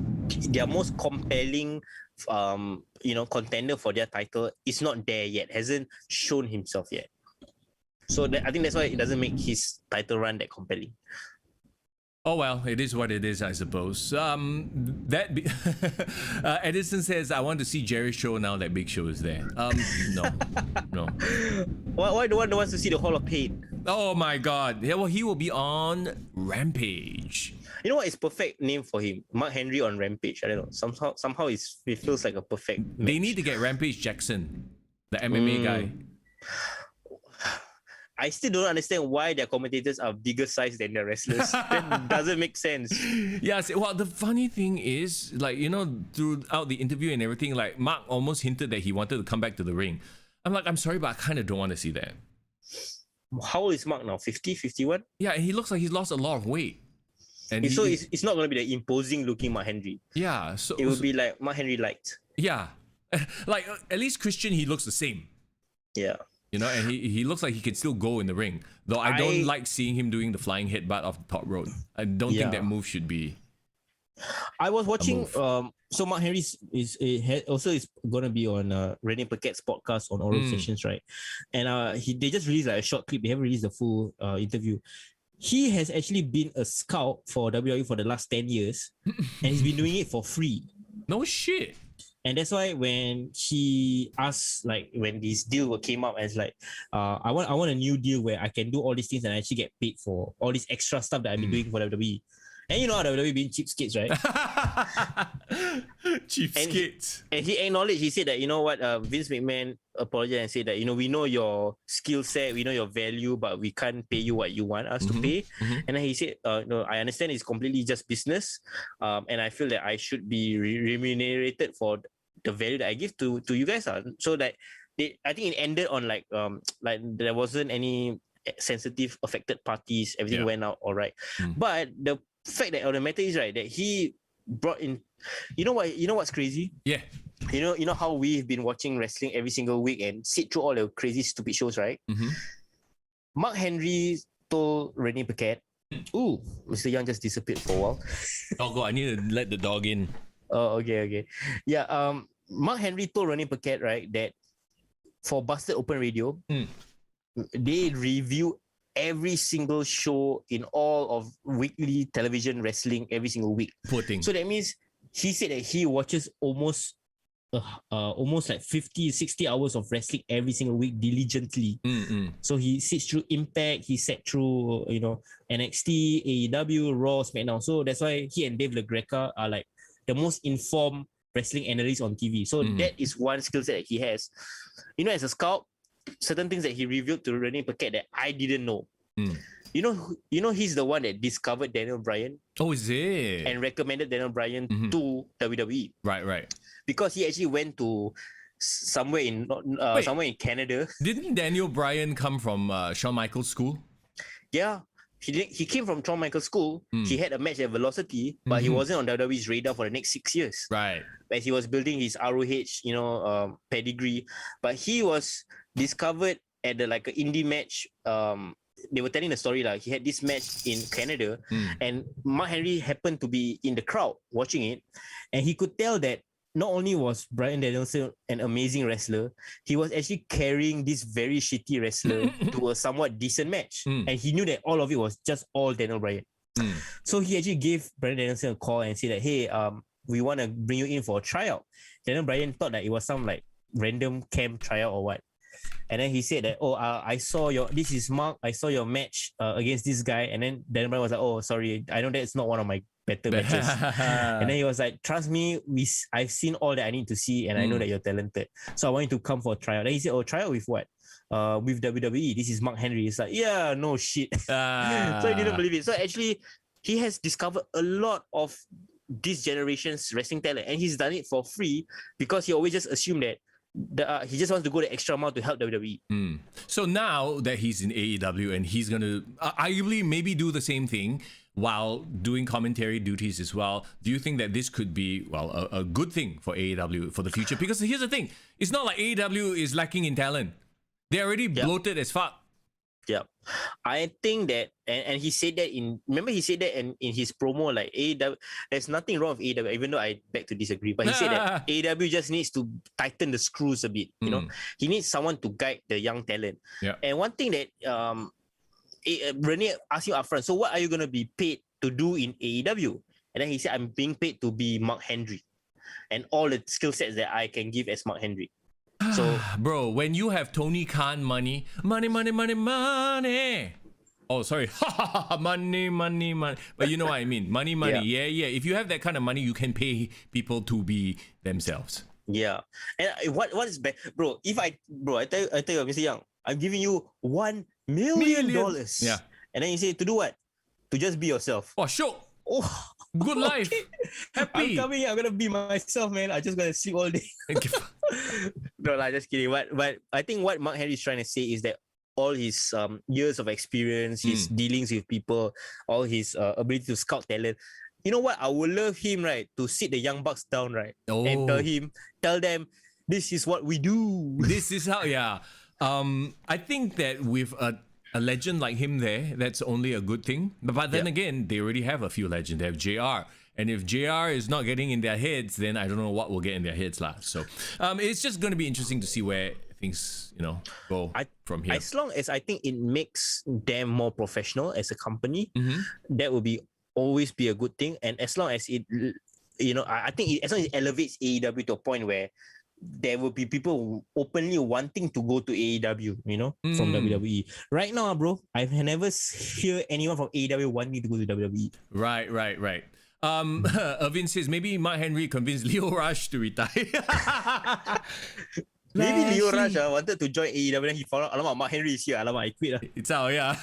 their most compelling contender for their title is not there yet, hasn't shown himself yet. So I think that's why it doesn't make his title run that compelling. Oh well, it is what it is, I suppose. Edison says, I want to see Jerry's show now that Big Show is there. No. Why the one that wants to see the Hall of Pain? Oh my God. Yeah, well, he will be on Rampage. You know what is perfect name for him? Mark Henry on Rampage. I don't know. Somehow it feels like a perfect match. They need to get Rampage Jackson, the MMA guy. I still don't understand why their commentators are bigger size than their wrestlers. That doesn't make sense. Yes, well, the funny thing is, like, throughout the interview and everything, like, Mark almost hinted that he wanted to come back to the ring. I'm like, I'm sorry, but I kind of don't want to see that. How old is Mark now? 50, 51? Yeah, and he looks like he's lost a lot of weight. And so it's not going to be the imposing looking Mark Henry. Yeah. So it will be like Mark Henry light. Yeah. Like, at least Christian, he looks the same. Yeah. And he looks like he can still go in the ring. Though I don't like seeing him doing the flying headbutt off the top rope. I don't think that move should be. I was watching. So Mark Henry is going to be on Rene Paquette's podcast on Oral Sessions, right? And they just released like a short clip. They haven't released the full interview. He has actually been a scout for WWE for the last 10 years, and he's been doing it for free. No shit. And that's why when he asked, like, when this deal came up as like, I want a new deal where I can do all these things and I actually get paid for all this extra stuff that I've been doing for WWE. And you know how WWE being cheapskates, right? Cheapskates. And he acknowledged, he said that, you know what, Vince McMahon apologized and said that, we know your skill set, we know your value, but we can't pay you what you want us to pay. And then he said, no, I understand it's completely just business. And I feel that I should be remunerated for the value that I give to you guys. So that I think it ended on like there wasn't any sensitive affected parties. Everything went out all right. But the fact that the matter is, right, that he brought in, you know what's crazy? Yeah. You know how we've been watching wrestling every single week and sit through all the crazy stupid shows, right? Mark Henry told Rene Paquette, ooh, Mister Young just disappeared for a while. Doggo, I need to let the dog in. Oh, okay. Yeah, Mark Henry told Rene Paquette, right, that for Busted Open Radio, they review every single show in all of weekly television wrestling every single week. Poor thing. So that means he said that he watches almost like 50-60 hours of wrestling every single week diligently. So he sits through Impact, he sat through NXT, AEW, Raw, SmackDown. So that's why he and Dave LaGreca are like the most informed wrestling analysts on TV. So that is one skill set that he has. As a scout, certain things that he revealed to Rene Paquette that I didn't know. He's the one that discovered Daniel Bryan. Oh, is it? And recommended Daniel Bryan to WWE. Right. Because he actually went to somewhere in Canada. Didn't Daniel Bryan come from Shawn Michaels' school? Yeah. He came from Shawn Michaels' school. He had a match at Velocity, but he wasn't on WWE's radar for the next 6 years. Right. As he was building his ROH, pedigree. But he was discovered at an indie match. They were telling the story he had this match in Canada, and Mark Henry happened to be in the crowd watching it, and he could tell that not only was Bryan Danielson an amazing wrestler, he was actually carrying this very shitty wrestler to a somewhat decent match. And he knew that all of it was just all Daniel Bryan. So he actually gave Bryan Danielson a call and said that, hey, we want to bring you in for a tryout. Daniel Bryan thought that it was some random camp tryout or what. And then he said that, I saw this is Mark, I saw your match against this guy. And then Daniel Bryan was like, oh, sorry, I know that's not one of my better matches. And then he was like, trust me, I've seen all that I need to see, and I know that you're talented. So I want you to come for a tryout. Then he said, tryout with what? With WWE. This is Mark Henry. It's like, yeah, no shit. So he didn't believe it. So actually, he has discovered a lot of this generation's wrestling talent, and he's done it for free because he always just assumed that he just wants to go the extra mile to help WWE. So now that he's in AEW and he's gonna arguably maybe do the same thing while doing commentary duties as well, do you think that this could be a good thing for AEW for the future? Because here's the thing, it's not like AEW is lacking in talent. They're already bloated as fuck. Yeah, I think that, and he said that he said that in his promo, like AEW, there's nothing wrong with AEW, even though I beg to disagree. But he said that AEW just needs to tighten the screws a bit. You know, he needs someone to guide the young talent. Yeah. And one thing that Rene asked you upfront, so what are you gonna be paid to do in AEW? And then he said, I'm being paid to be Mark Henry, and all the skill sets that I can give as Mark Henry. So, bro, when you have Tony Khan money. Oh, sorry. money. But you know what I mean. Money. Yeah. If you have that kind of money, you can pay people to be themselves. Yeah. And what is bad, bro? I tell you, Mr. Young, I'm giving you $1 million. Yeah. And then you say, to do what? To just be yourself. Oh, sure. Oh, good life. Happy. I'm coming here, I'm gonna be myself, man. I just gonna sleep all day. No, just kidding. But I think what Mark Henry is trying to say is that all his years of experience, his dealings with people, all his ability to scout talent. You know what? I would love him, right, to sit the Young Bucks down, right, and tell them, this is what we do. This is how, yeah. I think that with a legend like him there, that's only a good thing. But then again, they already have a few legends. They have JR. And if JR is not getting in their heads, then I don't know what will get in their heads lah. So it's just going to be interesting to see where things, go from here. As long as I think it makes them more professional as a company, that will always be a good thing. And as long as it, I think as long as it elevates AEW to a point where there will be people openly wanting to go to AEW, from WWE. Right now, bro, I've never heard anyone from AEW wanting to go to WWE. Right. Irvin says maybe Mark Henry convinced Leo Rush to retire. Maybe Leo Rush wanted to join AEW, and he found out, alamak, Mark Henry is here. Alamak, I quit. It's out, yeah.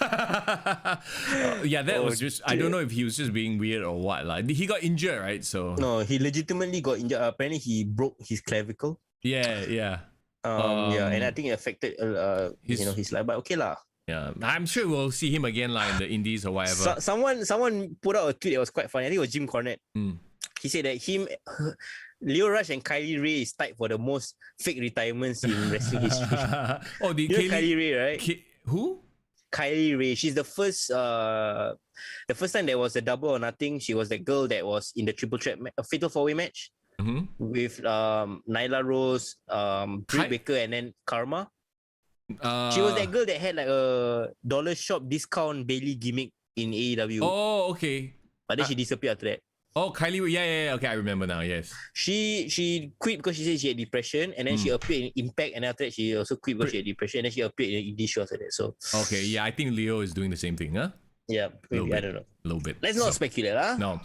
That was just, I don't know if he was just being weird or what. Like, he got injured, right? So no, he legitimately got injured. Apparently, he broke his clavicle. Yeah. And I think it affected his life. But okay lah. Yeah, I'm sure we'll see him again in the Indies or whatever. Someone put out a tweet that was quite funny. I think it was Jim Cornette. He said that Leo Rush and Kylie Ray is tied for the most fake retirements in wrestling history. Kylie Ray, right? Who? Kylie Ray. She's the first time there was a double or nothing. She was the girl that was in the triple threat, a fatal 4-way match with Nyla Rose, Britt Baker, and then Karma. She was that girl that had like a dollar shop discount Bailey gimmick in AEW. Oh, okay. But then she disappeared after that. Oh, Kylie, yeah. Okay, I remember now. Yes. She quit because she said she had depression, and then she appeared in Impact, and after that she also quit because she had depression, and then she appeared in indie shows like that. So okay, yeah, I think Leo is doing the same thing, huh? Yeah, maybe, I don't know. A little bit. Let's not speculate, huh? No.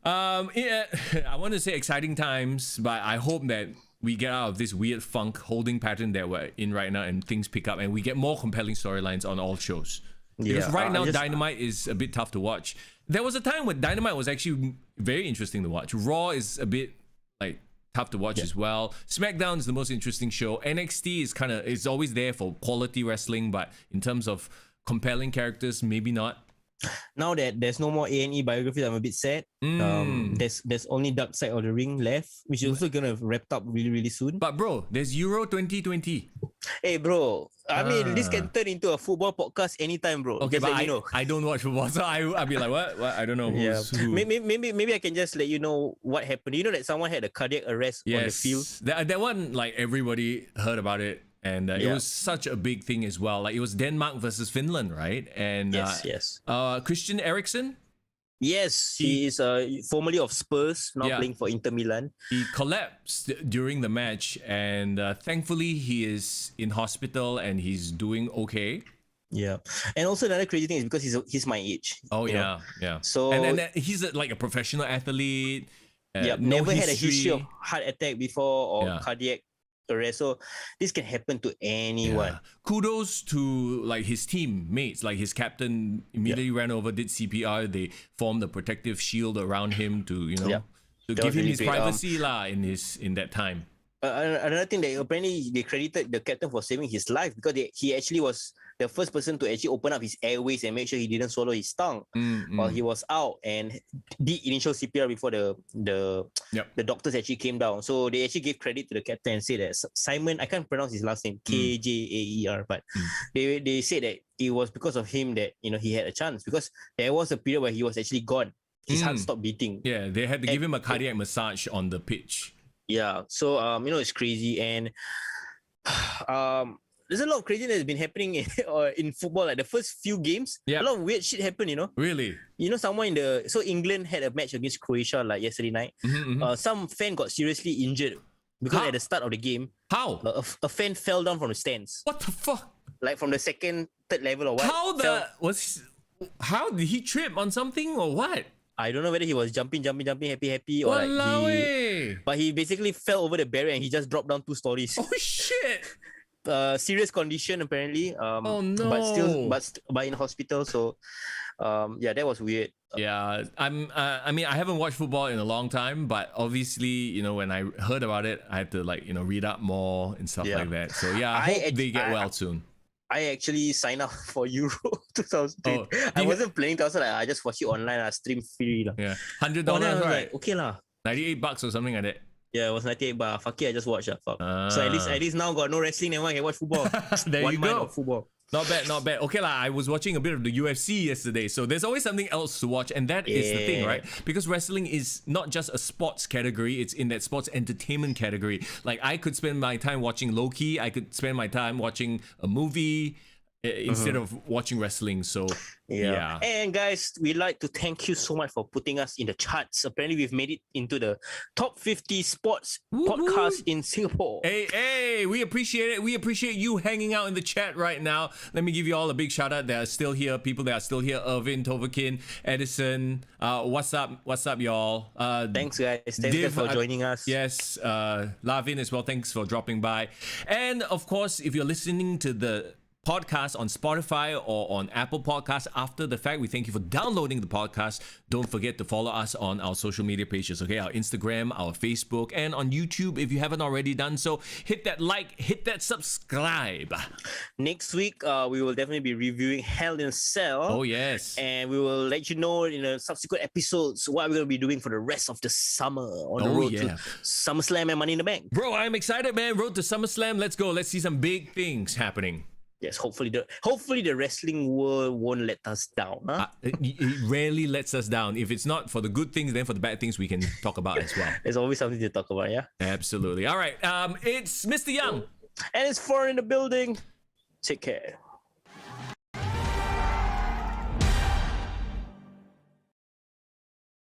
I want to say exciting times, but I hope that we get out of this weird funk holding pattern that we're in right now, and things pick up, and we get more compelling storylines on all shows. Because right now, Dynamite is a bit tough to watch. There was a time when Dynamite was actually very interesting to watch. Raw is a bit tough to watch as well. SmackDown is the most interesting show. NXT is it's always there for quality wrestling, but in terms of compelling characters, maybe not. Now that there's no more A&E biographies, I'm a bit sad. There's only Dark Side of the Ring left, which is also gonna wrap up really, really soon. But bro, there's Euro 2020. Hey bro, I mean this can turn into a football podcast anytime, bro. Okay, but I don't watch football, so I'll be like, what? I don't know who's who. Maybe I can just let you know what happened. You know that someone had a cardiac arrest on the field. That one, everybody heard about it. And it was such a big thing as well. It was Denmark versus Finland, right? And yes. Christian Eriksen? Yes, he is formerly of Spurs, now playing for Inter Milan. He collapsed during the match, and thankfully he is in hospital and he's doing okay. Yeah, and also another crazy thing is because he's my age. Oh yeah. So and he's a professional athlete. Never had a history of heart attack before or cardiac arrest. So this can happen to anyone. Kudos to his teammates. His captain immediately ran over, did CPR. They formed a protective shield around him to to give him his privacy in that time. another thing that apparently they credited the captain for saving his life because he actually was the first person to actually open up his airways and make sure he didn't swallow his tongue while he was out and did initial CPR before the doctors actually came down. So they actually gave credit to the captain and said that Simon, I can't pronounce his last name, Kjaer, but they said that it was because of him that he had a chance because there was a period where he was actually gone. His heart stopped beating. Yeah, they had to give him a cardiac massage on the pitch. Yeah, so it's crazy and there's a lot of crazy that's been happening in football. Like the first few games, a lot of weird shit happened. Really? Someone so England had a match against Croatia like yesterday night. Some fan got seriously injured because at the start of the game, a fan fell down from the stands. What the fuck? Like from the second, third level or what? How did he trip on something or what? I don't know whether he was jumping, happy, or but he basically fell over the barrier and he just dropped down 2 stories. Oh shit! Serious condition apparently. Oh no! But in hospital. So, that was weird. Yeah, I mean, I haven't watched football in a long time, but obviously, when I heard about it, I had to read up more and stuff like that. So yeah, I hope they get well soon. I actually signed up for Euro 2010. I wasn't planning to. I just watch it online. I stream free. Yeah, $100, right? Like, okay lah. $98 or something like that. Yeah, it was 98 but fuck it, I just watched it. Fuck. So at least now got no wrestling and I can watch football. There One you mind go. of football. Not bad. Okay lah, I was watching a bit of the UFC yesterday, so there's always something else to watch, and that is the thing, right? Because wrestling is not just a sports category, it's in that sports entertainment category. Like I could spend my time watching Loki, I could spend my time watching a movie instead of watching wrestling. So yeah. And guys, we'd like to thank you so much for putting us in the charts. Apparently we've made it into the top 50 sports podcast in Singapore. Hey, we appreciate it. We appreciate you hanging out in the chat right now. Let me give you all a big shout out. They are still here. People that are still here. Irvin, Tovakin, Edison. What's up, y'all? Thanks guys. Thanks for joining us. Yes. Lavin as well. Thanks for dropping by. And of course, if you're listening to the podcast on Spotify or on Apple Podcasts after the fact, we thank you for downloading the podcast. Don't forget to follow us on our social media pages, okay? Our Instagram, our Facebook, and on YouTube if you haven't already done so. Hit that like, hit that subscribe. Next week, we will definitely be reviewing Hell in a Cell. Oh, yes. And we will let you know in the subsequent episodes what we're going to be doing for the rest of the summer on the road to SummerSlam and Money in the Bank. Bro, I'm excited, man. Road to SummerSlam. Let's go. Let's see some big things happening. Yes, hopefully the wrestling world won't let us down. Huh? It rarely lets us down. If it's not for the good things, then for the bad things we can talk about as well. There's always something to talk about, yeah? Absolutely. All right. It's Mr. Young. And it's 4 in the building. Take care.